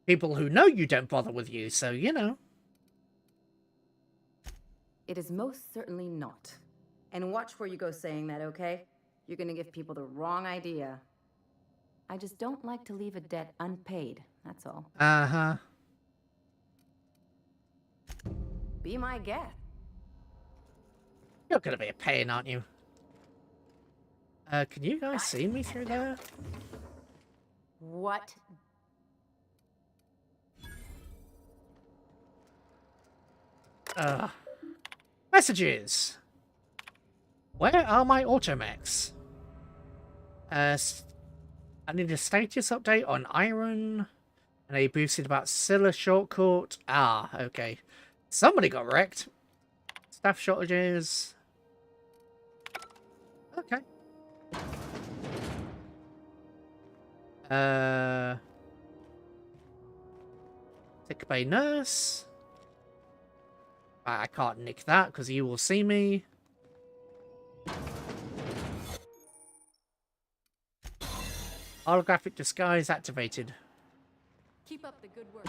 People who know you don't bother with you, so you know. It is most certainly not. And watch where you go saying that, okay? You're gonna give people the wrong idea. I just don't like to leave a debt unpaid, that's all. Uh-huh. Be my guest. You're gonna be a pain, aren't you? Can you guys see me through there? What? Messages! Where are my automechs? I need a status update on Iron. And they boosted about Scylla shortcut. Ah, okay. Somebody got wrecked. Staff shortages. Okay. Sick bay nurse. I can't nick that because you will see me. Holographic disguise activated. Keep up the good work.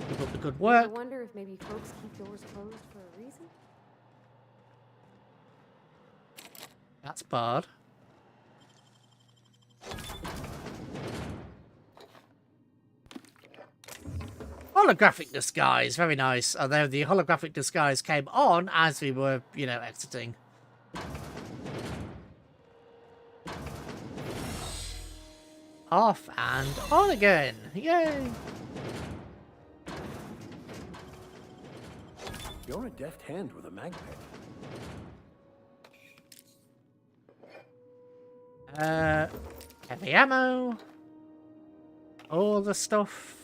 Keep up the good I work. wonder if maybe folks keep doors closed for a reason? That's bad. Holographic disguise, very nice. Although the holographic disguise came on as we were, you know, exiting. Off and on again. Yay! You're a deft hand with a mag pick. Heavy ammo. All the stuff.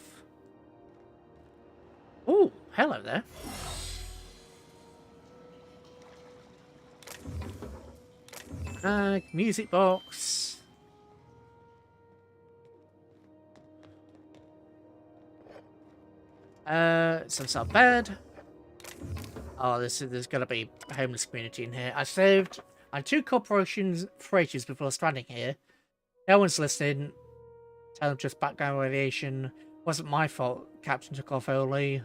Oh, hello there. Music box. Some sort of bed. Oh, there's gotta be a homeless community in here. I saved on 2 corporations freighters before stranding here. No one's listening. Tell them just background radiation. Wasn't my fault. Captain took off early.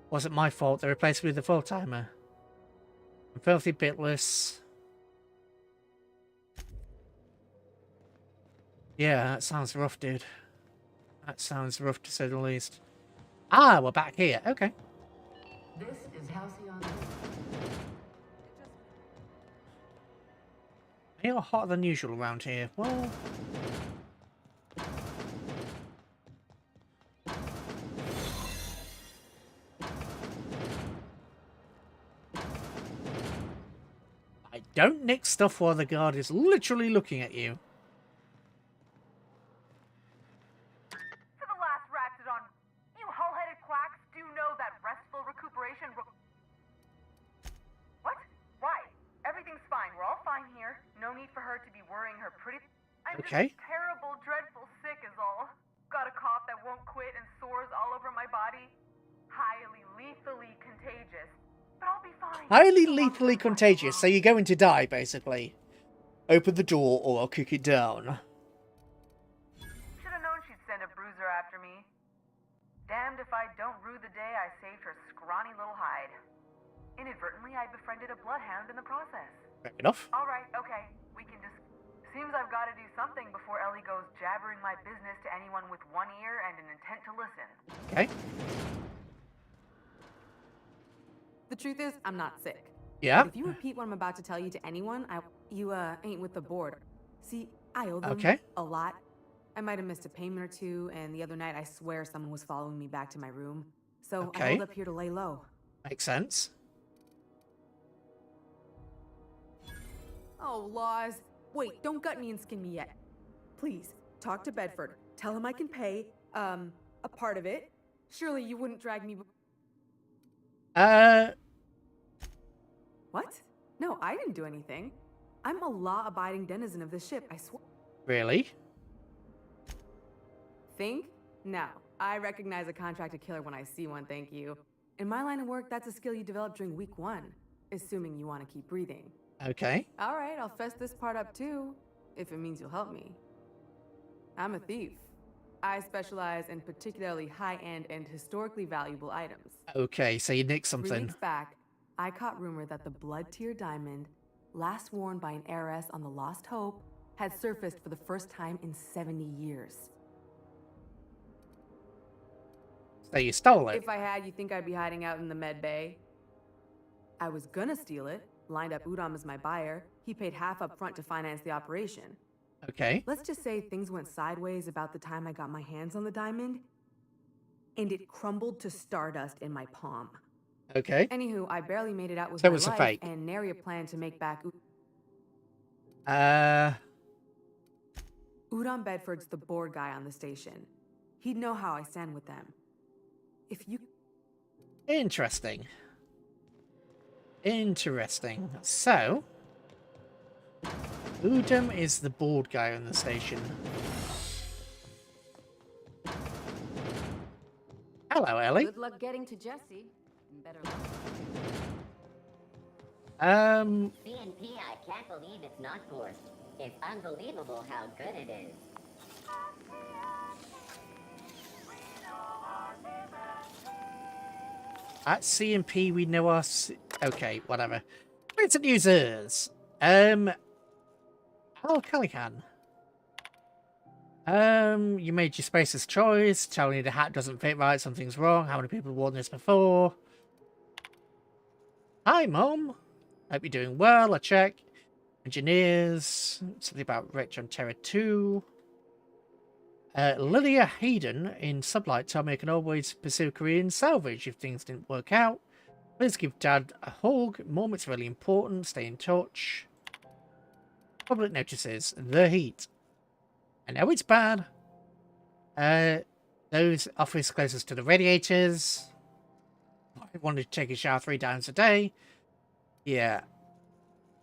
Wasn't my fault. They replaced me with a full-timer. I'm filthy bitless. Yeah, that sounds rough, dude. That sounds rough to say the least. Ah, we're back here. Okay. This is Halcyon. You're hotter than usual around here. Well... Don't nick stuff while the guard is literally looking at you. For the last ratchet on, you hull-headed quacks do know that restful recuperation What? Why? Everything's fine. We're all fine here. No need for her to be worrying her pretty... I'm just terrible, dreadful sick is all. Got a cough that won't quit and sores all over my body. Highly lethally contagious. But I'll be fine. Highly lethally contagious, so you're going to die, basically. Open the door or I'll kick it down. Should have known she'd send a bruiser after me. Damned if I don't rue the day I saved her scrawny little hide. Inadvertently, I befriended a bloodhound in the process. Fair enough. Alright, okay. We can just... Seems I've got to do something before Ellie goes jabbering my business to anyone with one ear and an intent to listen. Okay. The truth is, I'm not sick. Yeah. But if you repeat what I'm about to tell you to anyone, you ain't with the board. See, I owe them a lot. I might have missed a payment or two, and the other night I swear someone was following me back to my room. So I held up here to lay low. Makes sense. Oh, laws. Wait, don't gut me and skin me yet. Please, talk to Bedford. Tell him I can pay, a part of it. Surely you wouldn't drag me... What? No, I didn't do anything. I'm a law-abiding denizen of this ship, I swear. Really? Think? No. I recognize a contracted killer when I see one, thank you. In my line of work, that's a skill you develop during week 1. Assuming you want to keep breathing. Okay. Alright, I'll fess this part up too. If it means you'll help me. I'm a thief. I specialize in particularly high-end and historically valuable items. Okay, so you nicked something. 3 weeks back, I caught rumor that the blood-tier diamond, last worn by an heiress on the Lost Hope, had surfaced for the first time in 70 years. So you stole it? If I had, you think I'd be hiding out in the med bay? I was gonna steal it, lined up Udom as my buyer. He paid half up front to finance the operation. Okay. Let's just say things went sideways about the time I got my hands on the diamond, and it crumbled to stardust in my palm. Okay. Anywho, I barely made it out with So it my was a life, fake. and nary a plan to make back. Udom Bedford's the board guy on the station. He'd know how I stand with them. If you Interesting. Interesting. So, Udom is the board guy on the station. Hello, Ellie. Good luck getting to Jesse. And better luck. CNP, I can't believe it's not forced. It's unbelievable how good it is. At CMP, we know us. Okay, whatever. Recent users. Al Calican. You made your space's choice. Telling you the hat doesn't fit right. Something's wrong. How many people have worn this before? Hi, Mom. Hope you're doing well. I check. Engineers. Something about Rich on Terra 2. Lilia Hayden in Sublight told me I can always pursue a career in salvage if things didn't work out. Please give Dad a hug. Mom, it's really important. Stay in touch. Public notices. The heat. I know it's bad. Those office closest to the radiators. I wanted to take a shower 3 times a day. Yeah.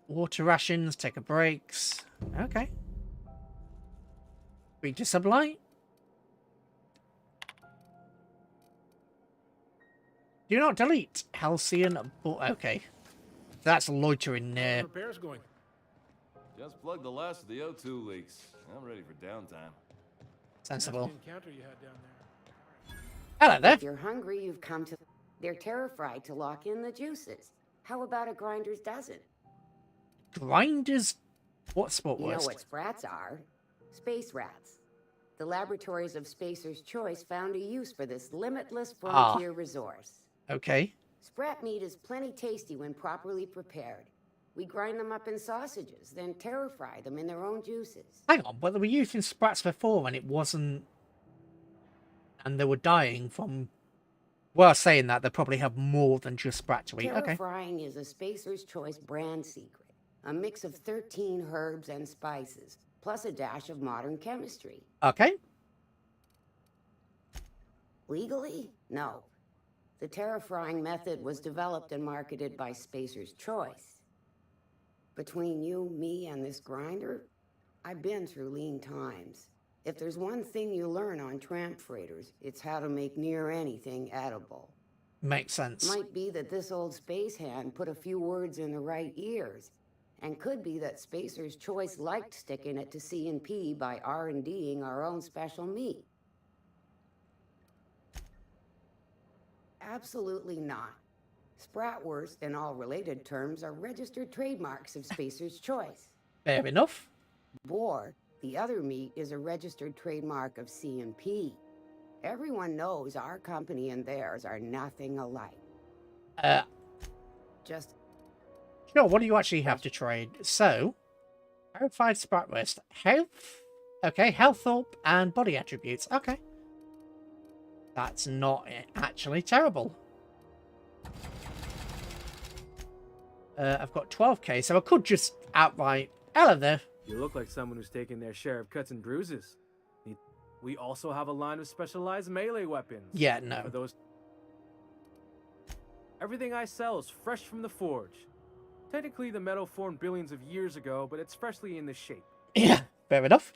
Water rations. Take a breaks. Okay. Read to Sublight. Do not delete Halcyon. Okay. That's loitering there. Repairs going. Just plugged the last of the O2 leaks. I'm ready for downtime. Sensible. Encounter you had down there. Hello there. If you're hungry, you've come to... They're terrified to lock in the juices. How about a grinder's dozen? Grinders? What sport You was? know what sprats are? Space rats. The laboratories of Spacer's Choice found a use for this limitless frontier resource. Okay. Sprat meat is plenty tasty when properly prepared. We grind them up in sausages, then terror fry them in their own juices. Hang on, but they were using sprats before and it wasn't... And they were dying from... Well, saying that, they probably have more than just sprat to eat. Terror Okay. frying is a Spacer's Choice brand secret. A mix of 13 herbs and spices, plus a dash of modern chemistry. Okay. Legally? No. The terror frying method was developed and marketed by Spacer's Choice. Between you, me, and this grinder, I've been through lean times. If there's one thing you learn on tramp freighters, it's how to make near anything edible. Makes sense. Might be that this old space hand put a few words in the right ears, and could be that Spacer's Choice liked sticking it to C&P by R&Ding our own special meat. Absolutely not. Spratwurst and all related terms are registered trademarks of Spacer's Choice. Fair enough. Boar, the other meat, is a registered trademark of C&P. Everyone knows our company and theirs are nothing alike. Just... Sure, what do you actually have to trade? So, verified Spratwurst. Health. Okay, health up and body attributes. Okay. That's not actually terrible. I've got 12k, so I could just outright... Hello there. You look like someone who's taken their share of cuts and bruises. We also have a line of specialized melee weapons. Yeah, no. For those... Everything I sell is fresh from the forge. Technically, the metal formed billions of years ago, but it's freshly in this shape. Yeah, fair enough.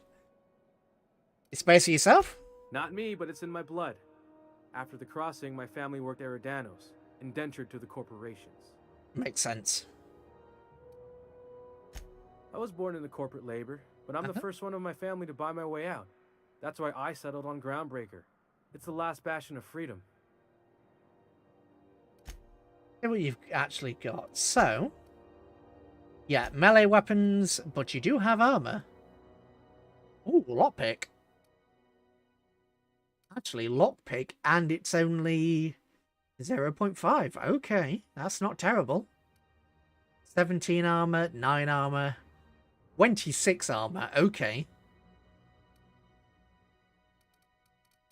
You space yourself? Not me, but it's in my blood. After the crossing, my family worked Eridanos, indentured to the corporations. Makes sense. I was born into corporate labor, but I'm the first one of my family to buy my way out. That's why I settled on Groundbreaker. It's the last bastion of freedom. See what you've actually got. So, yeah, melee weapons, but you do have armor. Ooh, lockpick. Actually, lockpick, and it's only 0.5. Okay, that's not terrible. 17 armor, 9 armor, 26 armor. Okay.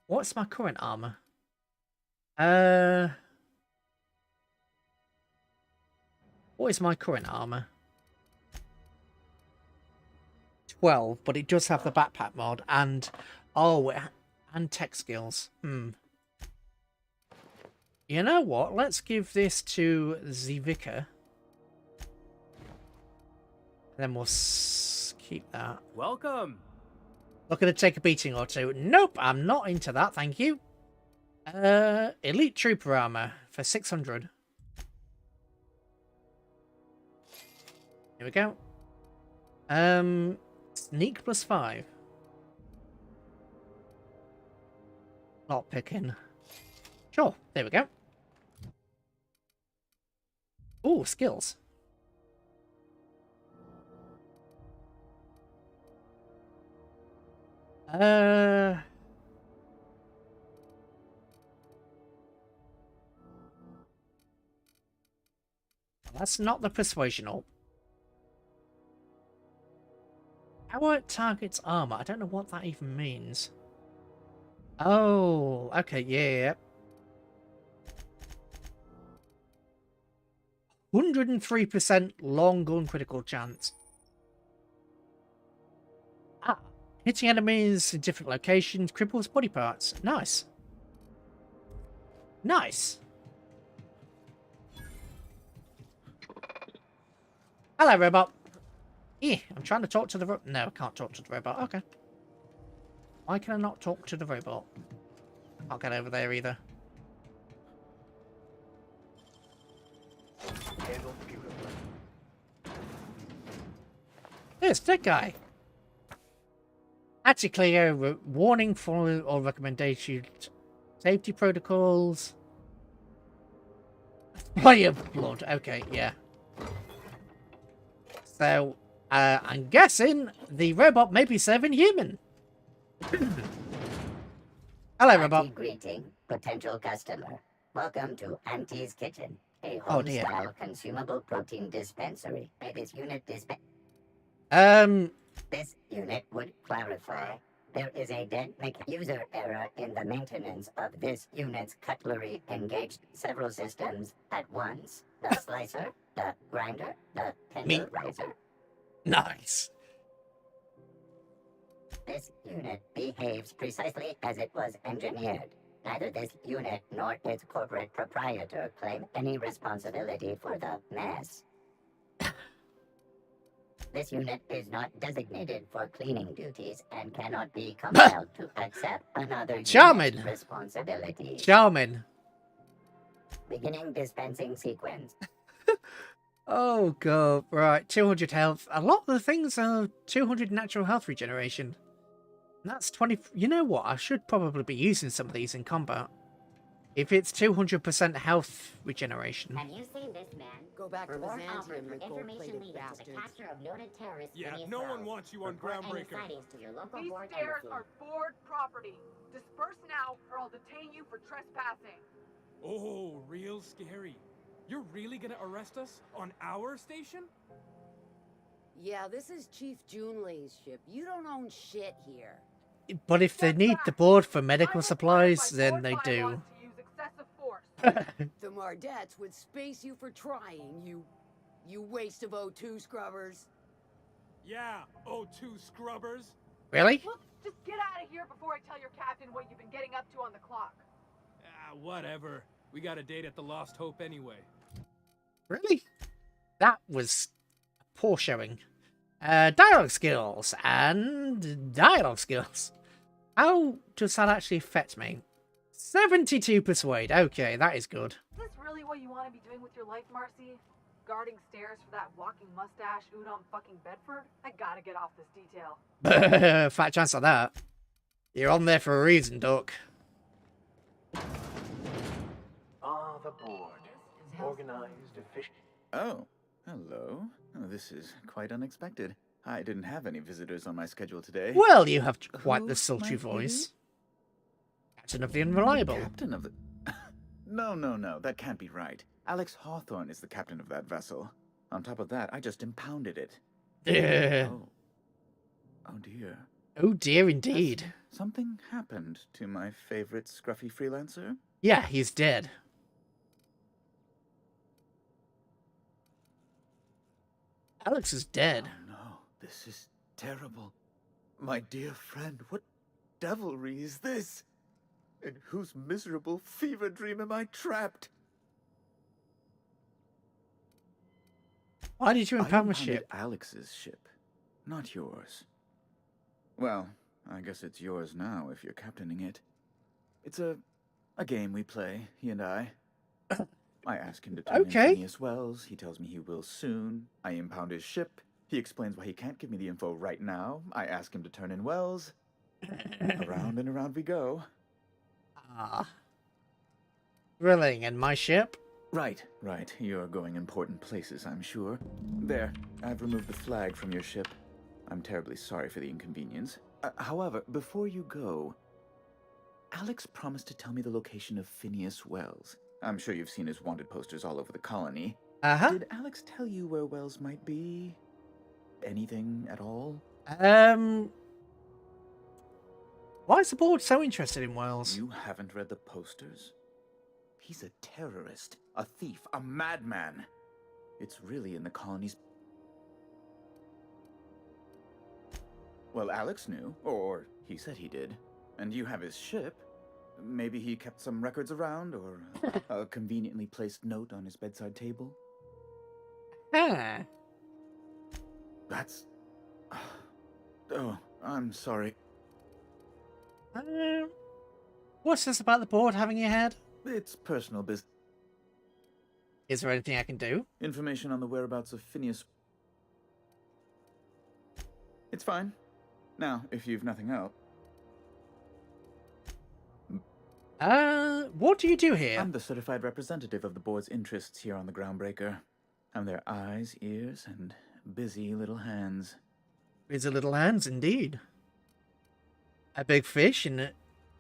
What's my current armor? What is my current armor? 12, but it does have the backpack mod and and tech skills. You know what? Let's give this to the vicar. Then we'll keep that. Welcome. Looking to take a beating or two. Nope, I'm not into that, thank you. Elite Trooper Armor for 600. Here we go. Sneak +5. Not picking. Sure, there we go. Ooh, skills. That's not the persuasional. Power targets armor. I don't know what that even means. Oh, okay, yeah. 103% long gun critical chance. Ah, hitting enemies in different locations cripples body parts. Nice. Nice. Hello, robot. Yeah, I'm trying to talk to the robot. No, I can't talk to the robot. Okay. Why can I not talk to the robot? I'll get over there either. There's that guy. Actually, a warning for or recommendation. Safety protocols. Play of blood. Okay, yeah. So, I'm guessing the robot may be serving human. Hello, robot. Greeting, potential customer. Welcome to Auntie's Kitchen, a Oh, dear. home-style consumable protein dispensary. May this unit This unit would clarify. There is a dead user error in the maintenance of this unit's cutlery engaged several systems at once. The slicer, the grinder, the tenderizer. Nice. This unit behaves precisely as it was engineered. Neither this unit nor its corporate proprietor claim any responsibility for the mess. This unit is not designated for cleaning duties and cannot be compelled to accept another unit's responsibility. Charmin. Beginning dispensing sequence. Oh god, right, 200 health. A lot of the things are 200 natural health regeneration. That's 20. You know what? I should probably be using some of these in combat. If it's 200% health regeneration. Have you seen this man? Go back to Reward Byzantium, offered you for information gold-plated leading to the bastards. capture of noted terrorists. Yeah, beneath no Wells. one wants you on Report any Groundbreaker. sightings to your local These board stairs embassy. are board property. Disperse now, or I'll detain you for trespassing. Oh, real scary. You're really gonna arrest us on our station? Yeah, this is Chief Junlei's ship. You don't own shit here. But if they need the board for medical supplies, then they do. The Mardettes would space you for trying, you waste of O2 scrubbers. Yeah, O2 scrubbers. Really? Look, just get out of here before I tell your captain what you've been getting up to on the clock. Ah, whatever. We got a date at the Lost Hope anyway. Really? That was poor showing. Dialogue skills and dialogue skills. How does that actually affect me? 72 persuade. Okay, that is good. Is this really what you want to be doing with your life, Marcy? Guarding stairs for that walking mustache Udon fucking Bedford? I gotta get off this detail. Fat chance of that. You're on there for a reason, Duck. Ah, the board. Organized, efficient. Oh, hello. Oh, this is quite unexpected. I didn't have any visitors on my schedule today. Well, you have quite the sultry voice. Captain of the Unreliable. Captain of the... No, that can't be right. Alex Hawthorne is the captain of that vessel. On top of that, I just impounded it. Yeah. Oh dear. Oh dear indeed. Has something happened to my favorite scruffy freelancer? Yeah, he's dead. Alex is dead. Oh no, this is terrible. My dear friend, what devilry is this? In whose miserable fever dream am I trapped? Why did you impound my I impounded ship? Alex's ship, not yours. Well, I guess it's yours now if you're captaining it. It's a game we play, he and I. I ask him to turn in Phineas Wells. He tells me he will soon. I impound his ship. He explains why he can't give me the info right now. I ask him to turn in Wells. Around and around we go. Ah. Thrilling. And my ship? Right. You're going important places, I'm sure. There, I've removed the flag from your ship. I'm terribly sorry for the inconvenience. However, before you go, Alex promised to tell me the location of Phineas Wells. I'm sure you've seen his wanted posters all over the colony. Did Alex tell you where Wells might be? Anything at all? Why is the board so interested in Wells? You haven't read the posters? He's a terrorist, a thief, a madman. It's really in the colony's... Well, Alex knew, or he said he did. And you have his ship. Maybe he kept some records around, or a conveniently placed note on his bedside table. That's... Oh, I'm sorry. What's this about the board having your head? It's personal business. Is there anything I can do? Information on the whereabouts of Phineas... It's fine. Now, if you've nothing else... What do you do here? I'm the certified representative of the board's interests here on the Groundbreaker. I'm their eyes, ears, and busy little hands. Busy little hands, indeed. A big fish in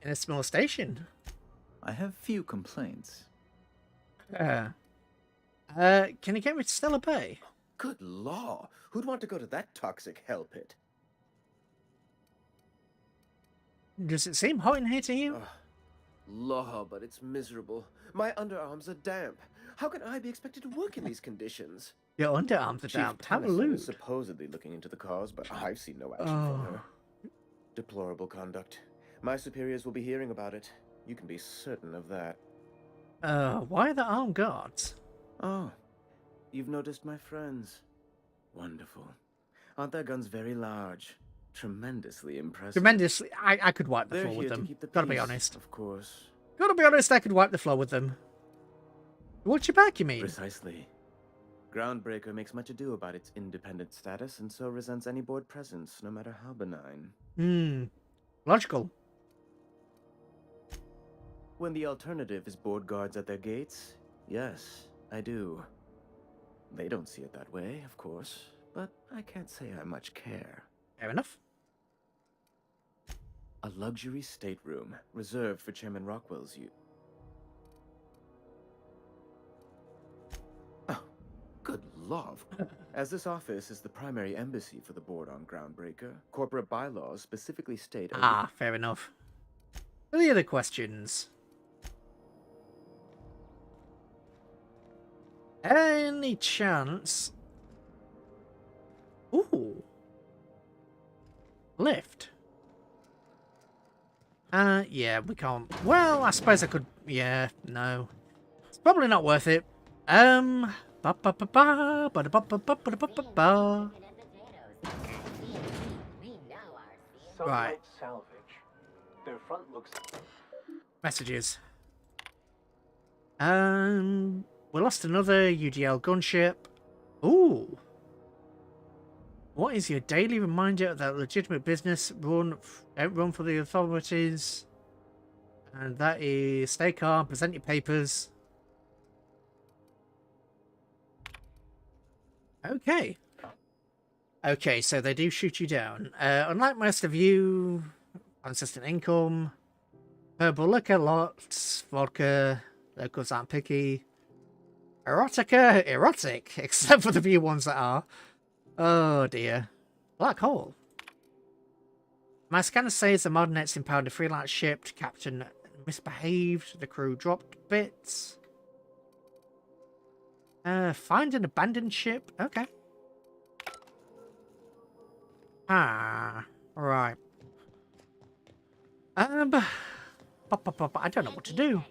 a small station. I have few complaints. Can you get me to Stellar Bay? Good law! Who'd want to go to that toxic hell pit? Does it seem hot in here to you? Law, but it's miserable. My underarms are damp. How can I be expected to work in these conditions? Your underarms are damp. How Tennyson rude. is supposedly looking into the cause, but I've seen no action from her. Deplorable conduct. My superiors will be hearing about it. You can be certain of that. Why are the armed guards? Oh, you've noticed my friends. Wonderful. Aren't their guns very large? Tremendously impressive. Tremendously. I could wipe the They're floor with here to them. keep the Gotta be peace, honest. Of course. Gotta be honest, I could wipe the floor with them. Watch your back, you mean? Precisely. Groundbreaker makes much ado about its independent status, and so resents any board presence, no matter how benign. Logical. When the alternative is board guards at their gates, yes, I do. They don't see it that way, of course, but I can't say I much care. Fair enough. A luxury stateroom, reserved for Chairman Rockwell's use. Oh, good love. As this office is the primary embassy for the board on Groundbreaker, corporate bylaws specifically state... Fair enough. Any other questions? Any chance... Ooh. Lift. Yeah, we can't. Well, I suppose I could. Yeah, no. It's probably not worth it. Right. Salvage. Their front looks... Messages. We lost another UDL gunship. Ooh. What is your daily reminder that legitimate business don't run for the authorities? And that is stay calm, present your papers. Okay. Okay, so they do shoot you down. Unlike most of you, consistent income, purple liquor, lots, vodka, locals aren't picky. Erotica, erotic, except for the few ones that are. Oh dear. Black hole. My scanner says the Modernet's impounded a freelance ship. Captain misbehaved. The crew dropped bits. Find an abandoned ship. Okay. Right. I don't know what to do.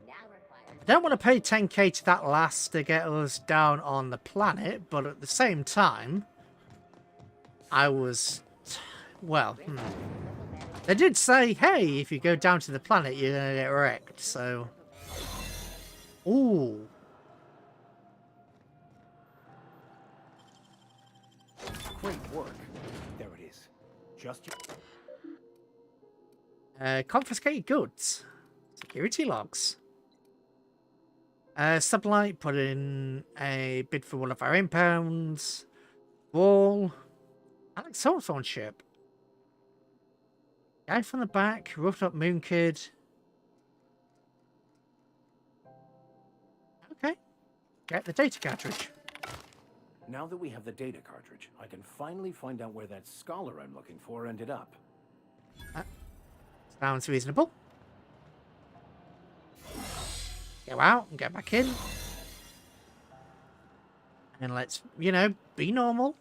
I don't want to pay 10k to that last to get us down on the planet, but at the same time, I was... Well, They did say, hey, if you go down to the planet, you're going to get wrecked, so... Ooh. Great work. There it is. Just... Confiscate goods. Security logs. Sublight, put in a bid for one of our impounds. Wall. Alex Hawthorne ship. Guy from the back, roughed up moon kid. Okay. Get the data cartridge. Now that we have the data cartridge, I can finally find out where that scholar I'm looking for ended up. Sounds reasonable. Go out and get back in. And let's, you know, be normal.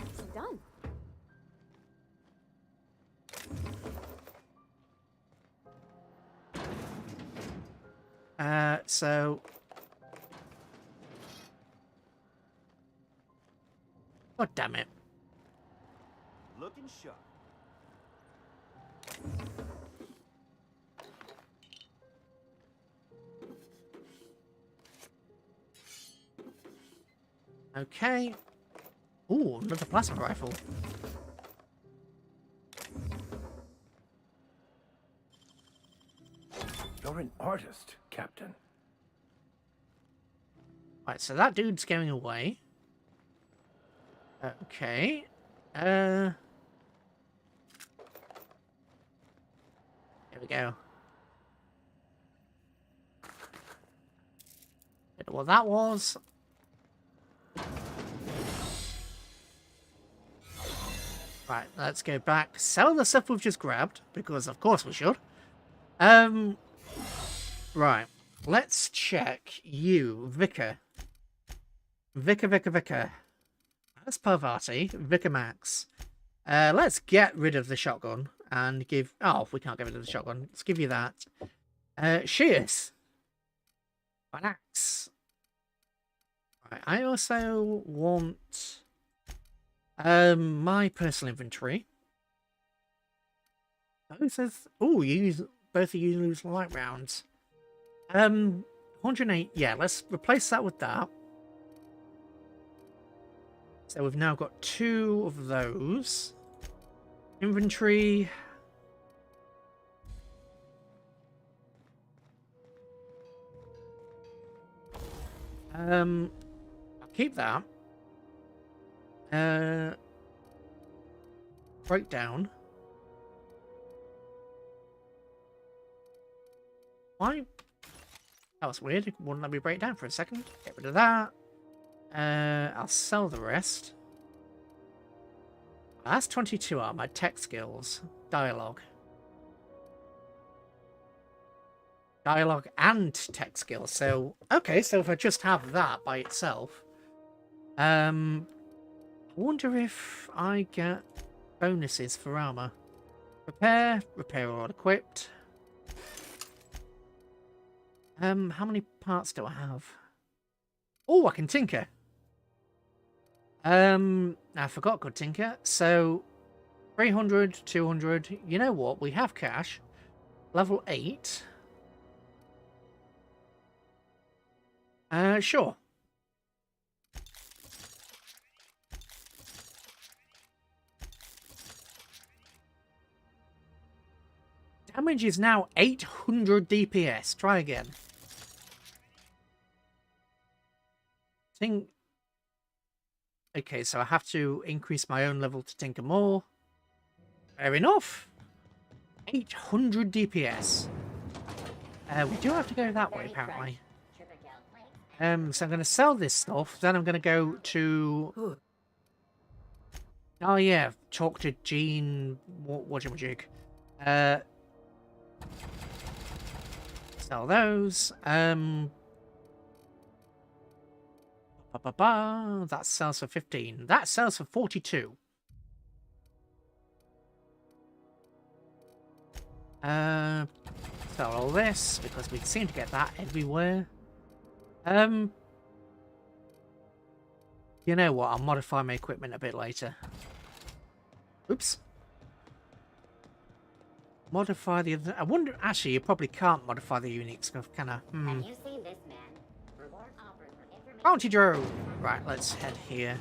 It's done. So... God damn it. Looking sharp. Okay. Ooh, another plasma rifle. You're an artist, Captain. Right, so that dude's going away. Okay. Here we go. Don't know what that was. Right, let's go back. Sell the stuff we've just grabbed, because of course we should. Right. Let's check you, Vicar. Vicar. That's Parvati, Vicar Max. Let's get rid of the shotgun and give... Oh, we can't get rid of the shotgun. Let's give you that. Shears. An axe. Right, I also want... my personal inventory. Oh, both of you lose light rounds. 108. Yeah, let's replace that with that. So we've now got 2 of those. Inventory. I'll keep that. Breakdown. Why? That was weird. It wouldn't let me break down for a second. Get rid of that. I'll sell the rest. That's 22 are my tech skills. Dialogue. Dialogue and tech skills. So, okay, so if I just have that by itself. I wonder if I get bonuses for armor. Repair all equipped. How many parts do I have? Oh, I can tinker. I forgot good tinker. So 300, 200. You know what? We have cash. Level 8. Sure. Damage is now 800 DPS. Try again. Okay, so I have to increase my own level to tinker more. Fair enough. 800 DPS. We do have to go that way, apparently. So I'm going to sell this stuff. Then I'm going to go to... Oh, yeah. Talk to Jean... Whatchamajig. Sell those. That sells for 15. That sells for 42. Sell all this, because we seem to get that everywhere. You know what, I'll modify my equipment a bit later. Oops. Modify the other... I wonder... Actually, you probably can't modify the unique stuff, can I? Have you seen this man? Reward offered for information. Bounty Joe! Right, let's head here.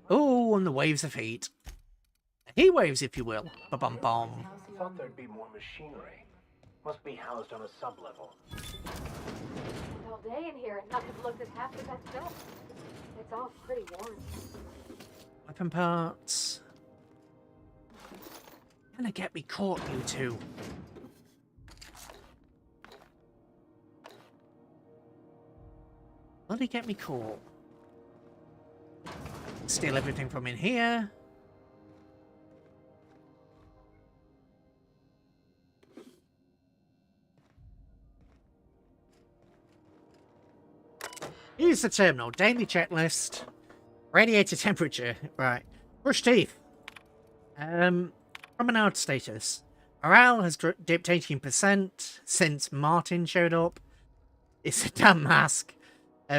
Oh, and the waves of heat. Heat waves, if you will. Ba-bum-bum. Thought there'd be more machinery. Must be housed on a sub-level. All day in here, and nothing looked as half the best built. It's all pretty worn. Weapon parts. You're gonna get me caught, you two. Bloody get me caught. Steal everything from in here. Use the terminal. Daily checklist. Radiator temperature. Right. Brush teeth. Promenade status. Morale has dipped 18% since Martin showed up. It's a damn mask.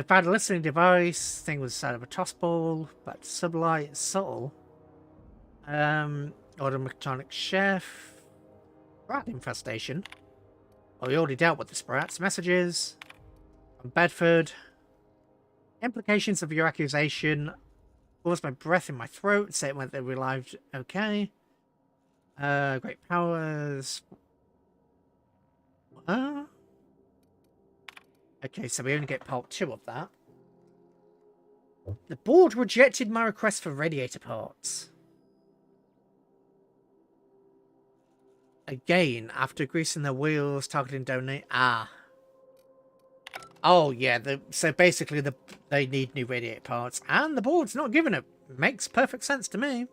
Found a listening device. Thing was inside of a toss ball. Back to sublight. Subtle. Automatronic chef. Rat infestation. Oh, we already dealt with the sprats. Messages. From Bedford. Implications of your accusation. Caused my breath in my throat. Say whether they relived. Okay. Great powers. Okay, so we only get part 2 of that. The board rejected my request for radiator parts. Again, after greasing their wheels, targeting donate. Oh yeah, so basically they need new radiator parts, and the board's not giving it. Makes perfect sense to me.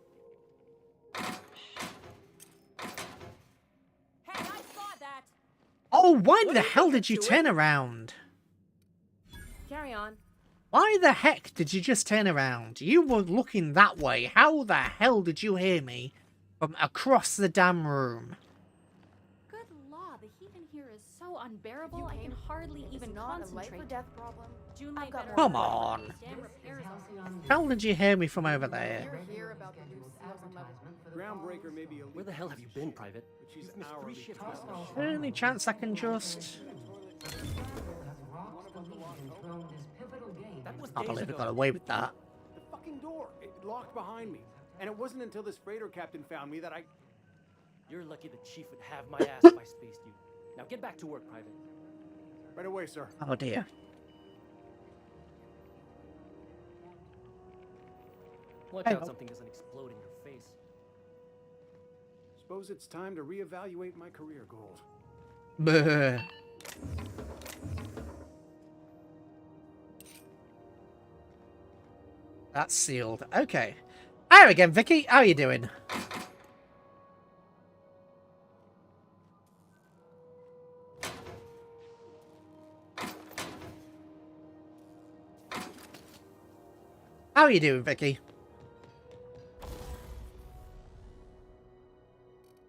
Oh, why the hell did you turn around? Carry on. Why the heck did you just turn around? You were looking that way. How the hell did you hear me from across the damn room? Good law, the heat in here is so unbearable I can hardly even concentrate. Life or death problem. Come on. How did you hear me from over there? Groundbreaker may be Where the hell have you been, Private? She's hourly. Any chance I can just... I believe I got away with that. The fucking door. It locked behind me. And it wasn't until this freighter captain found me that I... You're lucky the chief would have my ass if I spaced you. Now get back to work, Private. Right away, sir. Oh dear. Watch out something doesn't explode in your face. Suppose it's time to reevaluate my career goals. Buh. That's sealed. Okay. Hi again, Vicky. How are you doing? How are you doing, Vicky?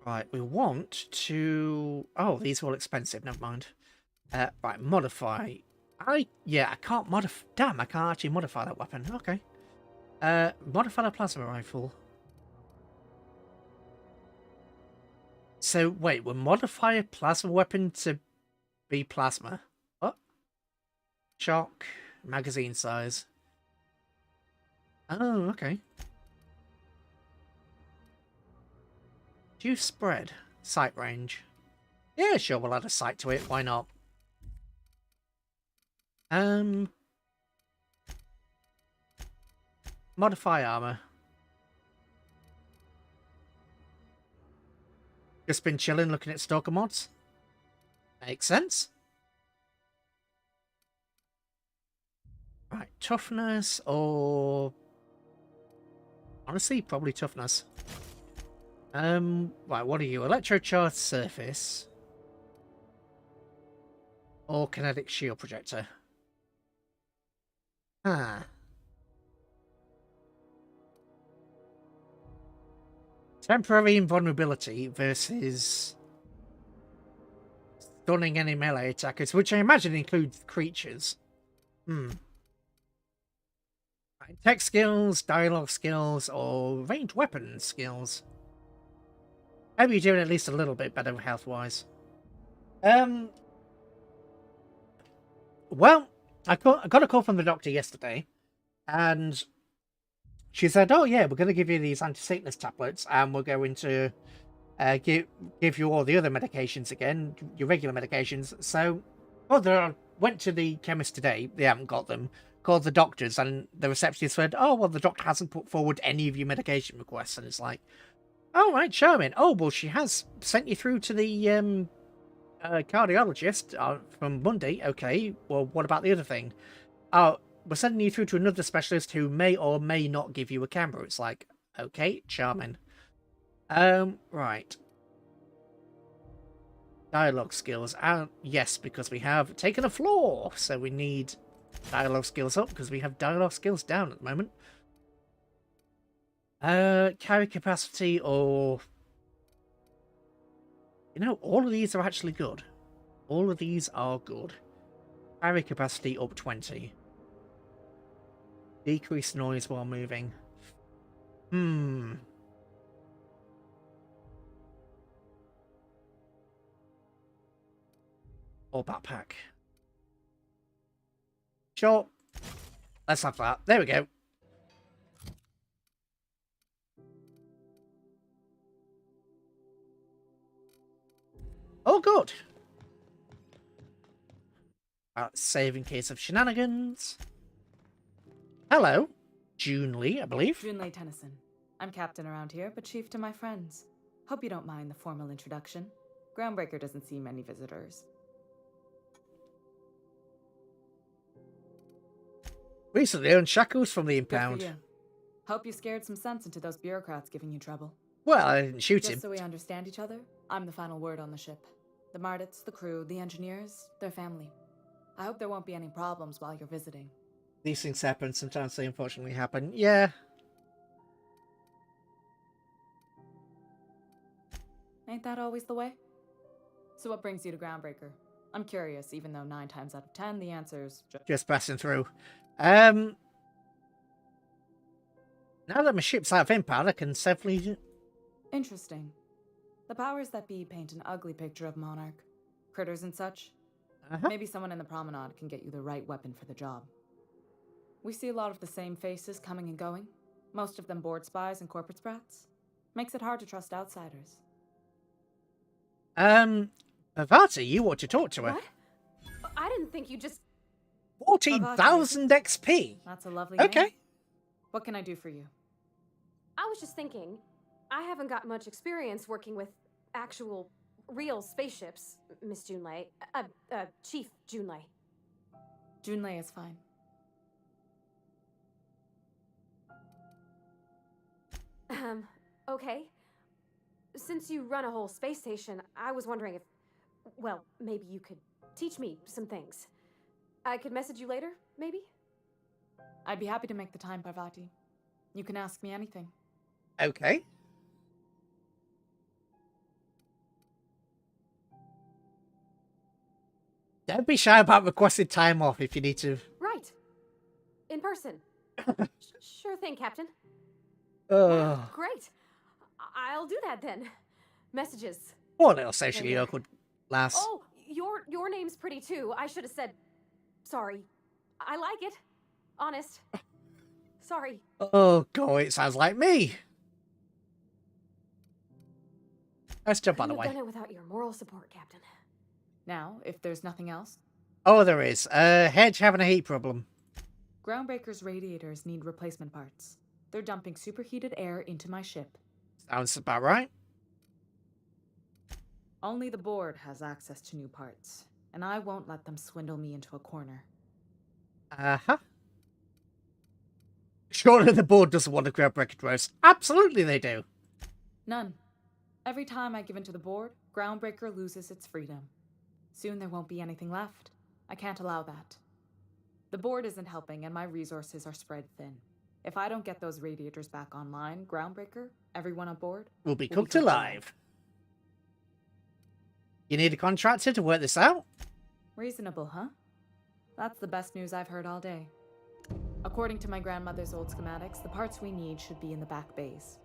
Right, we want to... Oh, these are all expensive. Never mind. Right, modify. I can't modify... Damn, I can't actually modify that weapon. Okay. Modify the plasma rifle. So, wait, we'll modify a plasma weapon to be plasma. What? Shock. Magazine size. Oh, okay. Juice spread. Sight range. Yeah, sure, we'll add a sight to it. Why not? Modify armor. Just been chilling looking at Stalker mods. Makes sense. Right, toughness or... Honestly, probably toughness. Right, what are you? Electrocharged surface. Or kinetic shield projector. Temporary invulnerability versus stunning any melee attackers, which I imagine includes creatures. Right, tech skills, dialogue skills, or ranged weapon skills. Maybe you're doing at least a little bit better health-wise. Well, I got a call from the doctor yesterday, and she said, "Oh yeah, we're going to give you these anti-sickness tablets, and we're going to give you all the other medications again, your regular medications." So, I went to the chemist today. They haven't got them. Called the doctors, and the receptionist said, "Oh well, the doctor hasn't put forward any of your medication requests." And it's like, "Oh right, charming. Oh well, she has sent you through to the cardiologist from Monday. Okay, well, what about the other thing? Oh, we're sending you through to another specialist who may or may not give you a camera." It's like, okay, charming. Right. Dialogue skills. Yes, because we have taken a floor, so we need dialogue skills up because we have dialogue skills down at the moment. Carry capacity, or all of these are actually good. All of these are good. Carry capacity up 20. Decrease noise while moving. Or backpack. Sure. Let's have that. There we go. Oh, good. Save in case of shenanigans. Hello. Junlei, I believe. Junlei Tennyson. I'm captain around here, but chief to my friends. Hope you don't mind the formal introduction. Groundbreaker doesn't see many visitors. Recently earned shackles from the impound. Hope you scared some sense into those bureaucrats giving you trouble. Well, I didn't shoot him. Just so we understand each other, I'm the final word on the ship. The Mardits, the crew, the engineers, their family. I hope there won't be any problems while you're visiting. These things happen. Sometimes they unfortunately happen. Yeah. Ain't that always the way? So what brings you to Groundbreaker? I'm curious, even though 9 times out of 10 the answer's just passing through. Now that my ship's out of impound, I can safely... Interesting. The powers that be paint an ugly picture of Monarch. Critters and such. Maybe someone in the promenade can get you the right weapon for the job. We see a lot of the same faces coming and going. Most of them board spies and corporate sprats. Makes it hard to trust outsiders. Avati, you want to talk to her? What? I didn't think you just... 14,000 XP! That's a lovely Okay. name. What can I do for you? I was just thinking, I haven't got much experience working with actual, real spaceships, Miss Junlei. Chief Junlei. Junlei is fine. Okay. Since you run a whole space station, I was wondering if, well, maybe you could teach me some things. I could message you later, maybe? I'd be happy to make the time, Parvati. You can ask me anything. Okay. Don't be shy about requesting time off if you need to. Right. In person. Sure thing, Captain. Great. I'll do that then. Messages. Poor little socially awkward lass. Oh, your name's pretty too. I should have said... Sorry. I like it. Honest. Sorry. Oh, God, it sounds like me. Let's jump out of the way. Couldn't have done it without your moral support, Captain. Now, if there's nothing else... Oh, there is. Hedge having a heat problem. Groundbreaker's radiators need replacement parts. They're dumping superheated air into my ship. Sounds about right. Only the board has access to new parts, and I won't let them swindle me into a corner. Surely the board doesn't want a Groundbreaker roast. Absolutely they do. None. Every time I give in to the board, Groundbreaker loses its freedom. Soon there won't be anything left. I can't allow that. The board isn't helping, and my resources are spread thin. If I don't get those radiators back online, Groundbreaker, everyone on board... will be cooked alive. You need a contractor to work this out? Reasonable, huh? That's the best news I've heard all day. According to my grandmother's old schematics, the parts we need should be in the back bays.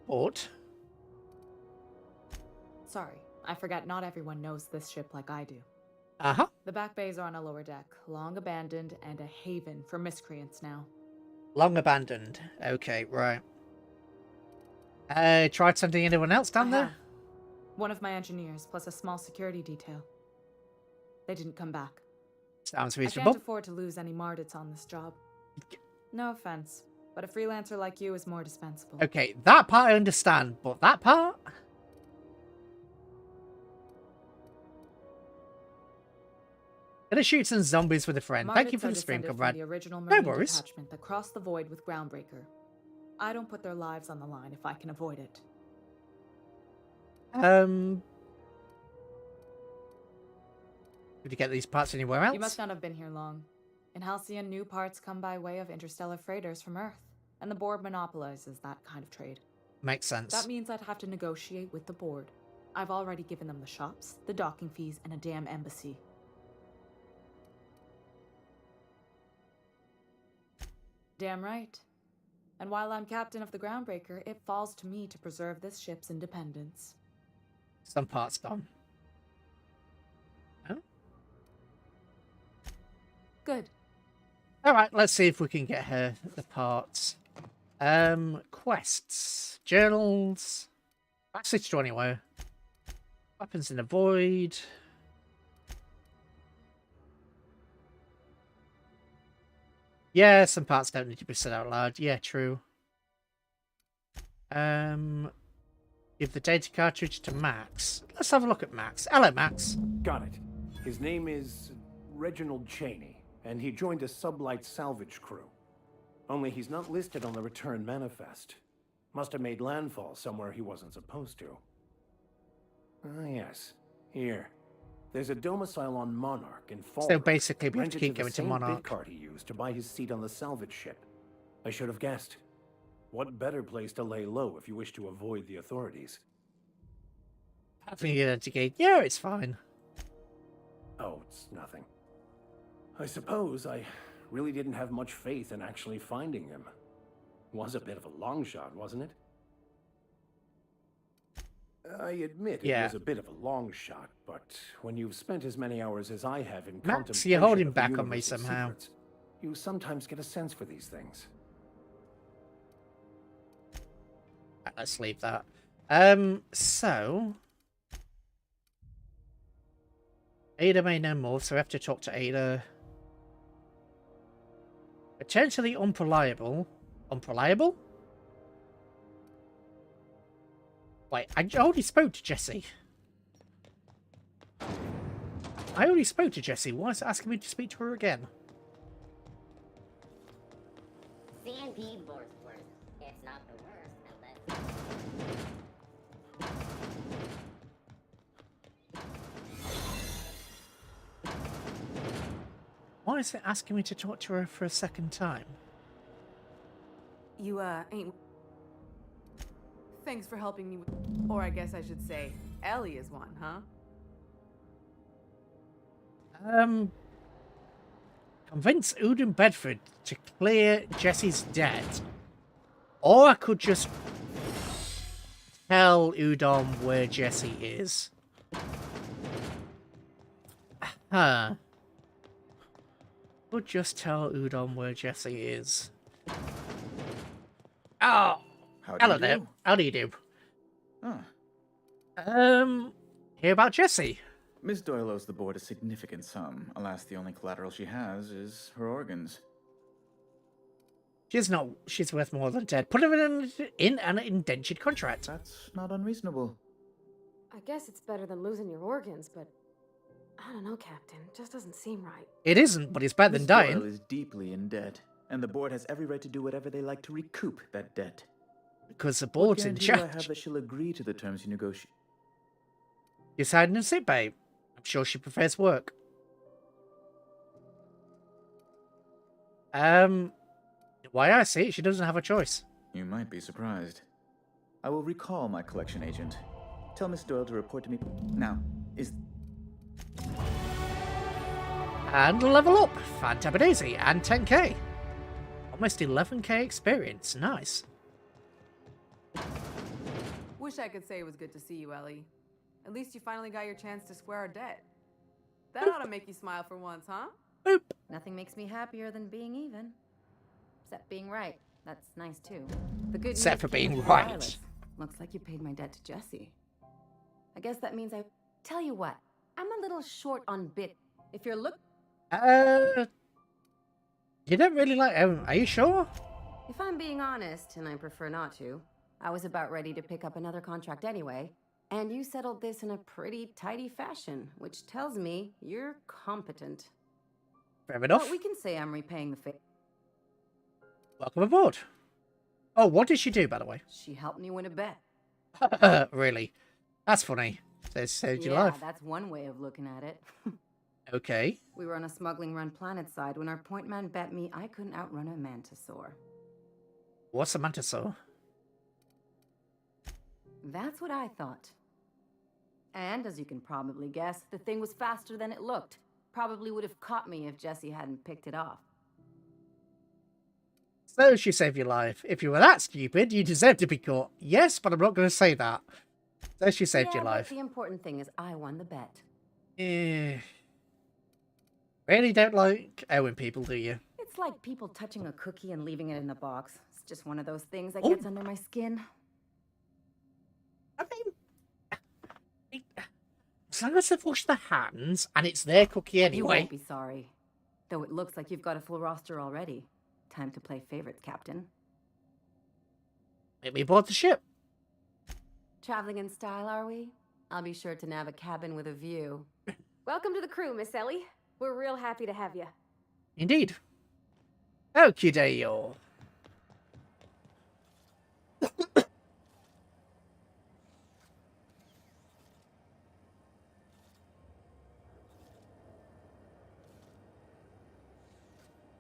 What? Sorry, I forgot not everyone knows this ship like I do. Uh-huh. The back bays are on a lower deck, long abandoned and a haven for miscreants now. Long abandoned. Okay, right. Tried sending anyone else down there? One of my engineers, plus a small security detail. They didn't come back. Sounds I reasonable. can't afford to lose any Mardits on this job. No offense, but a freelancer like you is more dispensable. Okay, that part I understand, but that part? Gonna shoot some zombies with a friend. Thank you for the stream, comrade. The original No Marine worries. detachment that crossed the void with Groundbreaker. I don't put their lives on the line if I can avoid it. Did you get these parts anywhere else? You must not have been here long. In Halcyon, new parts come by way of interstellar freighters from Earth, and the board monopolizes that kind of trade. Makes sense. That means I'd have to negotiate with the board. I've already given them the shops, the docking fees, and a damn embassy. Damn right. And while I'm captain of the Groundbreaker, it falls to me to preserve this ship's independence. Some parts gone. Oh. Good. Alright, let's see if we can get her the parts. Quests. Journals. Passage to anywhere. Weapons in the void. Yeah, some parts don't need to be said out loud. Yeah, true. Give the data cartridge to Max. Let's have a look at Max. Hello, Max. Got it. His name is Reginald Cheney, and he joined a sublight salvage crew. Only he's not listed on the return manifest. Must have made landfall somewhere he wasn't supposed to. Ah, yes. Here. There's a domicile on Monarch in Fall. So basically, we have to Rented keep going to the same Monarch. big cart he used to buy his seat on the salvage ship. I should have guessed. What better place to lay low if you wish to avoid the authorities? Having you indicate, yeah, it's fine. Oh, it's nothing. I suppose I really didn't have much faith in actually finding him. Was a bit of a long shot, wasn't it? I admit it was a bit of a long shot, but when you've spent as many hours as I have in Max, you're holding contemplation of the back on me universe's somehow. secrets, you sometimes get a sense for these things. Let's leave that. So Ada may know more, so we have to talk to Ada. Potentially unreliable. Unreliable? Wait, I already spoke to Jessie. I already spoke to Jessie. Why is it asking me to speak to her again? CNP board's worse. It's not the worst unless... Why is it asking me to talk to her for a second time? You, ain't... Thanks for helping me with... Or I guess I should say, Ellie is one, huh? Convince Udon Bedford to clear Jessie's debt. Or I could just tell Udon where Jessie is. Huh. Could just tell Udon where Jessie is. Oh! Hello there. How do you do? Hear about Jessie? Miss Doyle owes the board a significant sum. Alas, the only collateral she has is her organs. She's not. She's worth more than dead. Put her in an indentured contract. That's not unreasonable. I guess it's better than losing your organs, but I don't know, Captain. It just doesn't seem right. It isn't, but it's better than Miss dying. Doyle is deeply in debt, and the board has every right to do whatever they like to recoup that debt. Because the board's in What guarantee do I charge. have that she'll agree to the terms you negotiate? You're hiding in sick, babe. I'm sure she prefers work. Why I see it, she doesn't have a choice. You might be surprised. I will recall my collection agent. Tell Miss Doyle to report to me now. Is... And level up! Fantabadaisy, and 10k. Almost 11k experience. Nice. Wish I could say it was good to see you, Ellie. At least you finally got your chance to square our debt. That ought to make you smile for once, huh? Boop. Nothing makes me happier than being even. Except being right. That's nice too. The good Except news for being came from right. Violet. Looks like you paid my debt to Jesse. I guess that means I... Tell you what, I'm a little short on bit. If you're You don't really like... are you sure? If I'm being honest, and I prefer not to, I was about ready to pick up another contract anyway, and you settled this in a pretty tidy fashion, which tells me you're competent. Fair enough. But we can say I'm repaying the favor. Welcome aboard. Oh, what did she do, by the way? She helped me win a bet. Really? That's funny. They saved your life. Yeah, that's one way of looking at it. Okay. We were on a smuggling run planetside when our point man bet me I couldn't outrun a mantisaur. What's a mantisaur? That's what I thought. And as you can probably guess, the thing was faster than it looked. Probably would have caught me if Jesse hadn't picked it off. So she saved your life. If you were that stupid, you deserve to be caught. Yes, but I'm not going to say that. So she saved your life. But the important thing is I won the bet. Really don't like Owen people, do you? It's like people touching a cookie and leaving it in the box. It's just one of those things that gets under my skin. I mean, as long as they've washed their hands and it's their cookie anyway. You won't be sorry. Though it looks like you've got a full roster already. Time to play favorites, Captain. Make me aboard the ship. Traveling in style, are we? I'll be sure to nab a cabin with a view. Welcome to the crew, Miss Ellie. We're real happy to have you. Indeed. Okie dokie.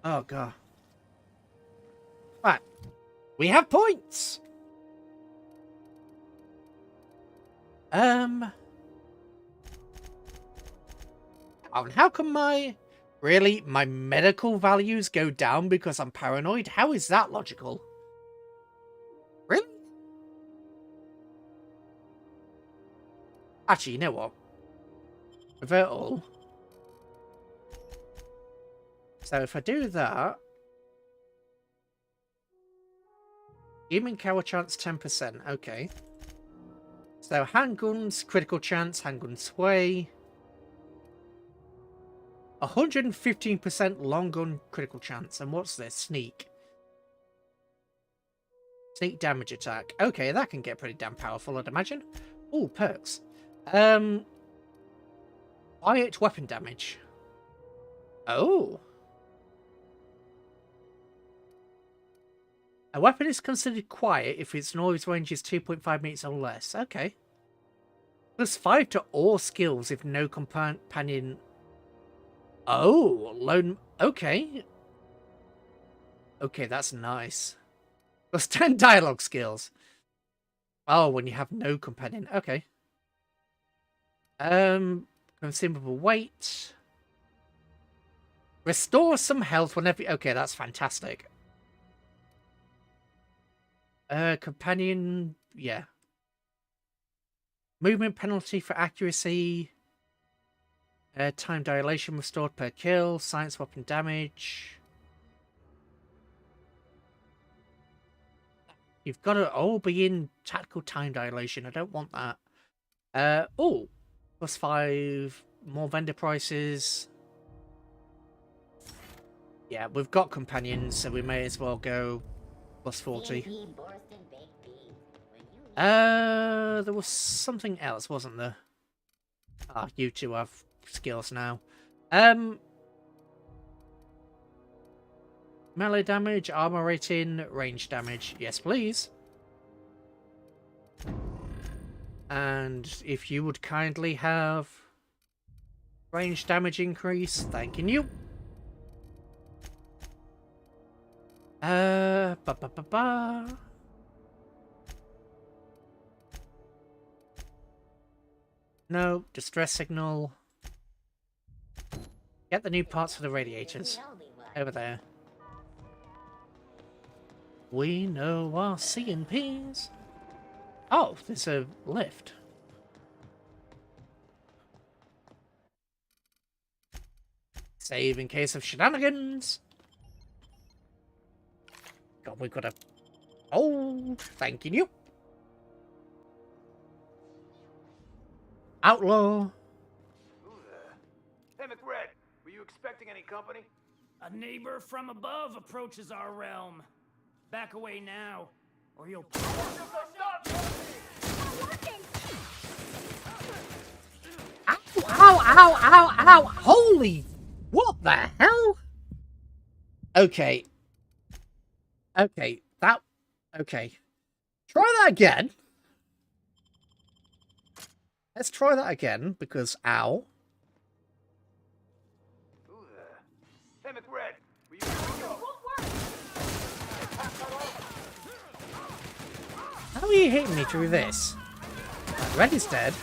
Oh, God. Right. We have points. How come my medical values go down because I'm paranoid? How is that logical? Really? Actually, you know what? Revert all. So if I do that, human cower chance 10%. Okay. So handguns, critical chance, handgun sway. 115% long gun critical chance. And what's this? Sneak. Sneak damage attack. Okay, that can get pretty damn powerful, I'd imagine. Oh, perks. I8 weapon damage. Oh. A weapon is considered quiet if its noise range is 2.5 meters or less. Okay. +5 to all skills if no companion... Oh, lone... Okay. Okay, that's nice. +10 dialogue skills. Oh, when you have no companion. Okay. Consumable weight. Restore some health whenever... Okay, that's fantastic. Companion... Yeah. Movement penalty for accuracy. Time dilation restored per kill. Science weapon damage. You've got to all be in tactical time dilation. I don't want that. Oh, +5 more vendor prices. Yeah, we've got companions, so we may as well go +40. There was something else, wasn't there? Ah, you two have skills now. Melee damage, armor rating, range damage. Yes, please. And if you would kindly have range damage increase, thanking you. No, distress signal. Get the new parts for the radiators. Over there. We know our C&Ps. Oh, there's a lift. Save in case of shenanigans. God, we've got a... Oh, thank you. Outlaw. Hey, McRed, were you expecting any company? A neighbor from above approaches our realm. Back away now, or you'll... Ow, ow, ow, ow! Holy... What the hell? Okay. Okay, that... Okay. Try that again. Let's try that again, because ow. Hey, McRed, were you... How are you hitting me through this? Red is dead.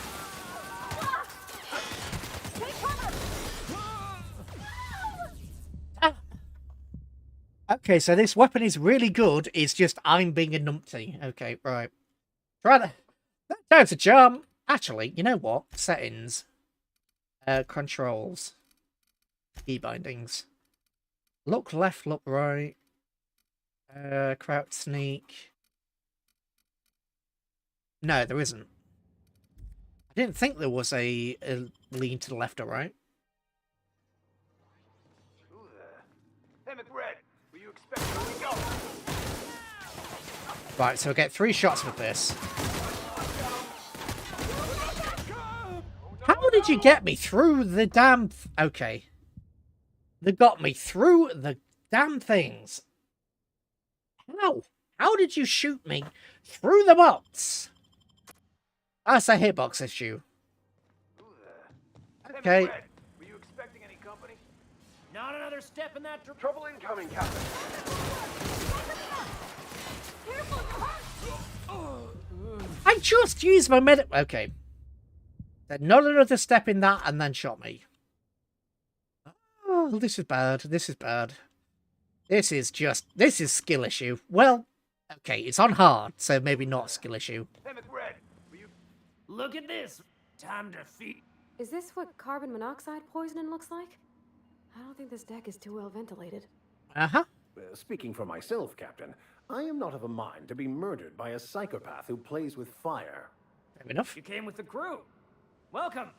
Okay, so this weapon is really good. It's just I'm being a numpty. Okay, right. Try that. That's a charm. Actually, you know what? Settings. Controls. Key bindings. Look left, look right. Crouch sneak. No, there isn't. I didn't think there was a lean to the left or right. Hey, McRed, were you expecting me to go? Right, so I get 3 shots with this. How did you get me through the damn... Okay. They got me through the damn things. How? How did you shoot me through the box? That's a hitbox issue. Okay. Were you expecting any company? Not another step in that... Trouble incoming, Captain. I just used my medic... Okay. Then not another step in that and then shot me. Oh, this is bad. This is bad. This is just... This is skill issue. Well, okay, it's on hard, so maybe not skill issue. Hey, McRed, were you... Look at this. Time to feed... Is this what carbon monoxide poisoning looks like? I don't think this deck is too well ventilated. Uh-huh. Speaking for myself, Captain, I am not of a mind to be murdered by a psychopath who plays with fire. Fair enough. You came with the crew. Welcome.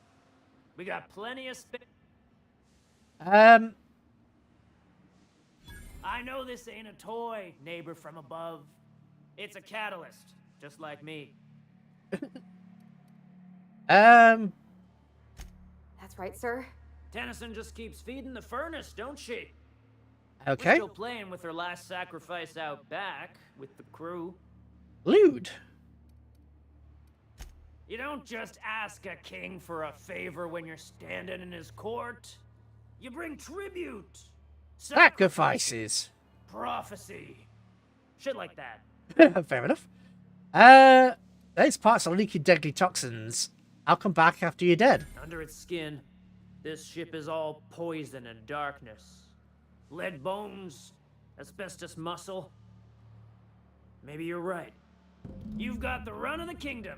We got plenty of space. I know this ain't a toy, neighbor from above. It's a catalyst, just like me. That's right, sir. Tennyson just keeps feeding the furnace, don't she? Okay. We're still playing with her last sacrifice out back with the crew. Lewd. You don't just ask a king for a favor when you're standing in his court. You bring tribute. Sacrifices. Prophecy. Shit like that. Fair enough. Those parts are leaking deadly toxins. I'll come back after you're dead. Under its skin, this ship is all poison and darkness. Lead bones, asbestos muscle. Maybe you're right. You've got the run of the kingdom.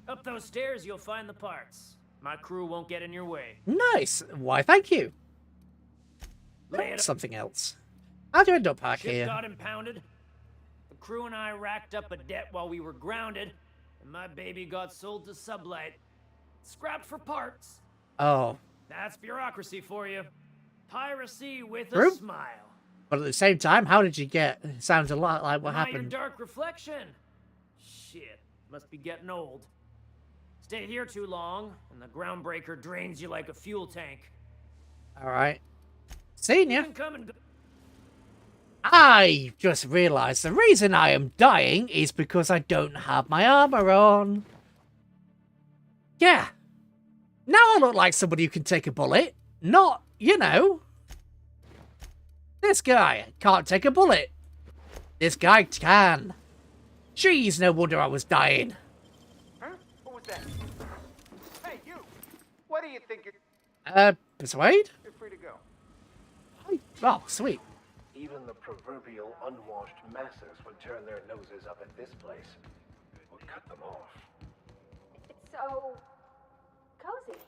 Up those stairs, you'll find the parts. My crew won't get in your way. Nice. Why, thank you. Lay it Something else. How do I end up back Ship here? got impounded. The crew and I racked up a debt while we were grounded, and my baby got sold to Sublight. Scrapped for parts. Oh. That's bureaucracy for you. Piracy with True. a smile. But at the same time, how did you get... It sounds a lot like what Am I happened. your dark reflection? Shit, must be getting old. Stay here too long, and the groundbreaker drains you like a fuel tank. Alright. Seen ya. You can come and go. I just realised the reason I am dying is because I don't have my armour on. Yeah. Now I look like somebody who can take a bullet. Not, you know. This guy can't take a bullet. This guy can. Jeez, no wonder I was dying. Huh? What was that? Hey, you! do you think you're... Persuade? You're free to go. Oh, sweet. Even the proverbial unwashed masses would turn their noses up at this place. Would cut them off. It's so... cozy.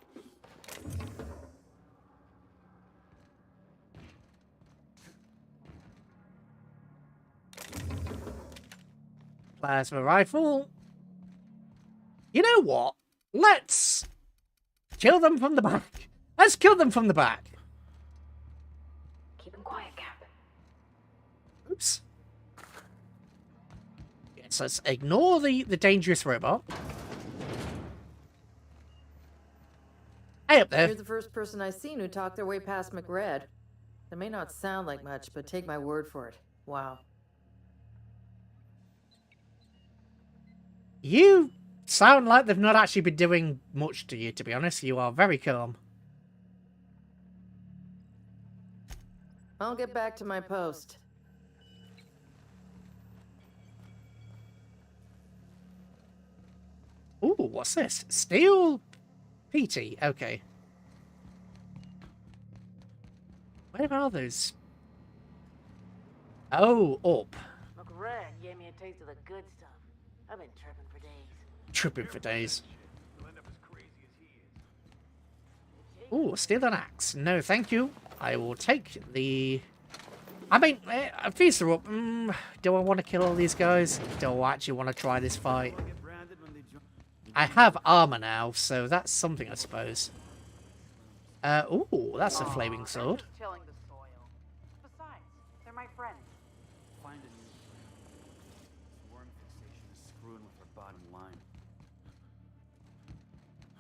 Plasma rifle. You know what? Let's kill them from the back. Let's kill them from the back. Keep them quiet, Cap. Oops. Yes, let's ignore the dangerous robot. Hey up there. You're the first person I've seen who talked their way past McRed. That may not sound like much, but take my word for it. Wow. You sound like they've not actually been doing much to you, to be honest. You are very calm. I'll get back to my post. Ooh, what's this? Steel PT. Okay. Where are those? Oh, up. McRed gave me a taste of the good stuff. I've been tripping for days. Tripping for days. Ooh, steal an axe. No, thank you. I will take the... I mean, these are up. Do I want to kill all these guys? Do I actually want to try this fight? I have armor now, so that's something, I suppose. Ooh, that's a flaming sword. Tilling the soil. Besides, they're my friends. Find a new worm fixation is screwing with our bottom line.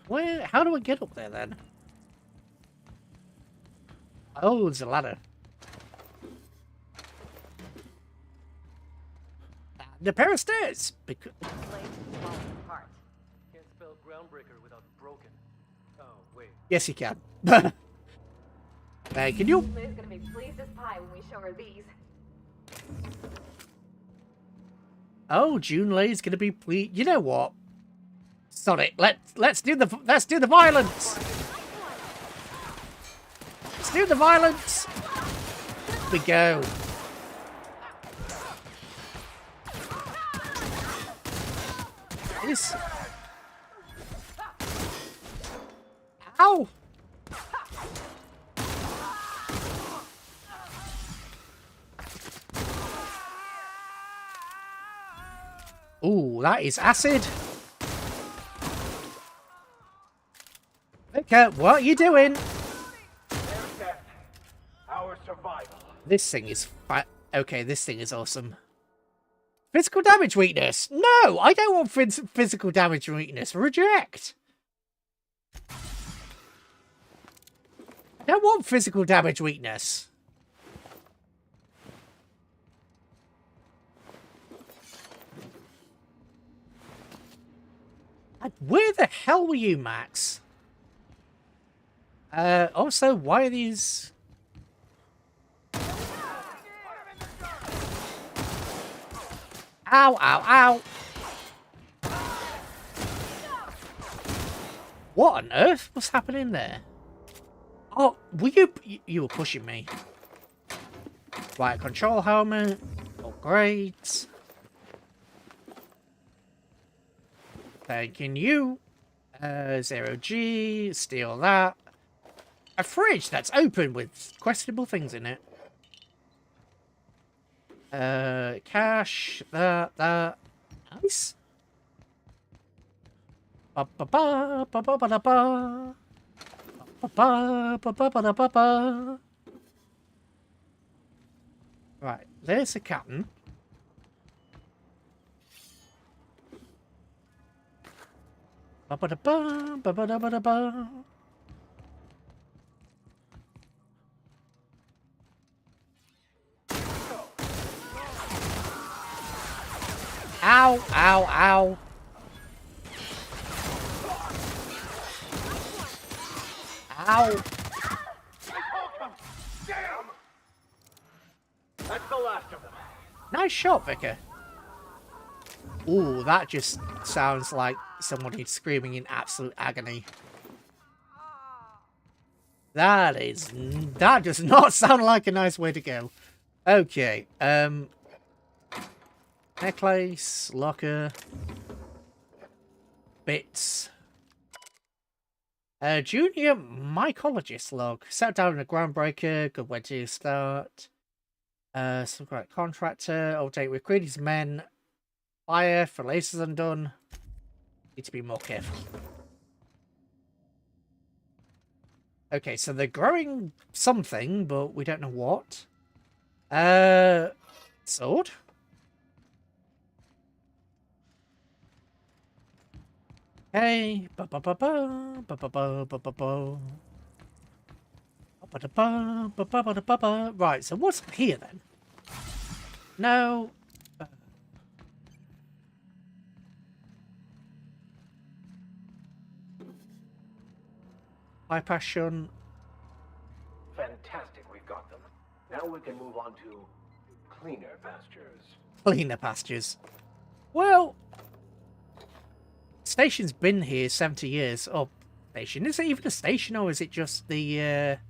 Where? How do I get up there then? Oh, there's a ladder. And a pair of stairs. Because... Can't spell groundbreaker without broken. Oh, wait. Yes, you can. Hey, can you? Liz gonna be pleased as pie when we show her these. Oh, June Lay's gonna be pleased. You know what? Sorry, let's do the violence. Let's do the violence. Here we go. This. Ow! Ooh, that is acid. Okay, what are you doing? Our survival. This thing is okay, this thing is awesome. Physical damage weakness. No, I don't want physical damage weakness. Reject. I don't want physical damage weakness. And where the hell were you, Max? Also, why are these... Ow, ow, ow! What on earth? What's happening there? Oh, were you were pushing me. Right, control helmet. Upgrades. Thanking you. 0G. Steal that. A fridge that's open with questionable things in it. Cash. That. Nice. Ba ba ba ba ba ba ba ba. Ba ba ba ba ba ba ba. Right, there's the captain. Ba ba da ba ba ba da ba da ba. Ow, ow, ow. Ow. That's the last of them. Nice shot, Vicar. Ooh, that just sounds like somebody screaming in absolute agony. That does not sound like a nice way to go. Okay, necklace, locker, bits. Junior mycologist log. Sat down in a groundbreaker. Good way to start. Some great contractor. Update recruiting men. Fire for lasers undone. Need to be more careful. Okay, so they're growing something, but we don't know what. Sword? Hey, right, so what's here then? No. High passion. Fantastic, we've got them. Now we can move on to cleaner pastures. Cleaner pastures. Well, station's been here 70 years. Oh, station. Is it even a station, or is it just the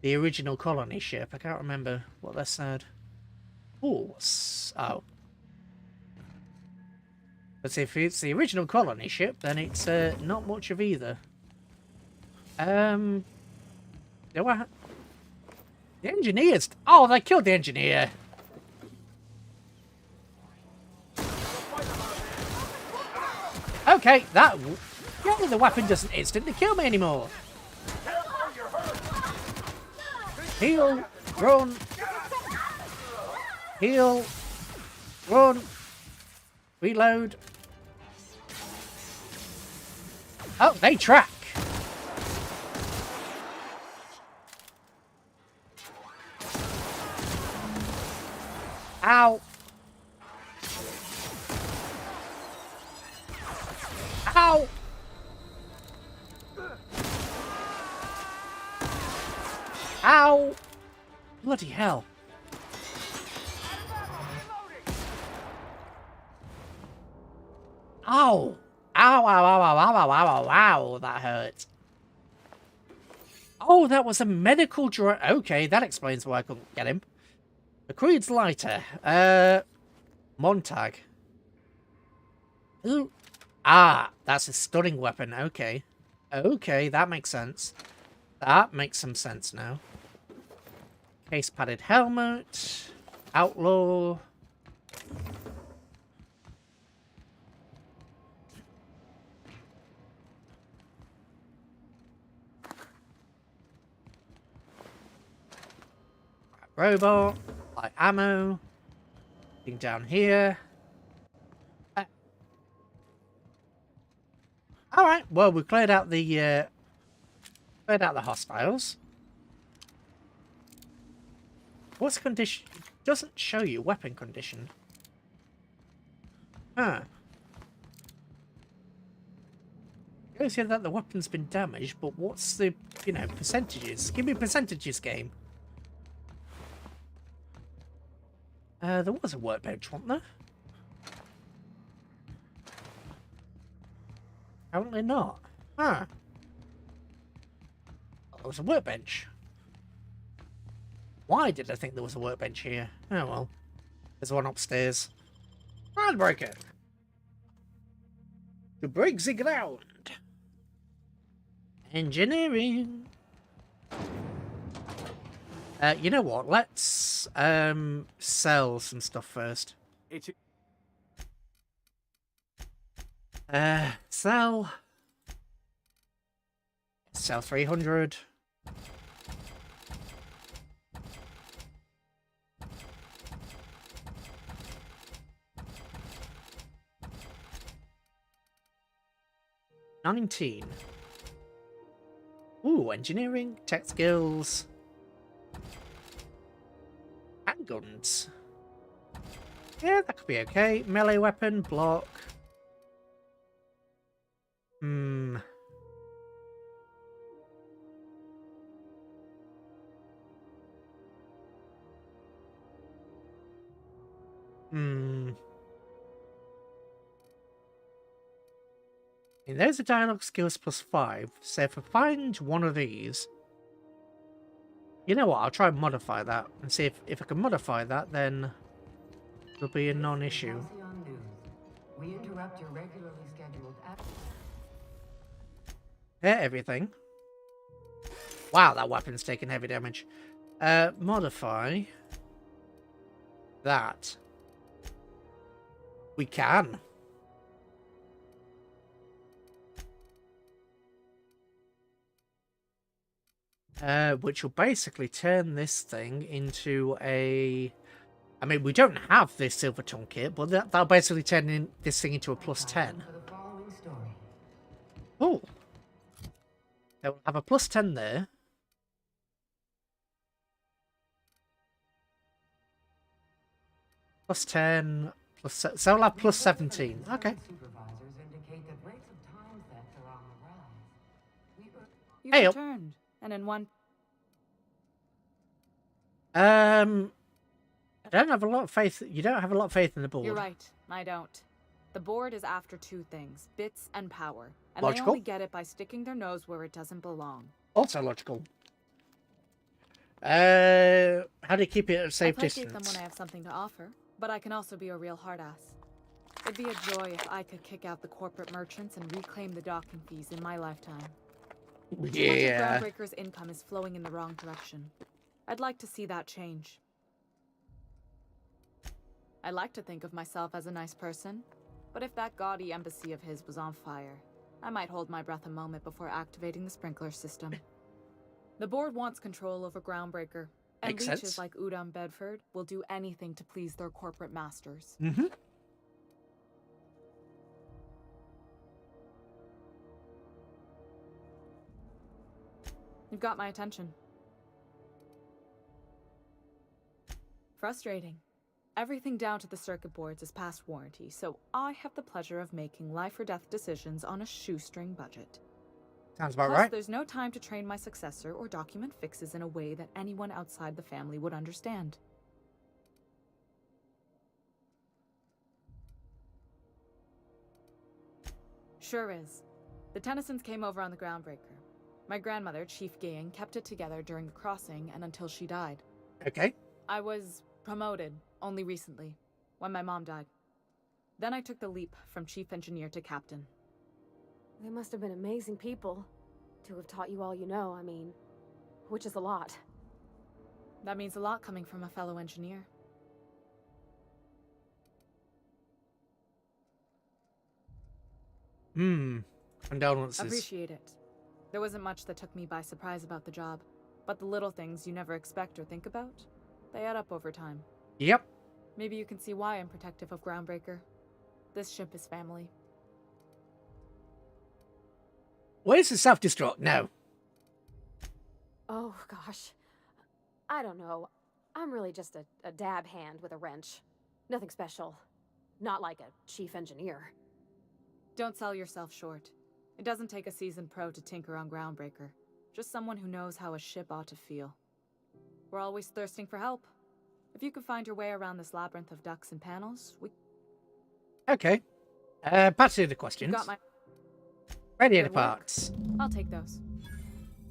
original colony ship? I can't remember what they said. Oh. But if it's the original colony ship, then it's not much of either. The engineers. Oh, they killed the engineer. Okay, yeah, the weapon doesn't instantly kill me anymore. Heal, run. Heal, run. Reload. Oh, they track. Ow. Ow. Ow. Bloody hell. Ow. Ow, ow, ow, ow, ow, ow, ow, ow, that hurt. Oh, that was a medical drone. Okay, that explains why I couldn't get him. The Creed's lighter. Montag. Ooh. Ah, that's a stunning weapon. Okay. Okay, that makes sense. That makes some sense now. Case padded helmet. Outlaw. Robot. Light ammo. Thing down here. Alright, well, we cleared out the hostiles. What's condition? It doesn't show you weapon condition. Huh. It goes here that the weapon's been damaged, but what's the, percentages? Give me percentages, game. There was a workbench, wasn't there? Apparently not. Huh. There was a workbench. Why did I think there was a workbench here? Oh well. There's one upstairs. Groundbreaker! To break the ground! Engineering! You know what? Let's sell some stuff first. Sell 300. $19. Ooh, engineering, tech skills, handguns. Yeah, that could be okay. Melee weapon, block. There's a dialogue skills +5. So if I find one of these, you know what? I'll try and modify that and see if I can modify that, then it'll be a non-issue. We interrupt your regularly scheduled. Everything. Wow, that weapon's taking heavy damage. Modify that. We can. Which will basically turn this thing into a... I mean, we don't have this silver tongue kit, but that'll basically turn this thing into a +10. Oh. So we'll have a +10 there. +10, so we'll have +17. Okay. You Hey, returned, and in one. I don't have a lot of faith. You don't have a lot of faith in the board. You're right. I don't. The board is after two things: bits and power, and Logical. they only get it by sticking their nose where it doesn't belong. Also logical. How do you keep it at a safe I placate distance? them when I have something to offer, but I can also be a real hard ass. It'd be a joy if I could kick out the corporate merchants and reclaim the docking fees in my lifetime. Too much of Groundbreaker's income is flowing in the wrong direction. I'd like to see that change. I like to think of myself as a nice person, but if that gaudy embassy of his was on fire, I might hold my breath a moment before activating the sprinkler system. The board wants control over Groundbreaker, and Makes leeches sense. like Udam Bedford will do anything to please their corporate masters. Mm-hmm. You've got my attention. Frustrating. Everything down to the circuit boards is past warranty, so I have the pleasure of making life or death decisions on a shoestring budget. Sounds about Plus, right. there's no time to train my successor or document fixes in a way that anyone outside the family would understand. Sure is. The Tennysons came over on the Groundbreaker. My grandmother, Chief Gayan, kept it together during the crossing and until she died. Okay. I was promoted only recently, when my mom died. Then I took the leap from chief engineer to captain. They must have been amazing people to have taught you all you know, I mean, which is a lot. That means a lot coming from a fellow engineer. Condolences. Appreciate it. There wasn't much that took me by surprise about the job, but the little things you never expect or think about, they add up over time. Yep. Maybe you can see why I'm protective of Groundbreaker. This ship is family. Where's the self-destruct now? Oh, gosh. I don't know. I'm really just a dab hand with a wrench. Nothing special. Not like a chief engineer. Don't sell yourself short. It doesn't take a seasoned pro to tinker on Groundbreaker. Just someone who knows how a ship ought to feel. We're always thirsting for help. If you could find your way around this labyrinth of ducts and panels, we... Okay. Back to the questions. You got my... Radiator Good work. parts. I'll take those.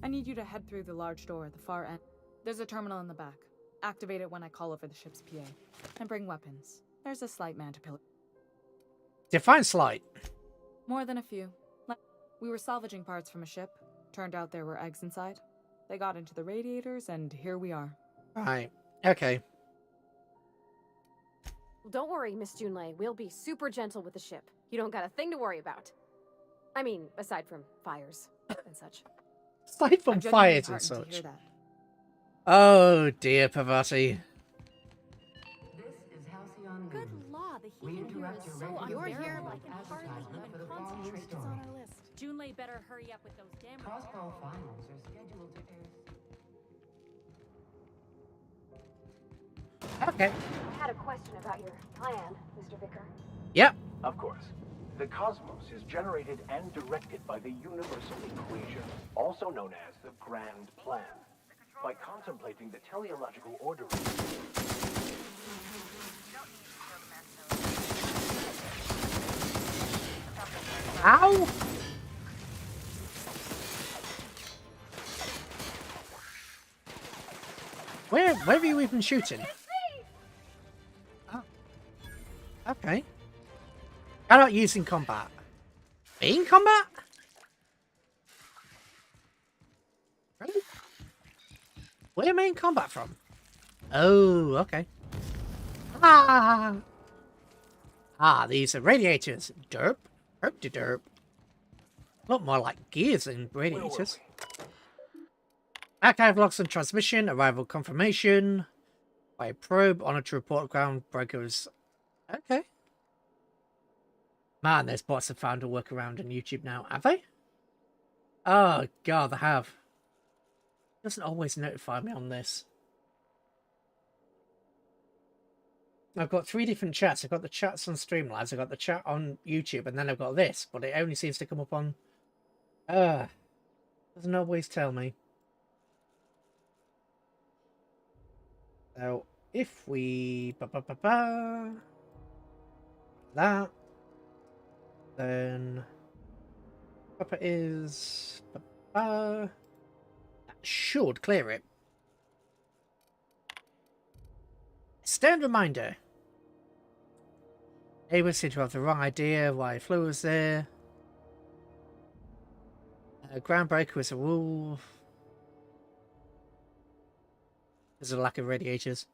I need you to head through the large door at the far end. There's a terminal in the back. Activate it when I call over the ship's PA. And bring weapons. There's a slight mantipill. Define slight. More than a few. We were salvaging parts from a ship. Turned out there were eggs inside. They got into the radiators, and here we are. Right. Okay. Well, don't worry, Miss Junlei. We'll be super gentle with the ship. You don't got a thing to worry about. I mean, aside from fires and such. Aside from fires and such. Oh dear, Pavati. Good law, the heat in here is so unbearable. I can hardly even concentrate. It's on our list. Junlei better hurry up with those damn Crossbow finals are scheduled to air. Okay. I had a question about your plan, Mr. Vicar. Yep. Of course. The cosmos is generated and directed by the universal equation, also known as the Grand Plan. By contemplating the teleological ordering... Ow! Where are you even shooting? Oh. Okay. Cannot use in combat. In combat? Really? Where am I in combat from? Oh, okay. Ah! Ah, these are radiators. Derp. Derp de derp. A lot more like gears than radiators. Archive logs and transmission. Arrival confirmation. By a probe. Honor to report ground breakers. Okay. Man, those bots have found a workaround on YouTube now. Have they? Oh, God, they have. It doesn't always notify me on this. I've got 3 different chats. I've got the chats on Streamlabs, I've got the chat on YouTube, and then I've got this, but it only seems to come up on... doesn't always tell me. So, if we... that, then... Papa is... that should clear it. Stand reminder. Able seem to have the wrong idea why Flo was there. Groundbreaker was a rule. There's a lack of radiators.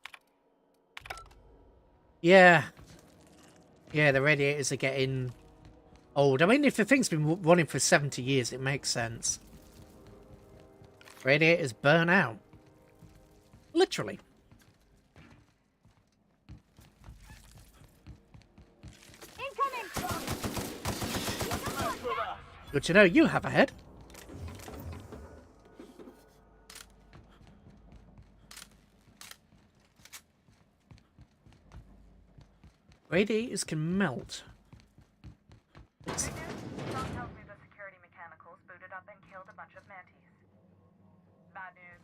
Yeah. Yeah, the radiators are getting old. I mean, if the thing's been running for 70 years, it makes sense. Radiators burn out. Literally. Good to know you have a head. Radiators can melt. Good news. John tells me the security mechanicals booted up and killed a bunch of mantis. Bad news.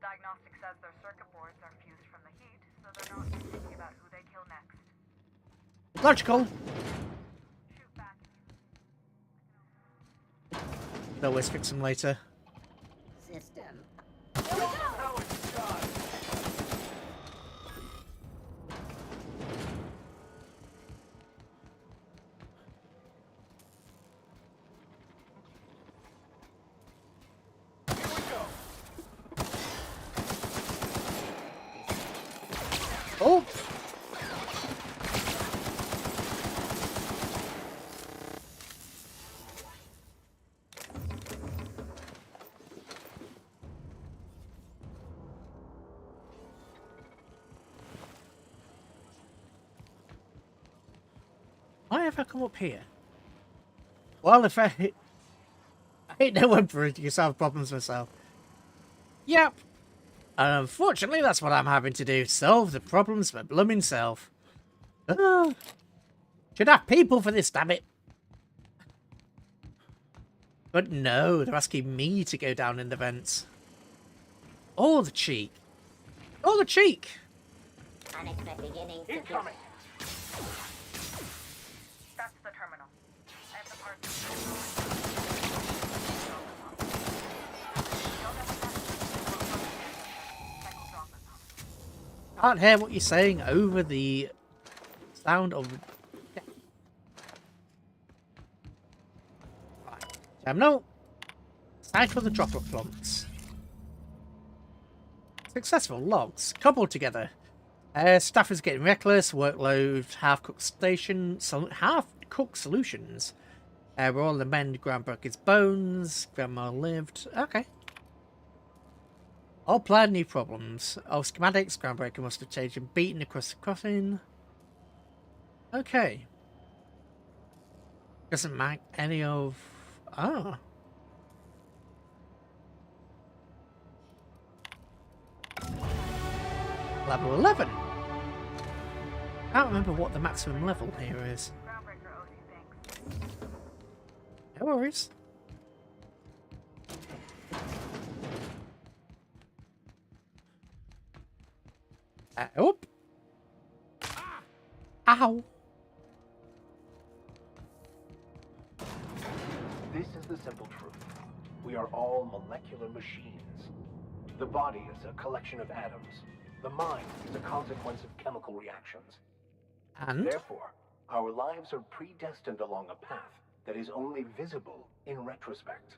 Diagnostic says their circuit boards are fused from the heat, so they're not thinking about who they kill next. Logical. They'll always fix them later. System. Oh! Why have I come up here? Well, if I ain't no one for it to solve problems myself. Yep. And unfortunately, that's what I'm having to do. Solve the problems for blooming self. Should have people for this, damn it. But no, they're asking me to go down in the vents. Oh, the cheek. Oh, the cheek. Unexpected beginnings. Incoming. That's the terminal. I have the parts. Can't hear what you're saying over the sound of... Right. Terminal. Time for the droplet plants. Successful logs. Coupled together. Staff is getting reckless. Workload. Half-cooked half-cooked solutions. We're all amend Groundbreaker's bones. Grandma lived. Okay. All planned new problems. Oh, schematics. Groundbreaker must have changed and beaten across the crossing. Okay. Doesn't mark any of... Ah. Level 11. I can't remember what the maximum level here is. No worries. Oh. Ow. This is the simple truth. We are all molecular machines. The body is a collection of atoms. The mind is a consequence of chemical reactions. And? Therefore, our lives are predestined along a path that is only visible in retrospect.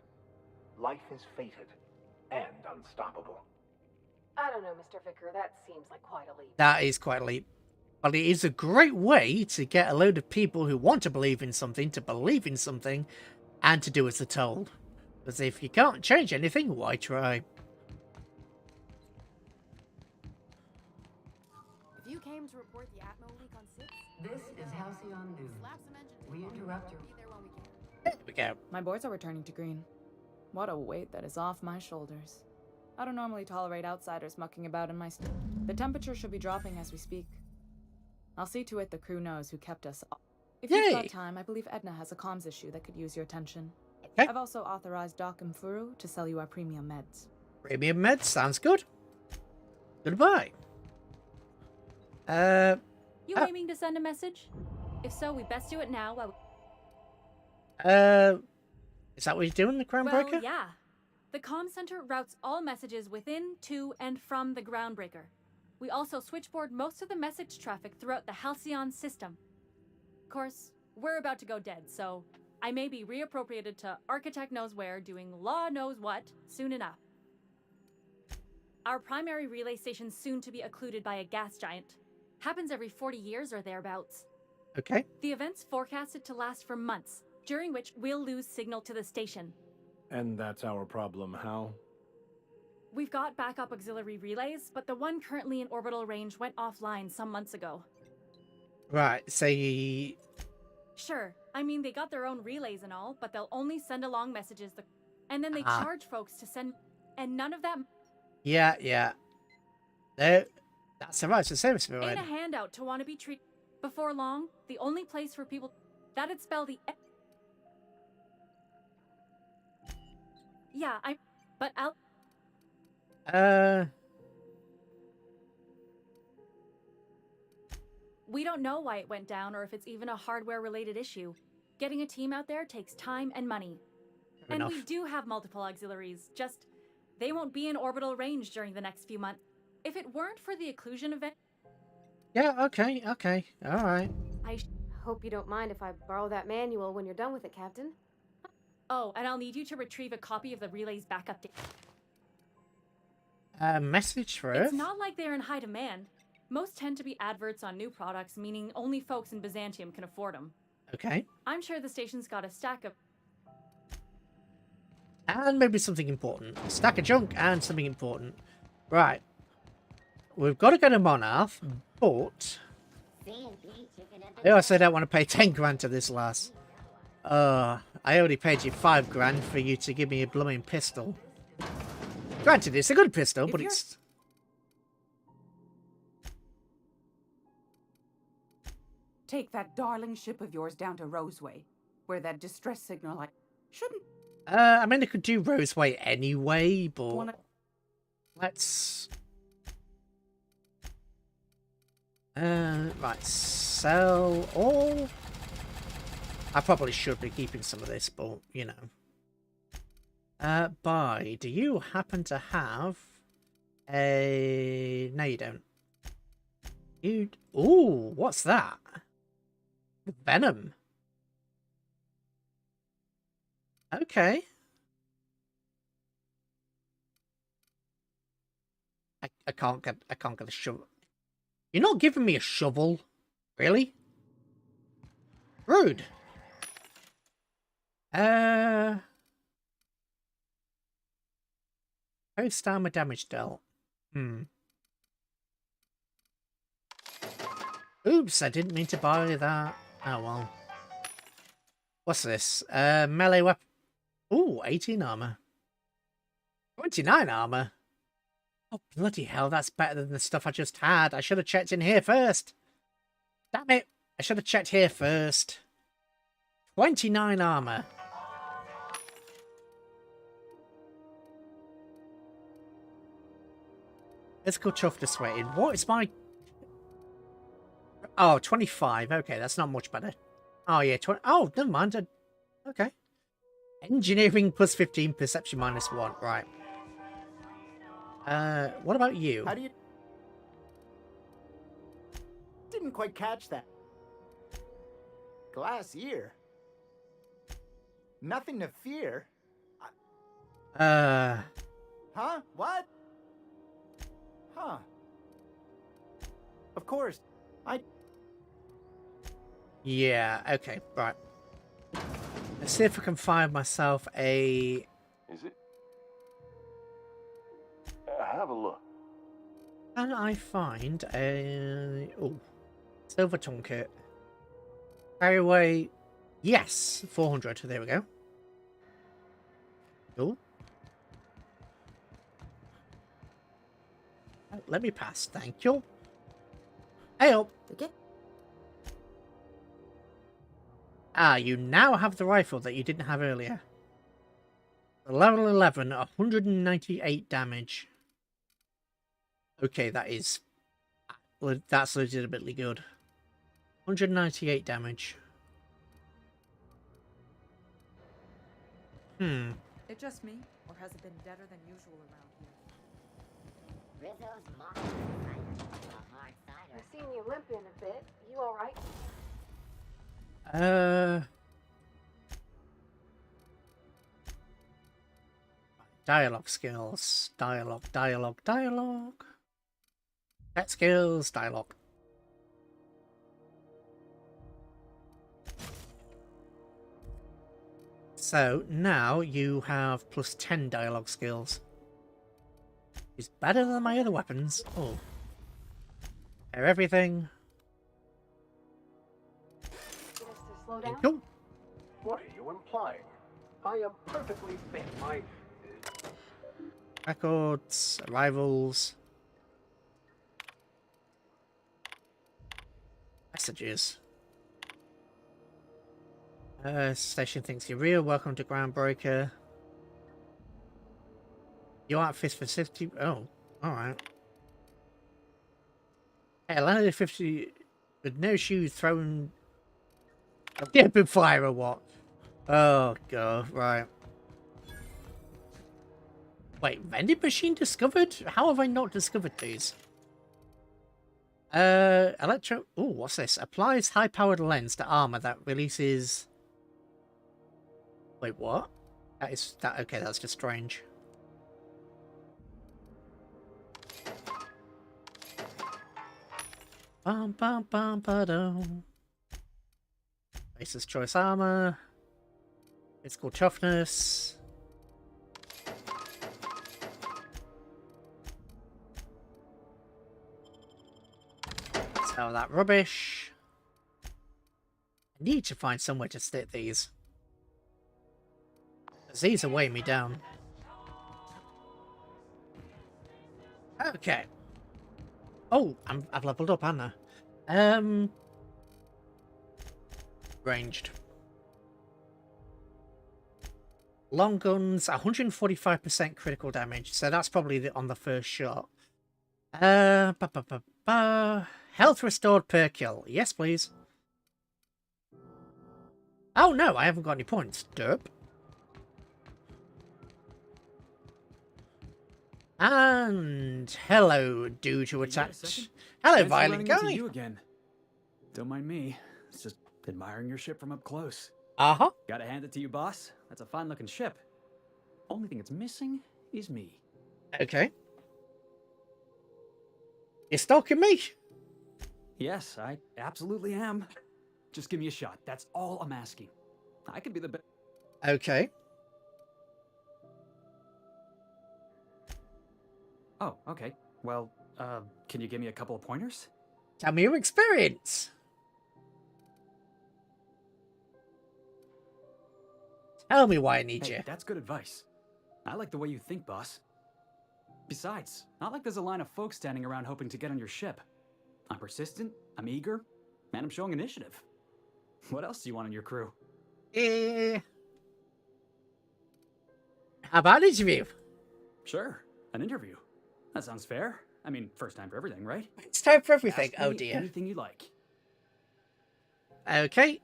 Life is fated and unstoppable. I don't know, Mr. Vicker. That seems like quite a leap. That is quite a leap. But it is a great way to get a load of people who want to believe in something and to do as they're told. Because if you can't change anything, why try? If you came to report the Atmo leak on 6, This is Halcyon News. slap some engine We interrupt your... be there when we can. There we go. My boards are returning to green. What a weight that is off my shoulders. I don't normally tolerate outsiders mucking about in my The temperature should be dropping as we speak. I'll see to it the crew knows who kept us off. If you've got time, I believe Edna has a comms issue that could use your attention. Okay. I've also authorized Doc and Furu to sell you our premium meds. Premium meds, sounds good. Goodbye. You aiming to send a message? If so, we best do it now while is that what you're doing, the Groundbreaker? Well, yeah. The comm center routes all messages within, to, and from the Groundbreaker. We also switchboard most of the message traffic throughout the Halcyon system. Of course, we're about to go dead, so I may be reappropriated to Architect Knows Where doing Law Knows What soon enough. Our primary relay station's soon to be occluded by a gas giant. Happens every 40 years or thereabouts. Okay. The event's forecasted to last for months, during which we'll lose signal to the station. And that's our problem, how? We've got backup auxiliary relays, but the one currently in orbital range went offline some months ago. Right, so you... Sure, I mean they got their own relays and all, but they'll only send along messages and then they charge folks to send, and none of that... Yeah. That's alright, it's the same as Ain't a handout to want to be treated. Before long, the only place for people... That'd spell the... Yeah, but I'll... We don't know why it went down or if it's even a hardware-related issue. Getting a team out there takes time and money. And we do have multiple auxiliaries, just... They won't be in orbital range during the next few months. If it weren't for the occlusion event... Yeah, okay, alright. I hope you don't mind if I borrow that manual when you're done with it, Captain. Oh, and I'll need you to retrieve a copy of the relay's backup data. Message for Earth? It's not like they're in high demand. Most tend to be adverts on new products, meaning only folks in Byzantium can afford them. Okay. I'm sure the station's got a stack of... And maybe something important. A stack of junk and something important. Right. We've got to go to Monarch, but... I also don't want to pay 10 grand to this lass. I already paid you 5 grand for you to give me a blooming pistol. Granted, it's a good pistol, but it's... Take that darling ship of yours down to Roseway, where that distress signal shouldn't... I mean, I could do Roseway anyway, but... Let's... right, sell all... I probably should be keeping some of this, but, you know. Buy. Do you happen to have a... No, you don't. You... Ooh, what's that? Venom. Okay. I can't get a shovel. You're not giving me a shovel, really? Rude. Post armor damage dealt. Oops, I didn't mean to buy that. Oh well. What's this? Melee weapon. Ooh, 18 armor. 29 armor. Oh, bloody hell, that's better than the stuff I just had. I should have checked in here first. Damn it. I should have checked here first. 29 armor. Physical toughness rating. What is my... Oh, 25. Okay, that's not much better. Oh, yeah. 20... Oh, never mind. Okay. Engineering plus 15, perception minus 1. Right. What about you? How do you... Didn't quite catch that. Glass ear? Nothing to fear. Huh? What? Huh. Of course. Yeah, okay, right. Let's see if I can find myself a... Is it? Have a look. Can I find a... Oh, silver tourniquet. Carry away... Yes, 400. There we go. Oh. Let me pass, thank you. Hey up. Okay. Ah, you now have the rifle that you didn't have earlier. Level 11, 198 damage. Okay, that's legitimately good. 198 damage. It just me, or has it been deader than usual around here? Rizzo's model a hard cider. I've seen you limping a bit. You all right? Dialogue skills. Dialogue. Pet skills, dialogue. So now you have plus 10 dialogue skills. It's better than my other weapons. Oh. Hear everything. Cool. What are you implying? I am perfectly fit. My Records, arrivals, messages. Station thinks you're real. Welcome to Groundbreaker. You aren't fit for 50. Oh, alright. Hey, landed 50 with no shoes thrown. Yeah, open fire or what? Oh, God, right. Wait, vending machine discovered? How have I not discovered these? Electro... Oh, what's this? Applies high-powered lens to armor that releases... Wait, what? Okay, that's just strange. Bum bum bum ba dum. Basis choice armor. Physical toughness. Sell that rubbish. I need to find somewhere to stick these. These are weighing me down. Okay. Oh, I've leveled up, haven't I? Ranged. Long guns, 145% critical damage, so that's probably on the first shot. Health restored per kill. Yes, please. Oh no, I haven't got any points. Derp. And hello, due to attack. Hello, violent guy. You again. Don't mind me. It's just admiring your ship from up close. Gotta hand it to you, boss. That's a fine-looking ship. Only thing it's missing is me. Okay. You're stalking me? Yes, I absolutely am. Just give me a shot. That's all I'm asking. I could be the best. Okay. Oh, okay. Well, can you give me a couple of pointers? Tell me your experience. Tell me why I need you. That's good advice. I like the way you think, boss. Besides, not like there's a line of folks standing around hoping to get on your ship. I'm persistent, I'm eager, and I'm showing initiative. What else do you want in your crew? How about an interview? Sure, an interview. That sounds fair. I mean, first time for everything, right? It's time for everything. Ask Oh me dear. Anything you like. Okay.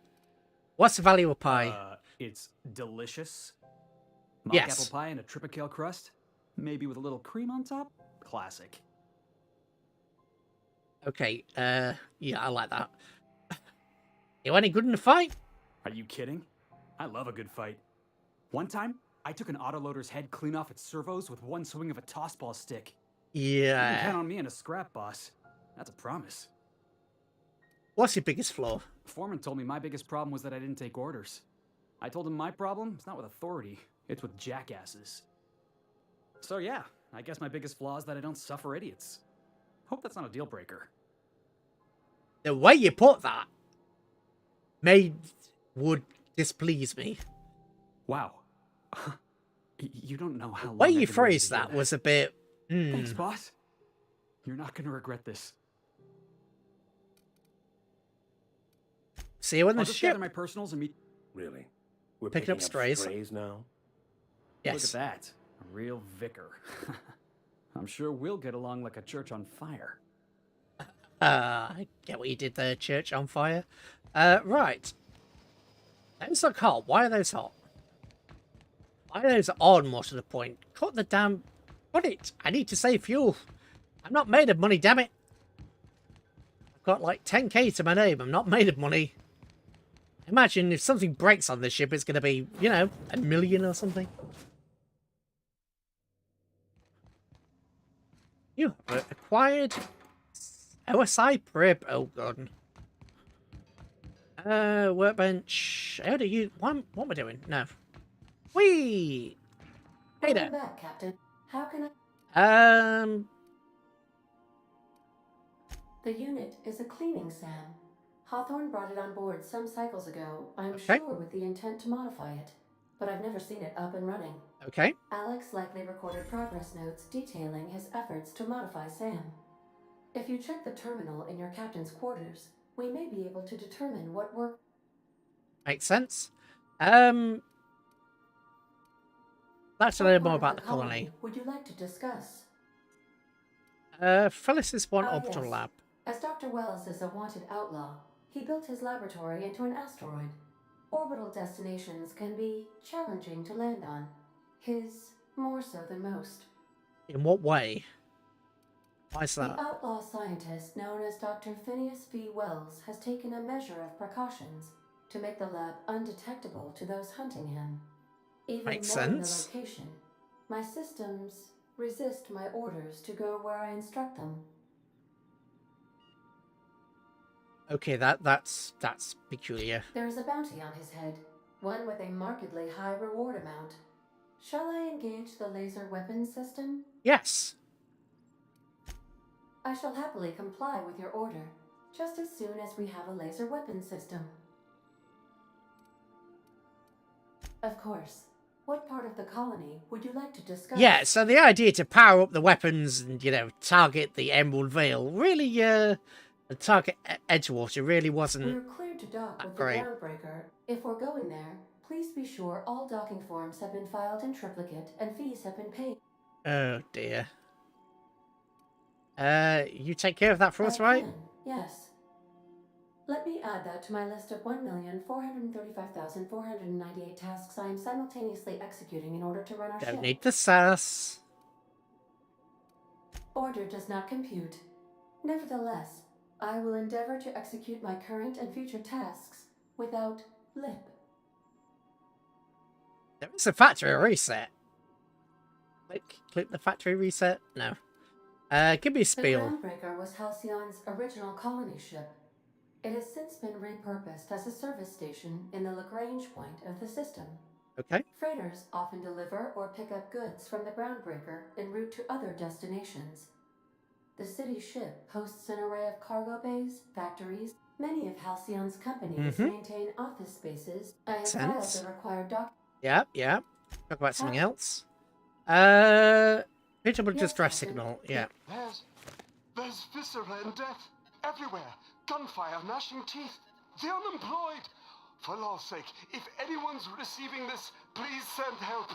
What's the value of pie? It's delicious. Mock Yes. apple pie and a tripicale crust. Maybe with a little cream on top. Classic. Okay, yeah, I like that. You any good in a fight? Are you kidding? I love a good fight. One time, I took an autoloader's head clean off its servos with one swing of a tossball stick. You can Yeah. count on me in a scrap, boss. That's a promise. What's your biggest flaw? Foreman told me my biggest problem was that I didn't take orders. I told him my problem is not with authority, it's with jackasses. So yeah, I guess my biggest flaw is that I don't suffer idiots. Hope that's not a deal breaker. The way you put that would displease me. Wow. You don't know how long The way I've you been waiting phrased to hear that was a bit... Thanks, boss. You're not gonna regret this. See you in I'll the just ship. gather my personals and meet... Really? We're Picking up strays now? Yes. Look at that. A real vicar. I'm sure we'll get along like a church on fire. I get what you did there, church on fire. Right. Those look hot. Why are those hot? Why are those on, more to the point? Cut the damn... Put it! I need to save fuel. I'm not made of money, damn it. I've got like 10k to my name. I'm not made of money. Imagine if something breaks on this ship, it's going to be, you know, 1 million or something. You have acquired OSI Prib. Oh, God. Workbench. How do you... What am I doing? No. Whee! Hey there. Welcome back, Captain. How can I... The unit is a cleaning SAM. Hawthorne brought it on board some cycles ago, I'm sure with the intent to modify it. But I've never seen it up and running. Okay. Alex likely recorded progress notes detailing his efforts to modify SAM. If you check the terminal in your captain's quarters, we may be able to determine what work... Makes sense. Let's learn more about the colony. Would you like to discuss? Phyllis's one orbital yes. lab. As Dr. Wells is a wanted outlaw, he built his laboratory into an asteroid. Orbital destinations can be challenging to land on. His more so than most. In what way? Why is that? The outlaw scientist known as Dr. Phineas V. Wells has taken a measure of precautions to make the lab undetectable to those hunting him. Even Makes knowing sense. the location, my systems resist my orders to go where I instruct them. Okay, that's peculiar. There is a bounty on his head, one with a markedly high reward amount. Shall I engage the laser weapons system? Yes. I shall happily comply with your order, just as soon as we have a laser weapons system. Of course. What part of the colony would you like to discuss? Yeah, so the idea to power up the weapons and, you know, target the Emerald Vale really, target Edgewater really wasn't We're cleared to dock with great. the groundbreaker. If we're going there, please be sure all docking forms have been filed in triplicate and fees have been paid. Oh, dear. You take care of that for us, right? Yes. Let me add that to my list of 1,435,498 tasks I am simultaneously executing in order to run our ship. Don't need the sass. Order does not compute. Nevertheless, I will endeavor to execute my current and future tasks without lip. There is a factory reset. Click the factory reset. No. Give me a spiel. The Groundbreaker was Halcyon's original colony ship. It has since been repurposed as a service station in the Lagrange point of the system. Okay. Freighters often deliver or pick up goods from the Groundbreaker en route to other destinations. The city ship hosts an array of cargo bays, factories. Many of Halcyon's companies maintain office spaces. I have filed the required Yeah. Talk about something else. Pitchable distress signal. Yeah. There's viscera and death everywhere. Gunfire, gnashing teeth. The unemployed. For law's sake, if anyone's receiving this, please send help.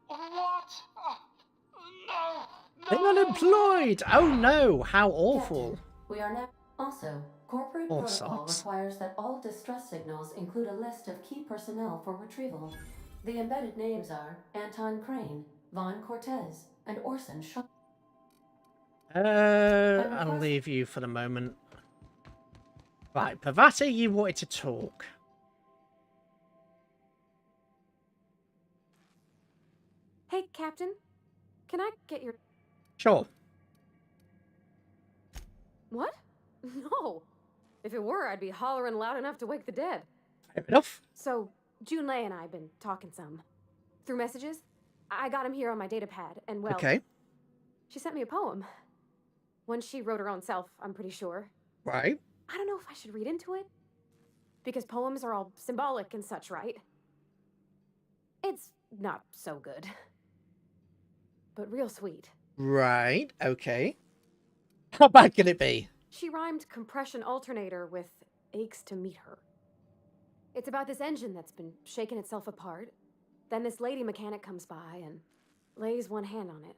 What? No! They're unemployed! Oh no, how awful. We are now... Also, corporate protocol requires that all distress signals include a list of key personnel for retrieval. The embedded names are Anton Crane, Vaughn Cortez, and Orson Shaw. I'll leave you for the moment. Right, Pavati, you wanted to talk. Hey, Captain. Can I get your... Sure. What? No. If it were, I'd be hollering loud enough to wake the dead. Fair enough. So, Junlei and I have been talking some. Through messages. I got him here on my data pad, and well... Okay. She sent me a poem. One she wrote her own self, I'm pretty sure. Right. I don't know if I should read into it. Because poems are all symbolic and such, right? It's not so good. But real sweet. Right, okay. How bad can it be? She rhymed compression alternator with aches to meet her. It's about this engine that's been shaking itself apart. Then this lady mechanic comes by and lays one hand on it.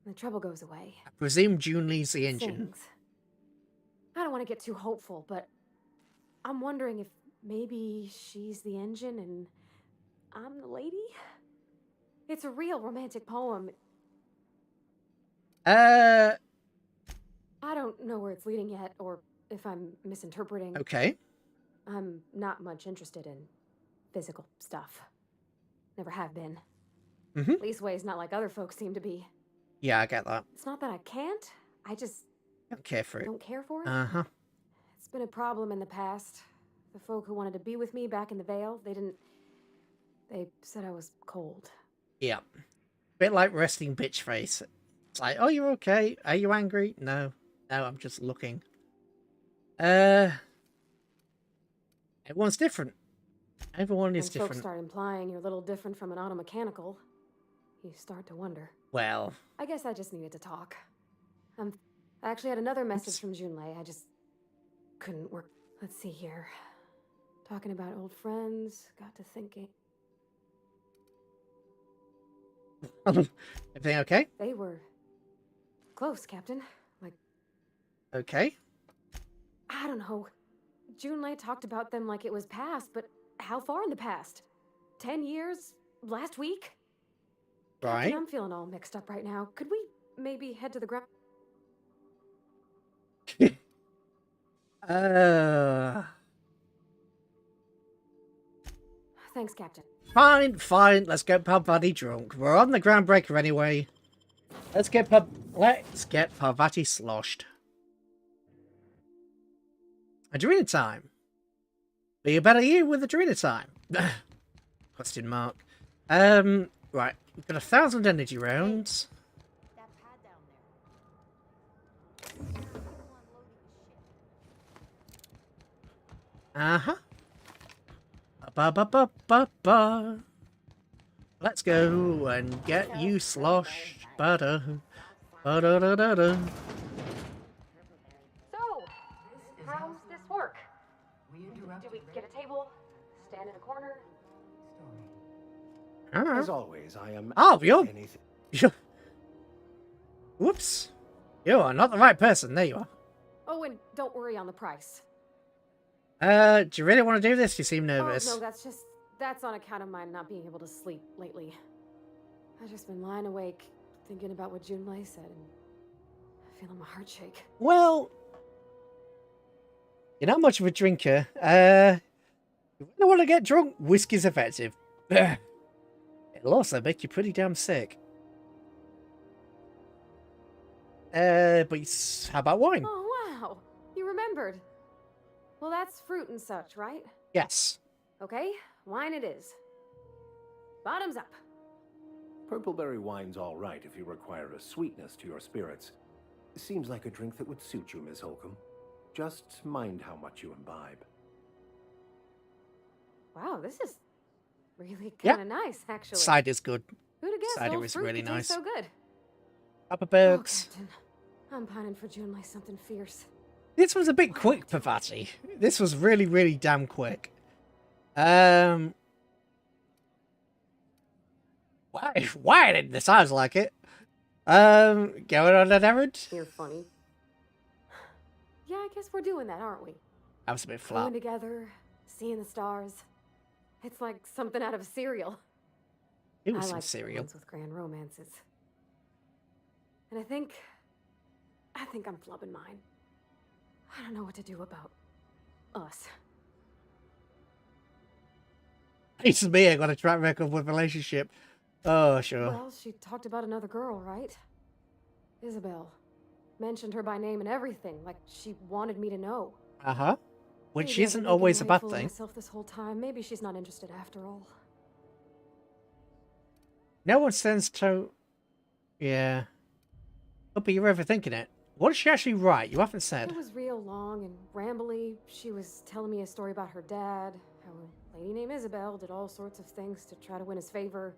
And the trouble goes away. I presume Junli's the engine. Sings. I don't want to get too hopeful, but I'm wondering if maybe she's the engine and I'm the lady? It's a real romantic poem. I don't know where it's leading yet, or if I'm misinterpreting. Okay. I'm not much interested in physical stuff. Never have been. Leastways, not like other folks seem to be. Yeah, I get that. It's not that I can't. I just don't care for it. Don't care for it? Uh-huh. It's been a problem in the past. The folk who wanted to be with me back in the Vale, they said I was cold. Yeah. Bit like resting bitch face. It's like, oh, you're okay. Are you angry? No. No, I'm just looking. Everyone's different. Everyone is different. When folks start implying you're a little different from an automechanical, you start to wonder. Well. I guess I just needed to talk. I actually had another message from Junlei. I just couldn't work. Let's see here. Talking about old friends, got to thinking. Everything okay? They were close, Captain. Like... Okay. I don't know. Junlei talked about them like it was past, but how far in the past? 10 years? Last week? Right. Captain, I'm feeling all mixed up right now. Could we maybe head to the ground? Thanks, Captain. Fine. Let's get Parvati drunk. We're on the groundbreaker anyway. Let's get Parvati sloshed. Adrena time. Be a better you with Adrena time. Question mark. Right. We've got 1,000 energy rounds. Uh-huh. Ba-ba-ba-ba-ba. Let's go and get you sloshed. Ba-da. Ba-da-da-da-da. So, how's this work? Do we get a table? Stand in a corner? As always, I am... Oh, you're... Whoops. You are not the right person. There you are. Oh, and don't worry on the price. Do you really want to do this? You seem nervous. Oh, no, that's on account of my not being able to sleep lately. I've just been lying awake, thinking about what Junlei said, and feeling my heart shake. Well, you're not much of a drinker. You don't want to get drunk. Whiskey's effective. It'll also make you pretty damn sick. But how about wine? Oh, wow. You remembered. Well, that's fruit and such, right? Yes. Okay, wine it is. Bottoms up. Purpleberry wine's all right if you require a sweetness to your spirits. Seems like a drink that would suit you, Miss Holcomb. Just mind how much you imbibe. Wow, this is really kind of nice, actually. Cider's good. Who'd have guessed Cider old is fruit really could taste nice. so good. Papa Bergs. Oh, Captain. I'm pining for Junlei something fierce. This was a bit quick, Pavati. This was really, really damn quick. Why didn't this sound like it? Going on an errand? You're funny. Yeah, I guess we're doing that, aren't we? I was a bit flat. Going together, seeing the stars. It's like something out of a serial. It was I some like cereal. ones with grand romances. And I think I think I'm flubbing mine. I don't know what to do about us. It's me, I got a track record with relationship. Oh, sure. Well, she talked about another girl, right? Isabel. Mentioned her by name and everything, like she wanted me to know. Uh-huh. Which Maybe isn't always a bad thing. Myself this whole time. Maybe she's not interested after all. No one sends to... Yeah. Could be you're overthinking it. What did she actually write? You haven't said. It was real long and rambly. She was telling me a story about her dad, how a lady named Isabel did all sorts of things to try to win his favor.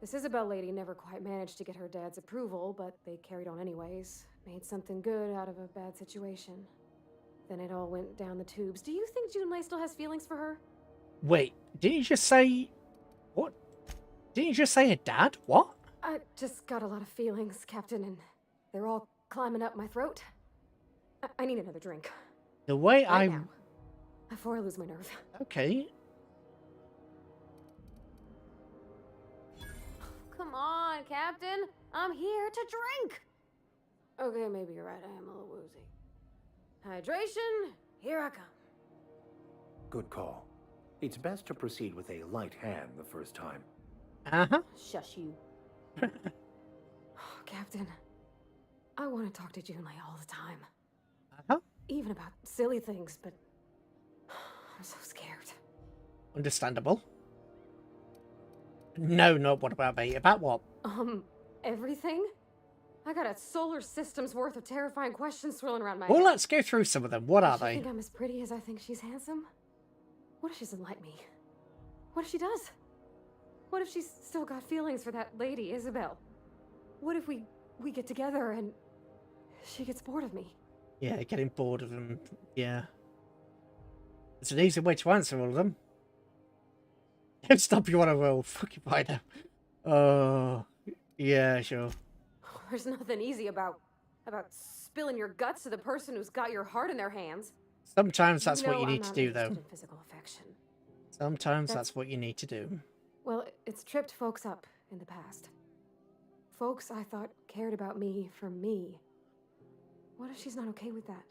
This Isabel lady never quite managed to get her dad's approval, but they carried on anyways. Made something good out of a bad situation. Then it all went down the tubes. Do you think Junlei still has feelings for her? Wait, didn't you just say... What? Didn't you just say her dad? What? I just got a lot of feelings, Captain, and they're all climbing up my throat. I need another drink. The way right now, before I lose my nerve. Okay. Come on, Captain. I'm here to drink. Okay, maybe you're right. I am a little woozy. Hydration, here I come. Good call. It's best to proceed with a light hand the first time. Uh-huh. Shush you. Captain, I want to talk to Junlei all the time. Uh-huh. Even about silly things, but I'm so scared. Understandable. No, not what about me? About what? Everything? I got a solar system's worth of terrifying questions swirling around my Well, head. let's go through some of them. What are Does she they? think I'm as pretty as I think she's handsome? What if she doesn't like me? What if she does? What if she's still got feelings for that lady, Isabel? What if we get together and she gets bored of me? Yeah, getting bored of them. Yeah. It's an easy way to answer all of them. Don't stop you on a roll. Fucking find out. Oh, yeah, sure. There's nothing easy about spilling your guts to the person who's got your heart in their hands. Sometimes that's what you I'm need to not do, interested though. in physical affection. Sometimes that's what you need to do. Well, it's tripped folks up in the past. Folks I thought cared about me for me. What if she's not okay with that?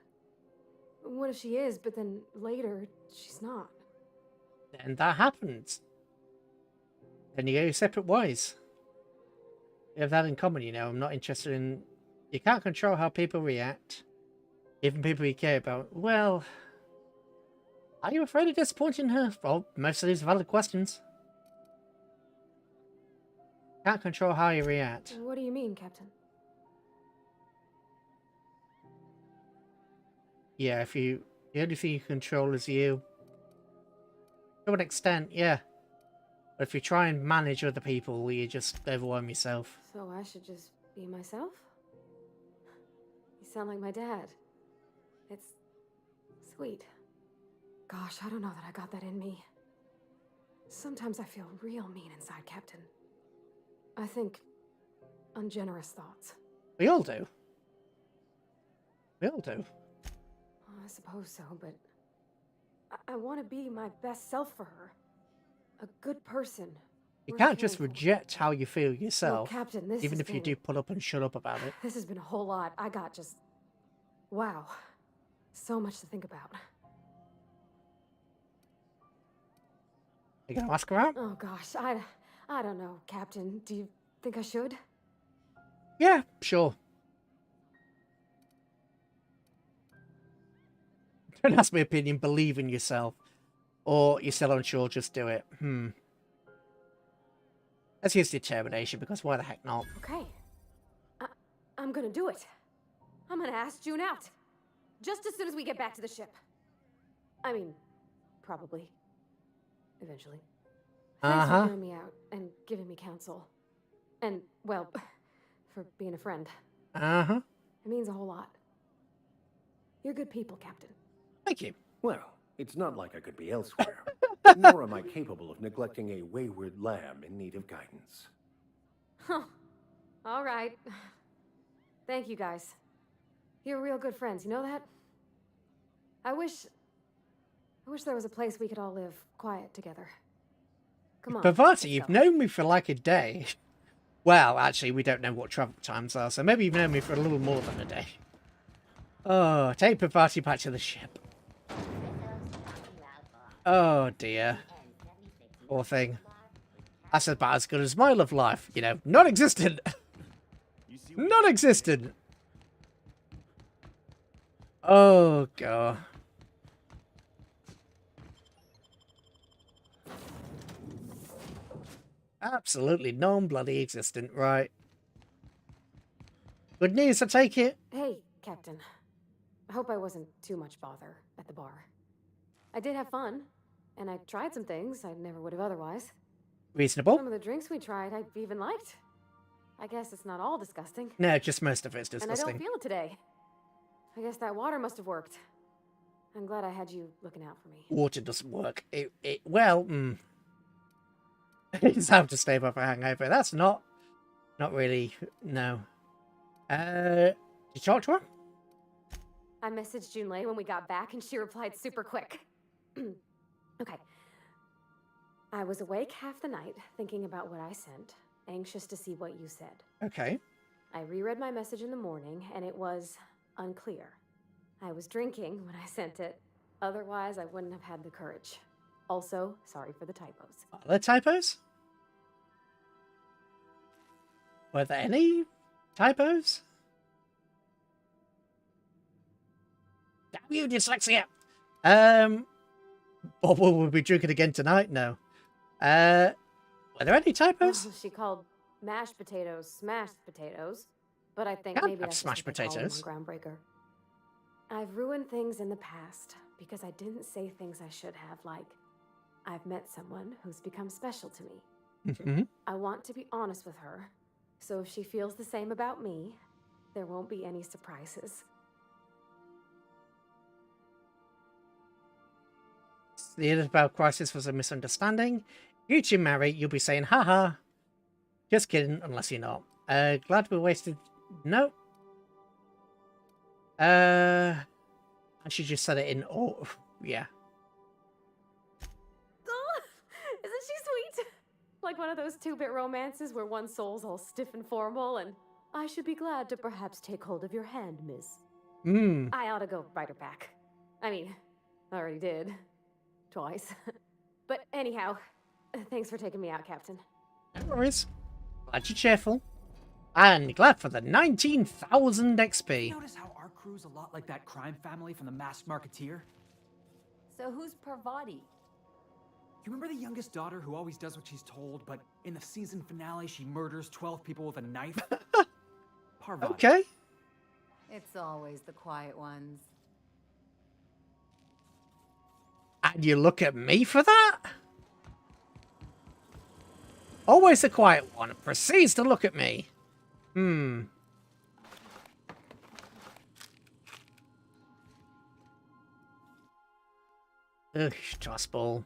What if she is, but then later she's not? And that happens. Then you go your separate ways. We have that in common, you know. I'm not interested in... You can't control how people react. Even people you care about. Well... Are you afraid of disappointing her? Well, most of these are valid questions. Can't control how you react. What do you mean, Captain? Yeah, if you... The only thing you control is you. To an extent, yeah. But if you try and manage other people, you just overwhelm yourself. So I should just be myself? You sound like my dad. It's sweet. Gosh, I don't know that I got that in me. Sometimes I feel real mean inside, Captain. I think ungenerous thoughts. We all do. We all do. I suppose so, but I want to be my best self for her. A good person. You worth can't just caring for. reject how you feel yourself. Well, Captain, this even has if you been- do pull up and shut up about it. This has been a whole lot. I got just... Wow. So much to think about. You gonna ask her out? Oh gosh, I don't know, Captain. Do you think I should? Yeah, sure. Don't ask my opinion, believe in yourself. Or you're still unsure, just do it. Let's use determination, because why the heck not? Okay. I'm gonna do it. I'm gonna ask June out. Just as soon as we get back to the ship. I mean, probably. Eventually. Thanks for hearing me out and giving me counsel. And, well, for being a friend. Uh-huh. It means a whole lot. You're good people, Captain. Thank you. Well, it's not like I could be elsewhere. Nor am I capable of neglecting a wayward lamb in need of guidance. Huh. All right. Thank you, guys. You're real good friends, you know that? I wish there was a place we could all live quiet together. Come on. Bavati, you've known me for like a day. Well, actually, we don't know what travel times are, so maybe you've known me for a little more than a day. Oh, take priority back to the ship. Oh dear. Poor thing. That's about as good as my love life. You know, non-existent. Non-existent. Oh god. Absolutely non-bloody existent, right. Good news, I take it. Hey, Captain. I hope I wasn't too much bother at the bar. I did have fun, and I tried some things I never would have otherwise. Reasonable. Some of the drinks we tried, I even liked. I guess it's not all disgusting. No, just most of it's And I disgusting. don't feel it today. I guess that water must have worked. I'm glad I had you looking out for me. Water doesn't work. Well, it's how to stay above a hangover. That's not really, no. Did you talk to her? I messaged Junlei when we got back, and she replied super quick. Okay. I was awake half the night, thinking about what I sent, anxious to see what you said. Okay. I reread my message in the morning, and it was unclear. I was drinking when I sent it. Otherwise, I wouldn't have had the courage. Also, sorry for the typos. Are there typos? Were there any typos? Damn you, dyslexia! Or will we be drinking again tonight? No. Were there any typos? She called mashed potatoes smashed potatoes, but I think Can't maybe have that's smashed just what they call them potatoes. on Groundbreaker. I've ruined things in the past because I didn't say things I should have, like, I've met someone who's become special to me. Mm-hmm. I want to be honest with her, so if she feels the same about me, there won't be any surprises. The Isabel crisis was a misunderstanding. You two marry, you'll be saying, haha. Just kidding, unless you're not. Glad we wasted... No. I should just set it in... Oh, yeah. Oh, isn't she sweet? Like one of those 2-bit romances where one soul's all stiff and formal and... I should be glad to perhaps take hold of your hand, miss. I ought to go write her back. I mean, I already did. Twice. But anyhow, thanks for taking me out, Captain. No worries. Glad you're cheerful. And glad for the 19,000 XP. Notice how our crew's a lot like that crime family from The Masked Marketeer? So who's Parvati? You remember the youngest daughter who always does what she's told, but in the season finale she murders 12 people with a knife? Parvati. Okay. It's always the quiet ones. And you look at me for that? Always the quiet one. Proceeds to look at me. Ugh, Tossball.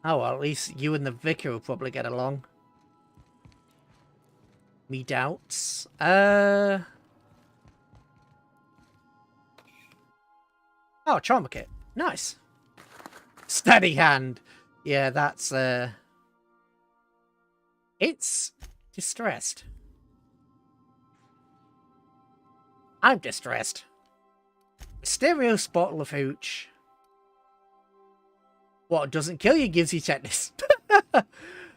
Oh, well, at least you and the vicar will probably get along. Me doubts. Oh, Trauma Kit. Nice. Steady hand. Yeah, that's, It's distressed. I'm distressed. Mysterious bottle of hooch. What doesn't kill you gives you tetanus.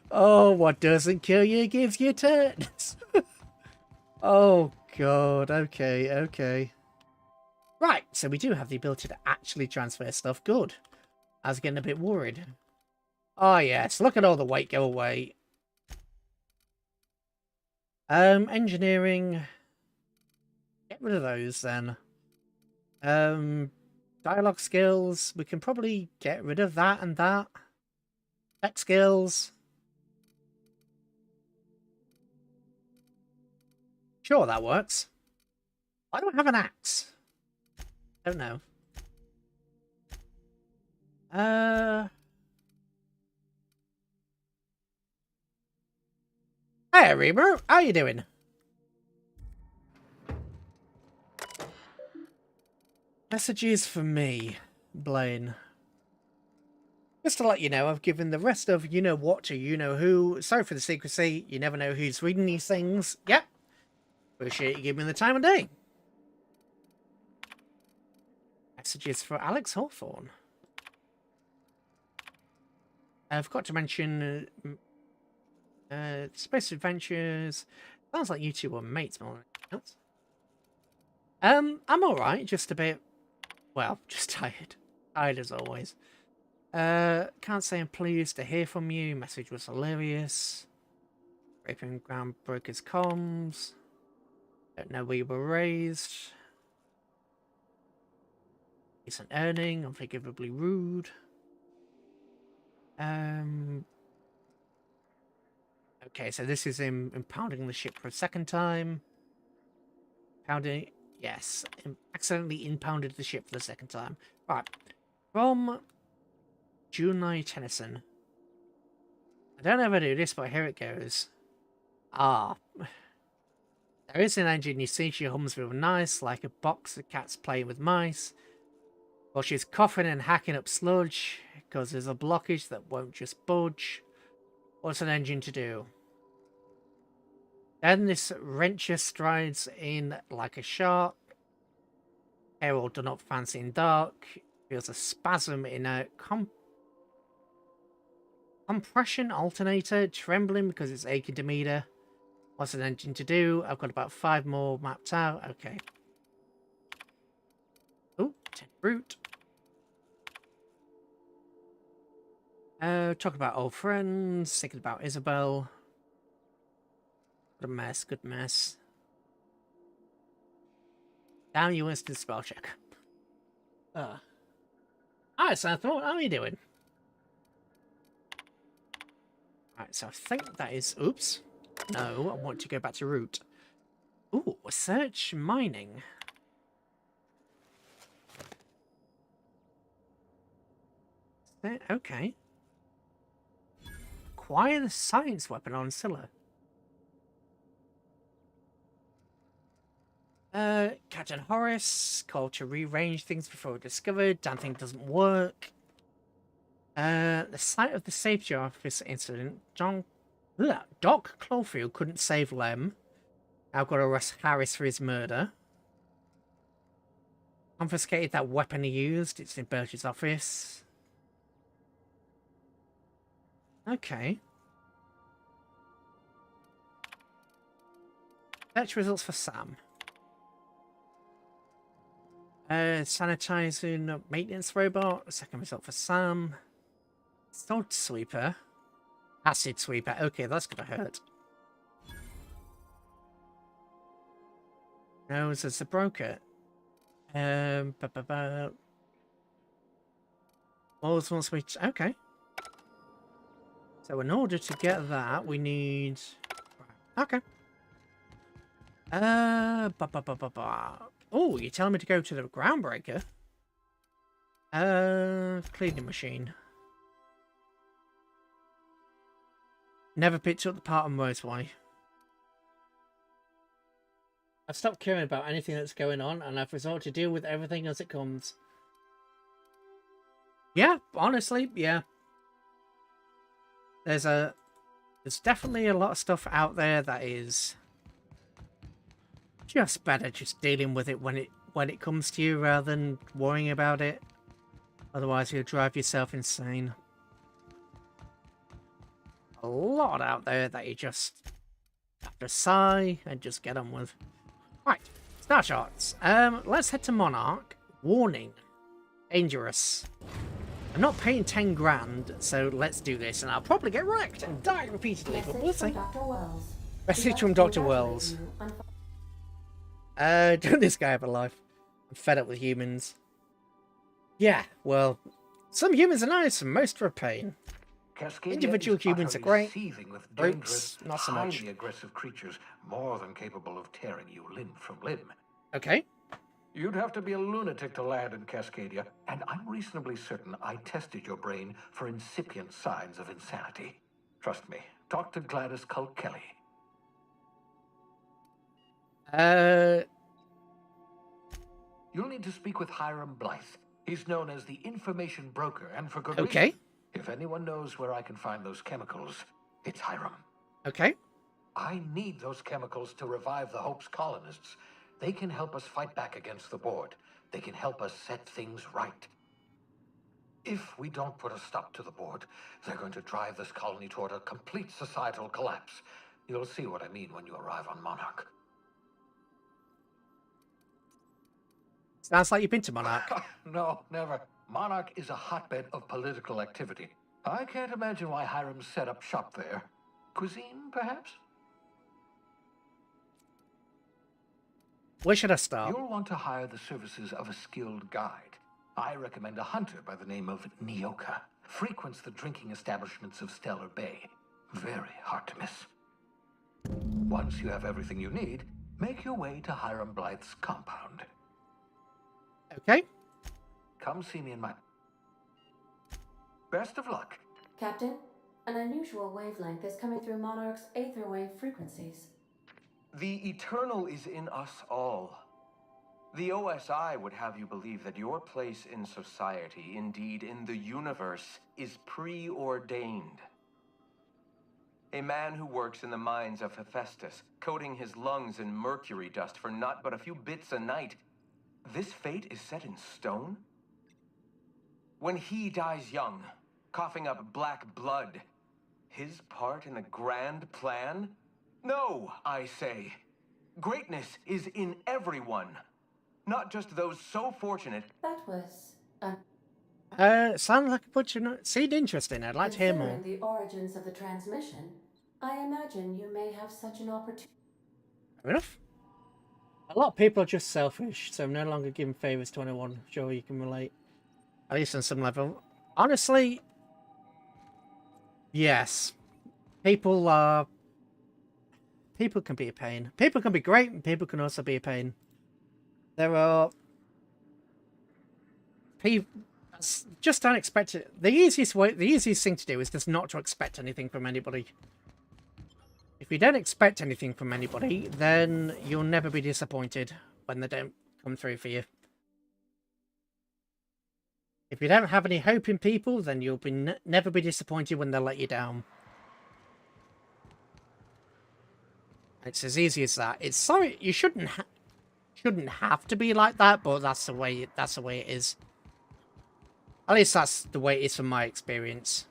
Oh, what doesn't kill you gives you tetanus. Oh, God. Okay, okay. Right, so we do have the ability to actually transfer stuff. Good. I was getting a bit worried. Oh, yes. Look at all the weight go away. Engineering. Get rid of those, then. Dialogue skills. We can probably get rid of that and that. Tech skills. Sure, that works. Why do I have an axe? Don't know. Hey, Reamer. How you doing? Messages for me, Blaine. Just to let you know, I've given the rest of you-know-what to you-know-who. Sorry for the secrecy. You never know who's reading these things. Yep. Appreciate you giving me the time of day. messages for Alex Hawthorne. I forgot to mention Space Adventures. Sounds like you two were mates more than anything else. I'm alright, just a bit, well, just tired. Tired as always. Can't say I'm pleased to hear from you. Message was hilarious. Raping Groundbreaker's comms. Don't know where you were raised. Decent earning, unforgivably rude. Okay, so this is him impounding the ship for a second time. Pounding, yes, accidentally impounded the ship for the second time. Right, from July Tennyson. I don't know how to do this, but here it goes. Ah, there is an engine. You see, she hums real nice, like a box of cats playing with mice. Well, she's coughing and hacking up sludge because there's a blockage that won't just budge. What's an engine to do? Then this wrencher strides in like a shark. Hair all done up fancy and dark. Feels a spasm in a compression alternator, trembling because it's aching to meet her. What's an engine to do? I've got about 5 more mapped out. Okay. Oh, 10 brute. Talking about old friends, thinking about Isabel. What a mess, good mess. Damn you, instant spell check. Alright, Santhor, how are you doing? Alright, so I think that is... Oops. No, I want to go back to route. Ooh, search mining. Okay. Acquire the science weapon on Scylla. Captain Horace, called to rearrange things before discovered. Damn thing doesn't work. The site of the safety office incident, Doc Clawfield couldn't save Lem. Now got to arrest Harris for his murder. Confiscated that weapon he used. It's in Birch's office. Okay. Search results for Sam. Sanitizing maintenance robot. Second result for Sam. Salt sweeper. Acid sweeper. Okay, that's gonna hurt. Nose as a broker. Walls wants me to... Okay. So in order to get that, we need... Okay. Oh, you're telling me to go to the Groundbreaker? Cleaning machine. Never picked up the part on Motorway. I've stopped caring about anything that's going on, and I've resorted to deal with everything as it comes. Yeah, honestly, yeah. There's definitely a lot of stuff out there that is just better just dealing with it when it comes to you rather than worrying about it. Otherwise you'll drive yourself insane. A lot out there that you just have to sigh and just get on with. Right, snapshots. Let's head to Monarch. Warning. Dangerous. I'm not paying 10 grand, so let's do this, and I'll probably get wrecked and die repeatedly, but we'll see. Message from Dr. Wells. Don't this guy have a life? I'm fed up with humans. Yeah, well, some humans are nice and most are a pain. Individual humans are great. Brutes, not so much. Highly aggressive creatures, more than capable of tearing you limb from limb. Okay. You'd have to be a lunatic to land in Cascadia, and I'm reasonably certain I tested your brain for incipient signs of insanity. Trust me, talk to Gladys Culp Kelly. You'll need to speak with Hiram Blythe. He's known as the information broker, and for good reason. If anyone knows where I can find those chemicals, it's Hiram. Okay. I need those chemicals to revive the Hope's colonists. They can help us fight back against the Board. They can help us set things right. If we don't put a stop to the board, they're going to drive this colony toward a complete societal collapse. You'll see what I mean when you arrive on Monarch. Sounds like you've been to Monarch. No, never. Monarch is a hotbed of political activity. I can't imagine why Hiram set up shop there. Cuisine, perhaps? Where should I start? You'll want to hire the services of a skilled guide. I recommend a hunter by the name of Nyoka. Frequents the drinking establishments of Stellar Bay. Very hard to miss. Once you have everything you need, make your way to Hiram Blythe's compound. Okay. Come see me in my... Best of luck. Captain, an unusual wavelength is coming through Monarch's aether wave frequencies. The eternal is in us all. The OSI would have you believe that your place in society, indeed in the universe, is preordained. A man who works in the mines of Hephaestus, coating his lungs in mercury dust for not but a few bits a night. This fate is set in stone? When he dies young, coughing up black blood, his part in the grand plan? No, I say. Greatness is in everyone. Not just those so fortunate. That was... sounds like a bunch of... Seemed interesting. I'd like to hear more. Considering the origins of the transmission, I imagine you may have such an opportunity. Fair enough. A lot of people are just selfish, so I'm no longer giving favours to anyone. Sure, you can relate. At least on some level. Honestly, yes. People are... People can be a pain. People can be great, and people can also be a pain. There are... People... Just don't expect it. The easiest thing to do is just not to expect anything from anybody. If you don't expect anything from anybody, then you'll never be disappointed when they don't come through for you. If you don't have any hope in people, then you'll be never be disappointed when they let you down. It's as easy as that. It's sorry, you shouldn't have to be like that, but that's the way it is. At least that's the way it is from my experience.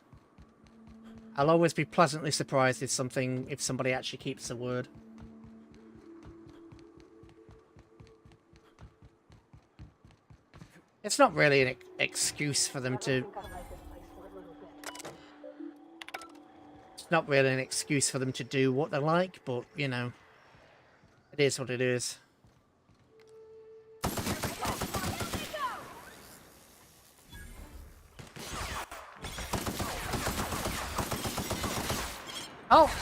I'll always be pleasantly surprised if somebody actually keeps the word. It's not really an excuse for them to... It's not really an excuse for them to do what they like, but, you know, it is what it is. Oh!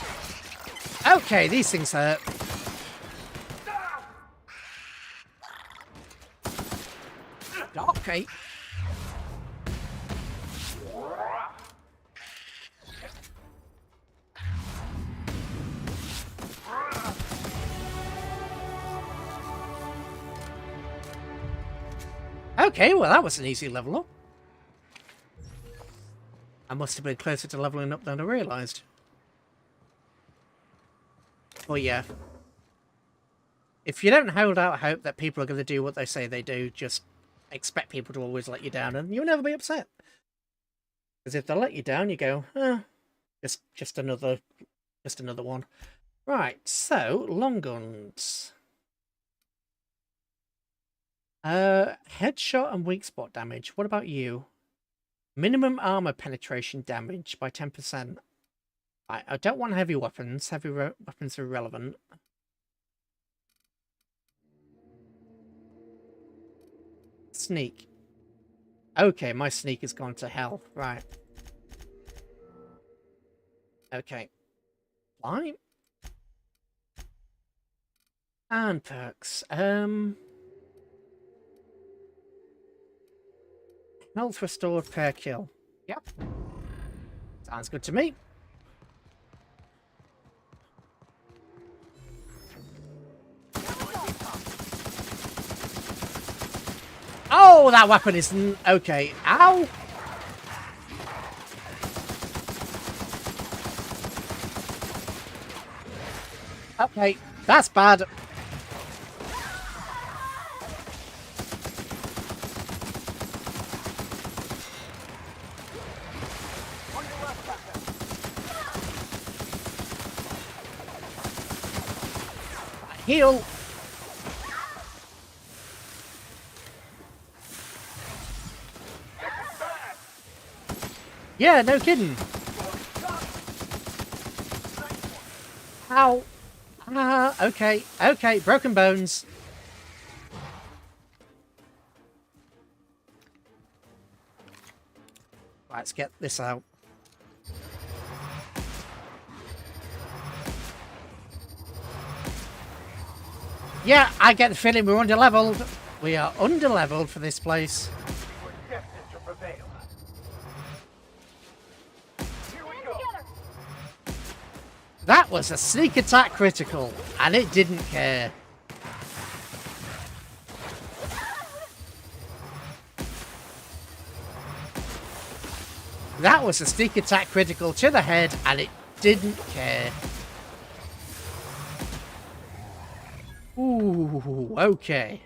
Okay, these things hurt. Okay. Okay, well that was an easy level up. I must have been closer to leveling up than I realised. But yeah. If you don't hold out hope that people are going to do what they say they do, just expect people to always let you down and you'll never be upset. Because if they let you down, you go, just another one. Right, so, long guns. Headshot and weak spot damage. What about you? Minimum armor penetration damage by 10%. I don't want heavy weapons. Heavy weapons are irrelevant. Sneak. Okay, my sneak has gone to hell. Right. Okay. Fine. And perks. Health restored per kill. Yep. Sounds good to me. Oh, that weapon isn't... Okay. Ow! Okay, that's bad. Heal! Yeah, no kidding. Ow. Okay, okay, broken bones. Right, let's get this out. Yeah, I get the feeling we're under-leveled. We are under-leveled for this place. We're destined to prevail. Here we go. That was a sneak attack critical, and it didn't care. That was a sneak attack critical to the head, and it didn't care. Ooh, okay.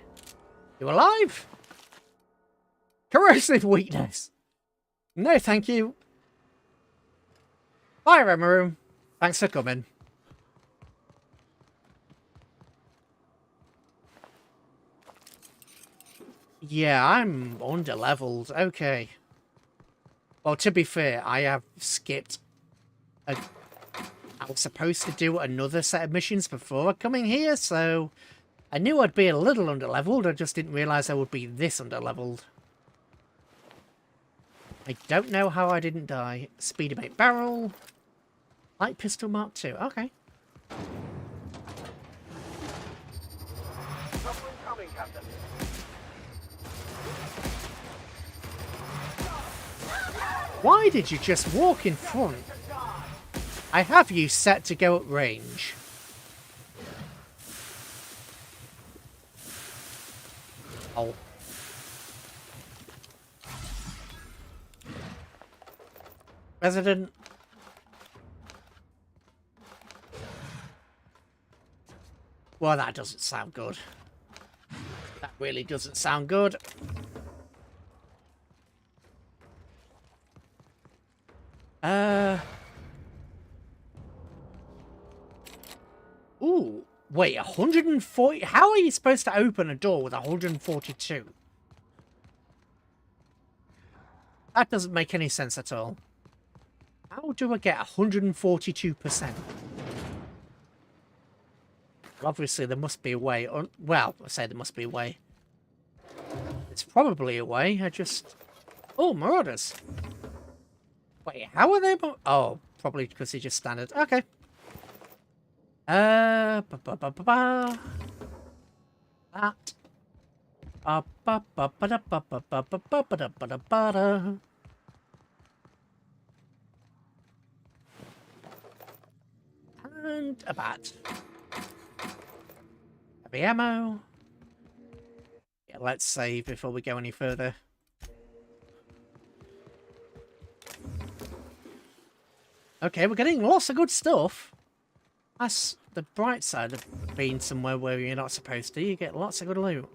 You alive? Corrosive weakness. No, thank you. Bye, Remaroom. Thanks for coming. Yeah, I'm under-leveled. Okay. Well, to be fair, I have skipped I was supposed to do another set of missions before coming here, so I knew I'd be a little under-leveled. I just didn't realise I would be this under-leveled. I don't know how I didn't die. Speedmate barrel. Light pistol Mark II. Okay. Coming, Captain. Why did you just walk in front? I have you set to go at range. Oh. Resident. Well, that doesn't sound good. That really doesn't sound good. Ooh, wait, 140? How are you supposed to open a door with 142? That doesn't make any sense at all. How do I get 142%? Obviously, there must be a way. Well, I say there must be a way. It's probably a way. I just... Oh, Marauders. Wait, how are they... Oh, probably because they're just standard. Okay. That. And a bat. Heavy ammo. Yeah, let's save before we go any further. Okay, we're getting lots of good stuff. That's the bright side of being somewhere where you're not supposed to. You get lots of good loot.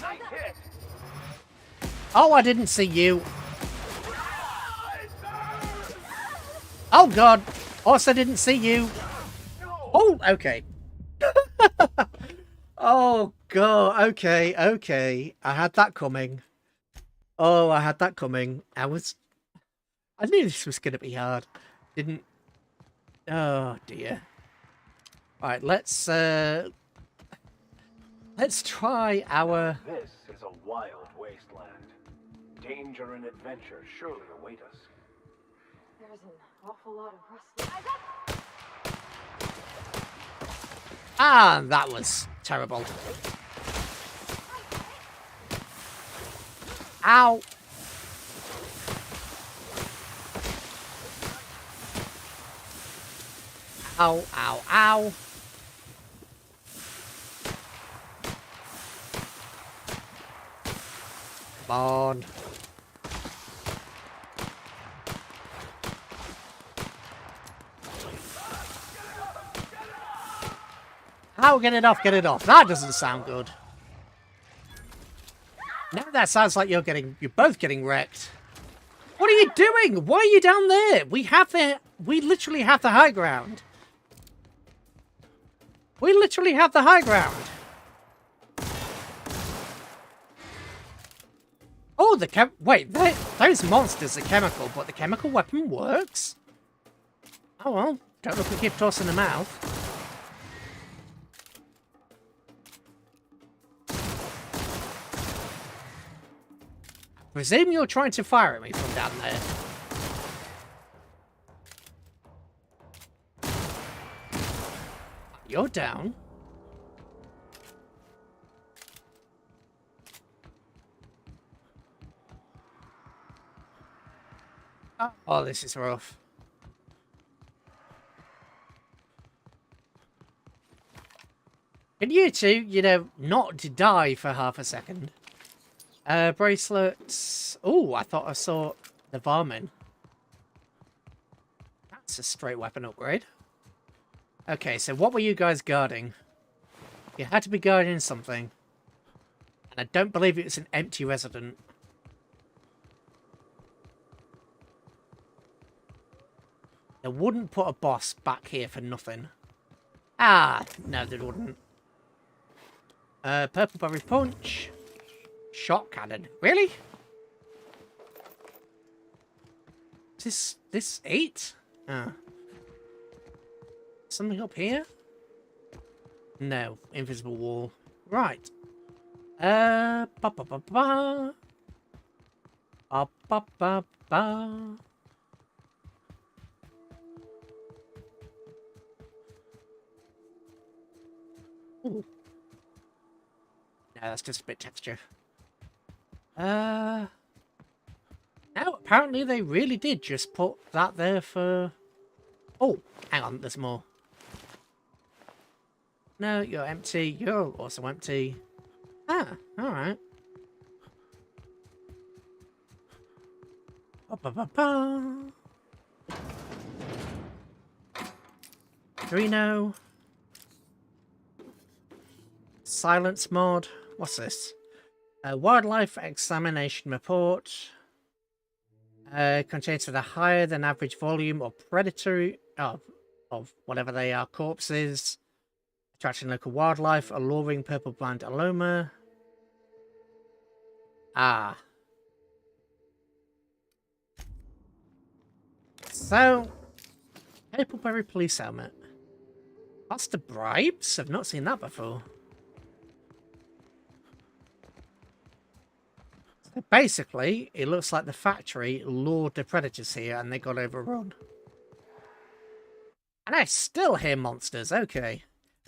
Nice hit. Oh, I didn't see you. Oh, God. Also didn't see you. Oh, okay. Oh, God. Okay, okay. I had that coming. Oh, I had that coming. I knew this was going to be hard. Didn't... Oh, dear. Alright, let's try our... This is a wild wasteland. Danger and adventure surely await us. There's an awful lot of rust. Ah, that was terrible. Ow! Ow, ow, ow! Come on. Ow, get it off, get it off. That doesn't sound good. Now that sounds like you're both getting wrecked. What are you doing? Why are you down there? We literally have the high ground. We literally have the high ground. Oh, wait, those monsters are chemical, but the chemical weapon works? Oh well, don't look like you've tossed in the mouth. Presume you're trying to fire at me from down there. You're down. Oh, this is rough. Can you two, not die for half a second? Bracelets. Oh, I thought I saw the varmin. That's a straight weapon upgrade. Okay, so what were you guys guarding? You had to be guarding something. And I don't believe it was an empty resident. They wouldn't put a boss back here for nothing. Ah, no, they wouldn't. Purple berry punch. Shot cannon. Really? Is this 8? Ah. Something up here? No. Invisible wall. Right. Ba ba ba ba. Ba ba ba ba. Ooh. No, that's just a bit texture. No, apparently they really did just put that there for... Oh, hang on, there's more. No, you're empty. You're also empty. Ah, alright. Ba-ba-ba-ba. Reno. Silence mod. What's this? Wildlife examination report. Contains with a higher than average volume of predatory of whatever they are corpses. Attracting local wildlife, alluring purple blind aroma. Ah. So, Purpleberry police helmet. That's the bribes? I've not seen that before. So basically, it looks like the factory lured the predators here and they got overrun. And I still hear monsters, okay.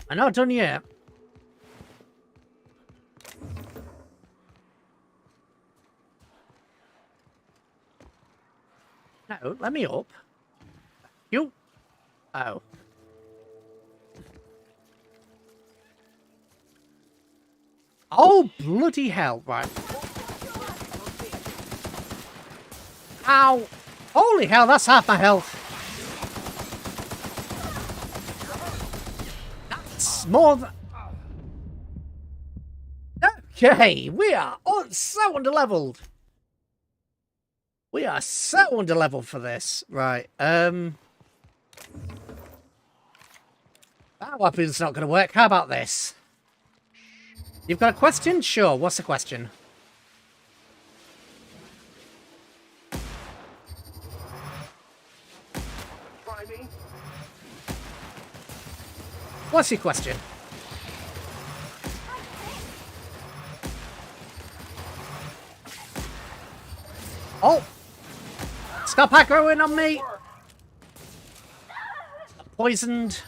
I'm not done yet. No, let me up. You. Oh. Oh, bloody hell, right. Ow. Holy hell, that's half my health. That's more than... Okay, we are so under-leveled. We are so under-leveled for this. Right, that weapon's not going to work. How about this? You've got a question? Sure, what's the question? Try me. What's your question? Oh! Stop aggroing on me! Poisoned.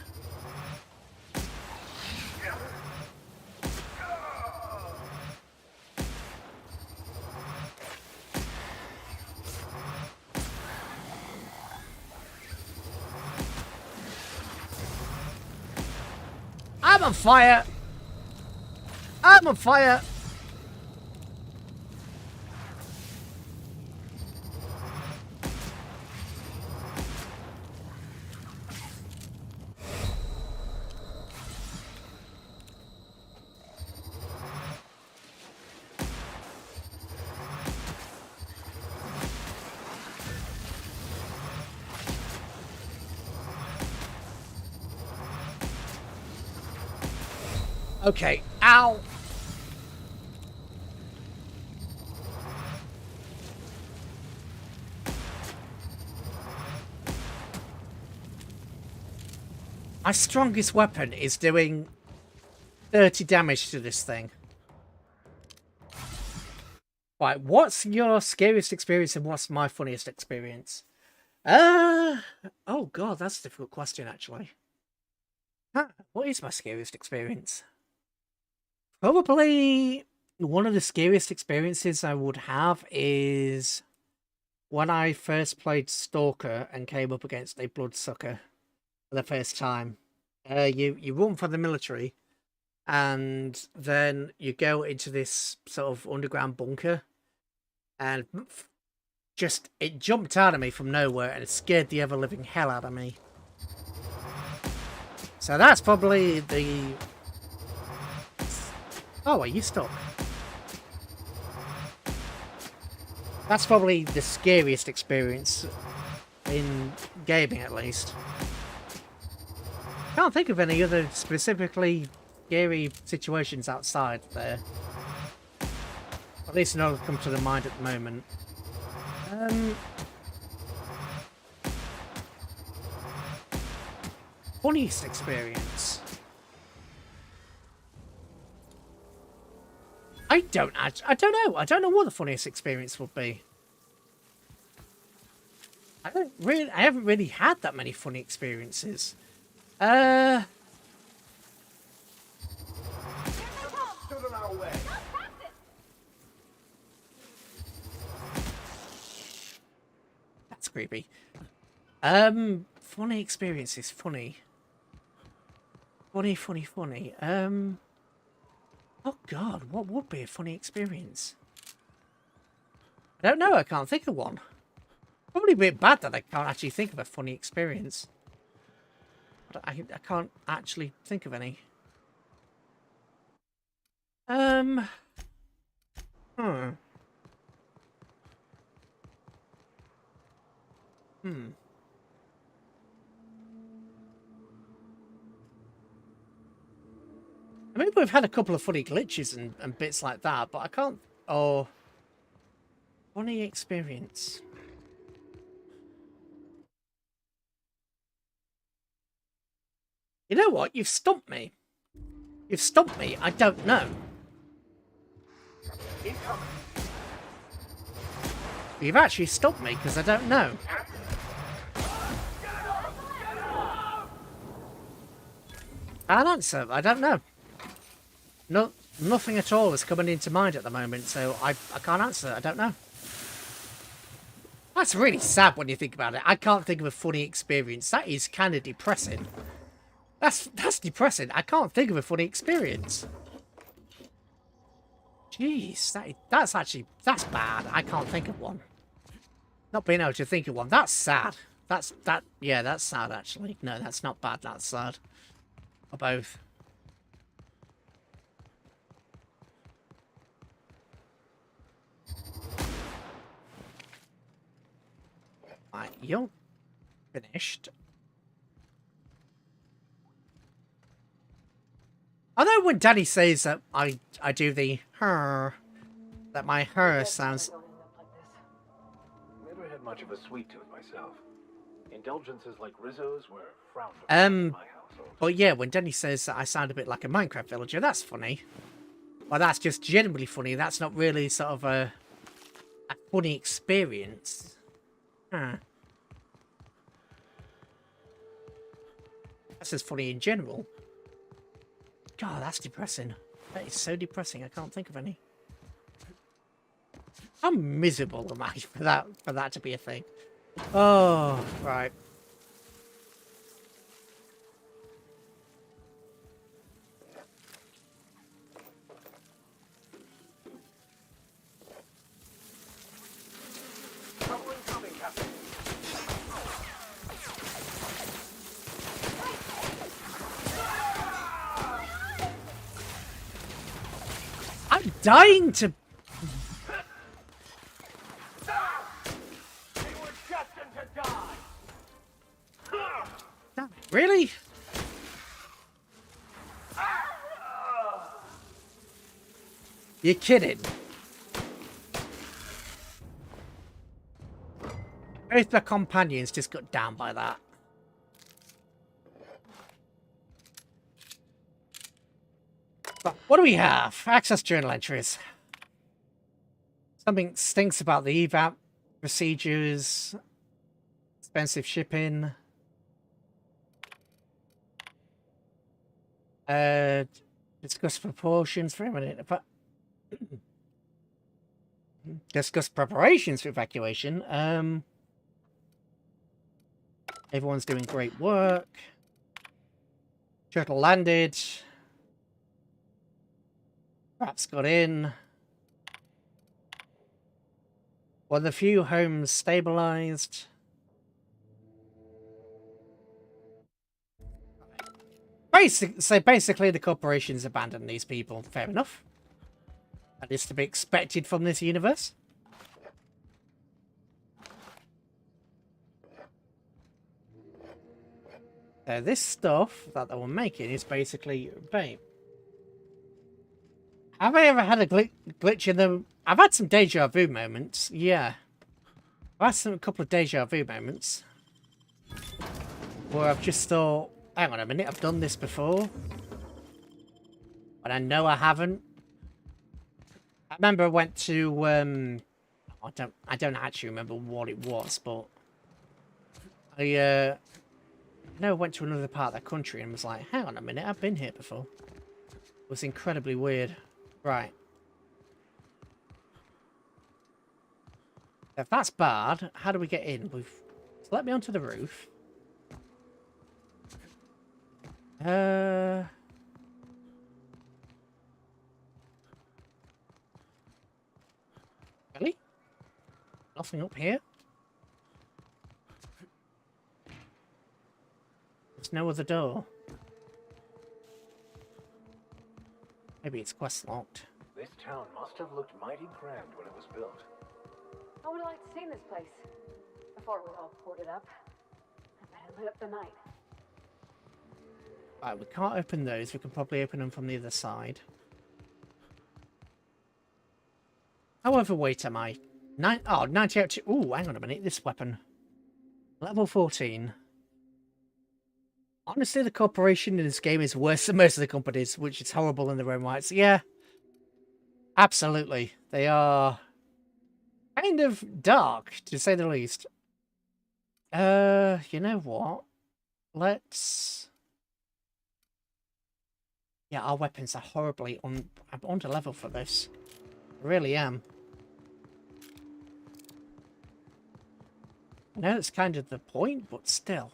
I'm on fire! I'm on fire! Okay, ow! My strongest weapon is doing 30 damage to this thing. Right, what's your scariest experience and what's my funniest experience? Oh god, that's a difficult question actually. What is my scariest experience? Probably one of the scariest experiences I would have is when I first played Stalker and came up against a bloodsucker for the first time. You run for the military and then you go into this sort of underground bunker and just it jumped out of me from nowhere and it scared the ever-living hell out of me. So that's probably the... Oh, are you stuck? That's probably the scariest experience in gaming, at least. Can't think of any other specifically scary situations outside there. At least none that come to the mind at the moment. Funniest experience. I don't know. I don't know what the funniest experience would be. I haven't really had that many funny experiences. That's creepy. Funny experiences. Funny. Funny. Oh god, what would be a funny experience? I don't know, I can't think of one. Probably a bit bad that I can't actually think of a funny experience. But I can't actually think of any. I mean, we've had a couple of funny glitches and bits like that, but I can't... Oh. Funny experience. You know what? You've stumped me. You've stumped me. I don't know. You've actually stumped me because I don't know. Can't answer. I don't know. No, nothing at all is coming into mind at the moment, so I can't answer. I don't know. That's really sad when you think about it. I can't think of a funny experience. That is kind of depressing. That's depressing. I can't think of a funny experience. Jeez, that's bad. I can't think of one. Not being able to think of one. That's sad. Yeah, that's sad actually. No, that's not bad. That's sad. Or both. Right, you're finished. Although when Daddy says that I do the her, that my her sounds... Never had much of a sweet tooth myself. Indulgences like Rizzo's were frowned upon in my household. But yeah, when Danny says that I sound a bit like a Minecraft villager, that's funny. Well, that's just genuinely funny. That's not really sort of a funny experience. Huh. That's just funny in general. God, that's depressing. That is so depressing. I can't think of any. How miserable am I for that to be a thing? Oh, right. I'm dying to... Really? You're kidding. Both the companions just got down by that. But what do we have? Access journal entries. Something stinks about the evap procedures. Expensive shipping. Discuss proportions for a minute. Discuss preparations for evacuation. Everyone's doing great work. Shuttle landed. Rats got in. One of the few homes stabilized. So basically the corporations abandoned these people. Fair enough. That is to be expected from this universe. So this stuff that they were making is basically, babe. Have I ever had a glitch in them? I've had some deja vu moments. Yeah. I've had a couple of deja vu moments. Where I've just thought, hang on a minute, I've done this before. But I know I haven't. I remember I went to, I don't actually remember what it was, but I know I went to another part of the country and was like, hang on a minute, I've been here before. It was incredibly weird. Right. If that's bad, how do we get in? So let me onto the roof. Really? Nothing up here? There's no other door. Maybe it's quest locked. This town must have looked mighty grand when it was built. I would like to see this place before it was all boarded up. I bet it lit up the night. Right, we can't open those. We can probably open them from the other side. How overweight am I? 98. Ooh, hang on a minute. This weapon. Level 14. Honestly, the corporation in this game is worse than most of the companies, which is horrible in their own rights. Yeah. Absolutely. They are kind of dark, to say the least. You know what? Let's... Yeah, our weapons are horribly I'm under level for this. I really am. I know it's kind of the point, but still.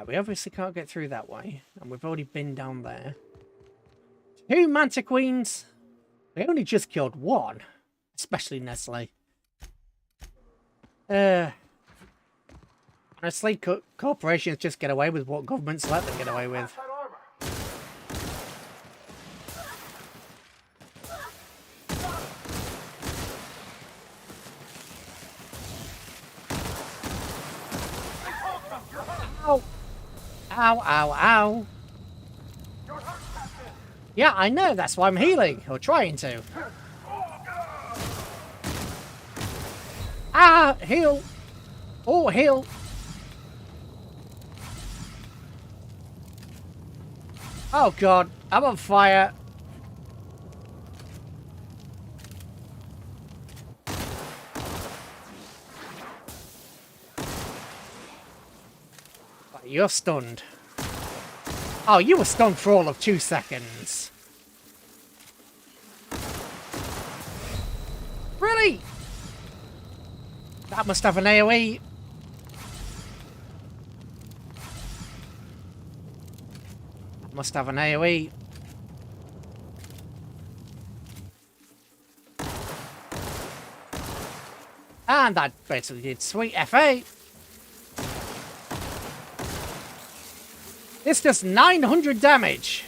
We obviously can't get through that way, and we've already been down there. 2 Manta Queens! We only just killed 1. Especially Nestle. Honestly, corporations just get away with what governments let them get away with. Ow! Ow, ow, ow! Yeah, I know, that's why I'm healing, or trying to. Ah! Heal! Oh, heal! Oh god, I'm on fire! You're stunned. Oh, you were stunned for all of 2 seconds. Really? That must have an AoE. That must have an AoE. And that basically did sweet FA. This does 900 damage.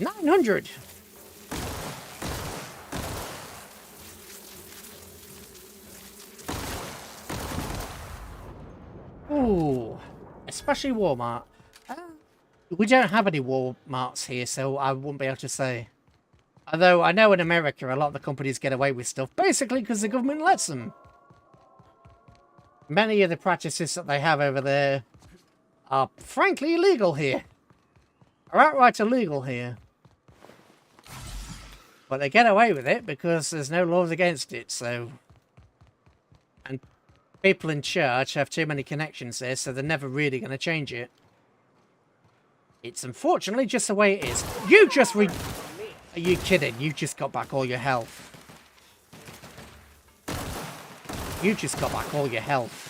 $900. Ooh, especially Walmart. We don't have any Walmarts here, so I wouldn't be able to say. Although I know in America, a lot of the companies get away with stuff, basically because the government lets them. Many of the practices that they have over there are frankly illegal here. Are outright illegal here. But they get away with it because there's no laws against it, so... And people in charge have too many connections there, so they're never really going to change it. It's unfortunately just the way it is. You just Are you kidding? You just got back all your health. You just got back all your health.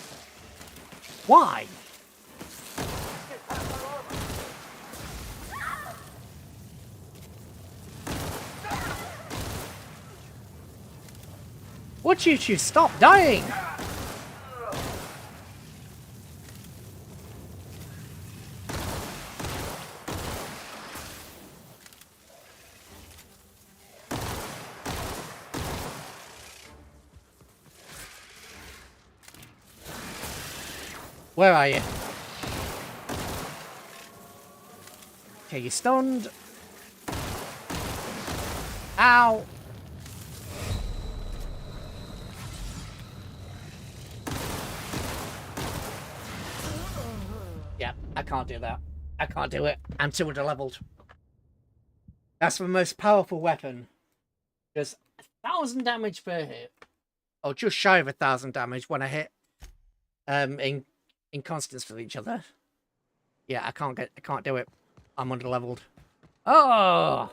Why? Would you stop dying? Where are you? Okay, you're stunned. Ow! Yeah, I can't do that. I can't do it. I'm too under-leveled. That's the most powerful weapon. Does 1,000 damage per hit. Or just shy of 1,000 damage when I hit in constants for each other. Yeah, I can't do it. I'm under-leveled. Oh!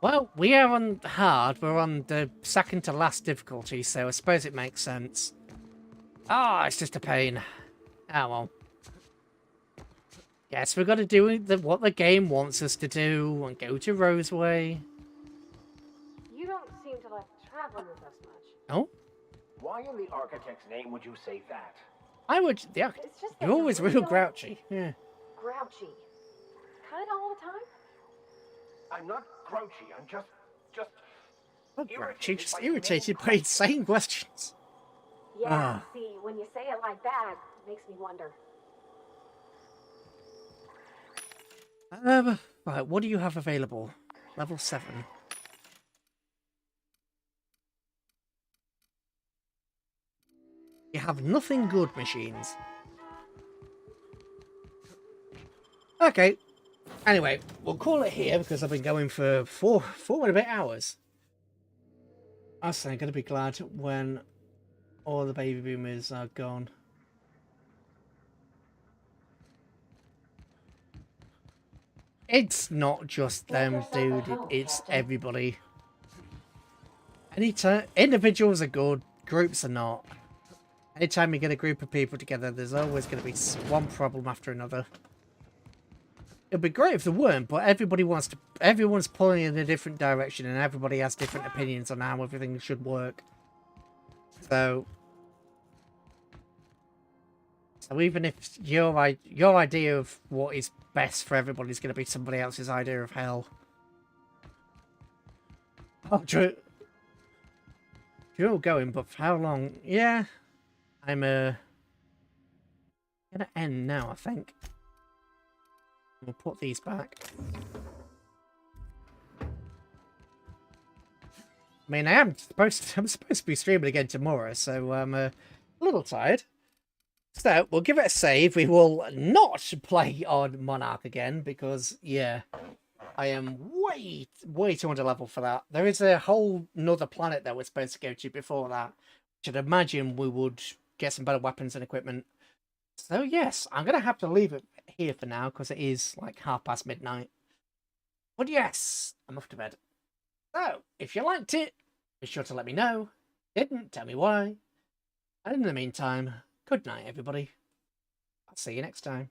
Well, we are on hard. We're on the second to last difficulty, so I suppose it makes sense. Ah, it's just a pain. Oh well. Guess we've got to do what the game wants us to do and go to Roseway. You don't seem to like traveling with us much. Oh? Why in the architect's name would you say that? I would, yeah. You're always real grouchy. Yeah. Grouchy. Kind of all the time? I'm not grouchy, I'm just Not grouchy, just irritated by insane questions. Yeah, see, when you say it like that, it makes me wonder. Right, what do you have available? Level 7. You have nothing good machines. Okay. Anyway, we'll call it here because I've been going for four and a bit hours. I'm going to be glad when all the baby boomers are gone. It's not just them, dude. It's everybody. Anytime, individuals are good, groups are not. Anytime you get a group of people together, there's always going to be one problem after another. It'd be great if there weren't, but everyone's pulling in a different direction and everybody has different opinions on how everything should work. So even if your idea of what is best for everybody is going to be somebody else's idea of hell. Oh, Drew. You're going, but for how long? Yeah. I'm gonna end now, I think. We'll put these back. I mean, I'm supposed to be streaming again tomorrow, so I'm a little tired. So we'll give it a save. We will not play on Monarch again because, yeah, I am way too under level for that. There is a whole nother planet that we're supposed to go to before that, which I'd imagine we would get some better weapons and equipment. So yes, I'm gonna have to leave it here for now because it is like midnight. But yes, I'm off to bed. So if you liked it, be sure to let me know. Didn't, tell me why. And in the meantime, good night, everybody. I'll see you next time.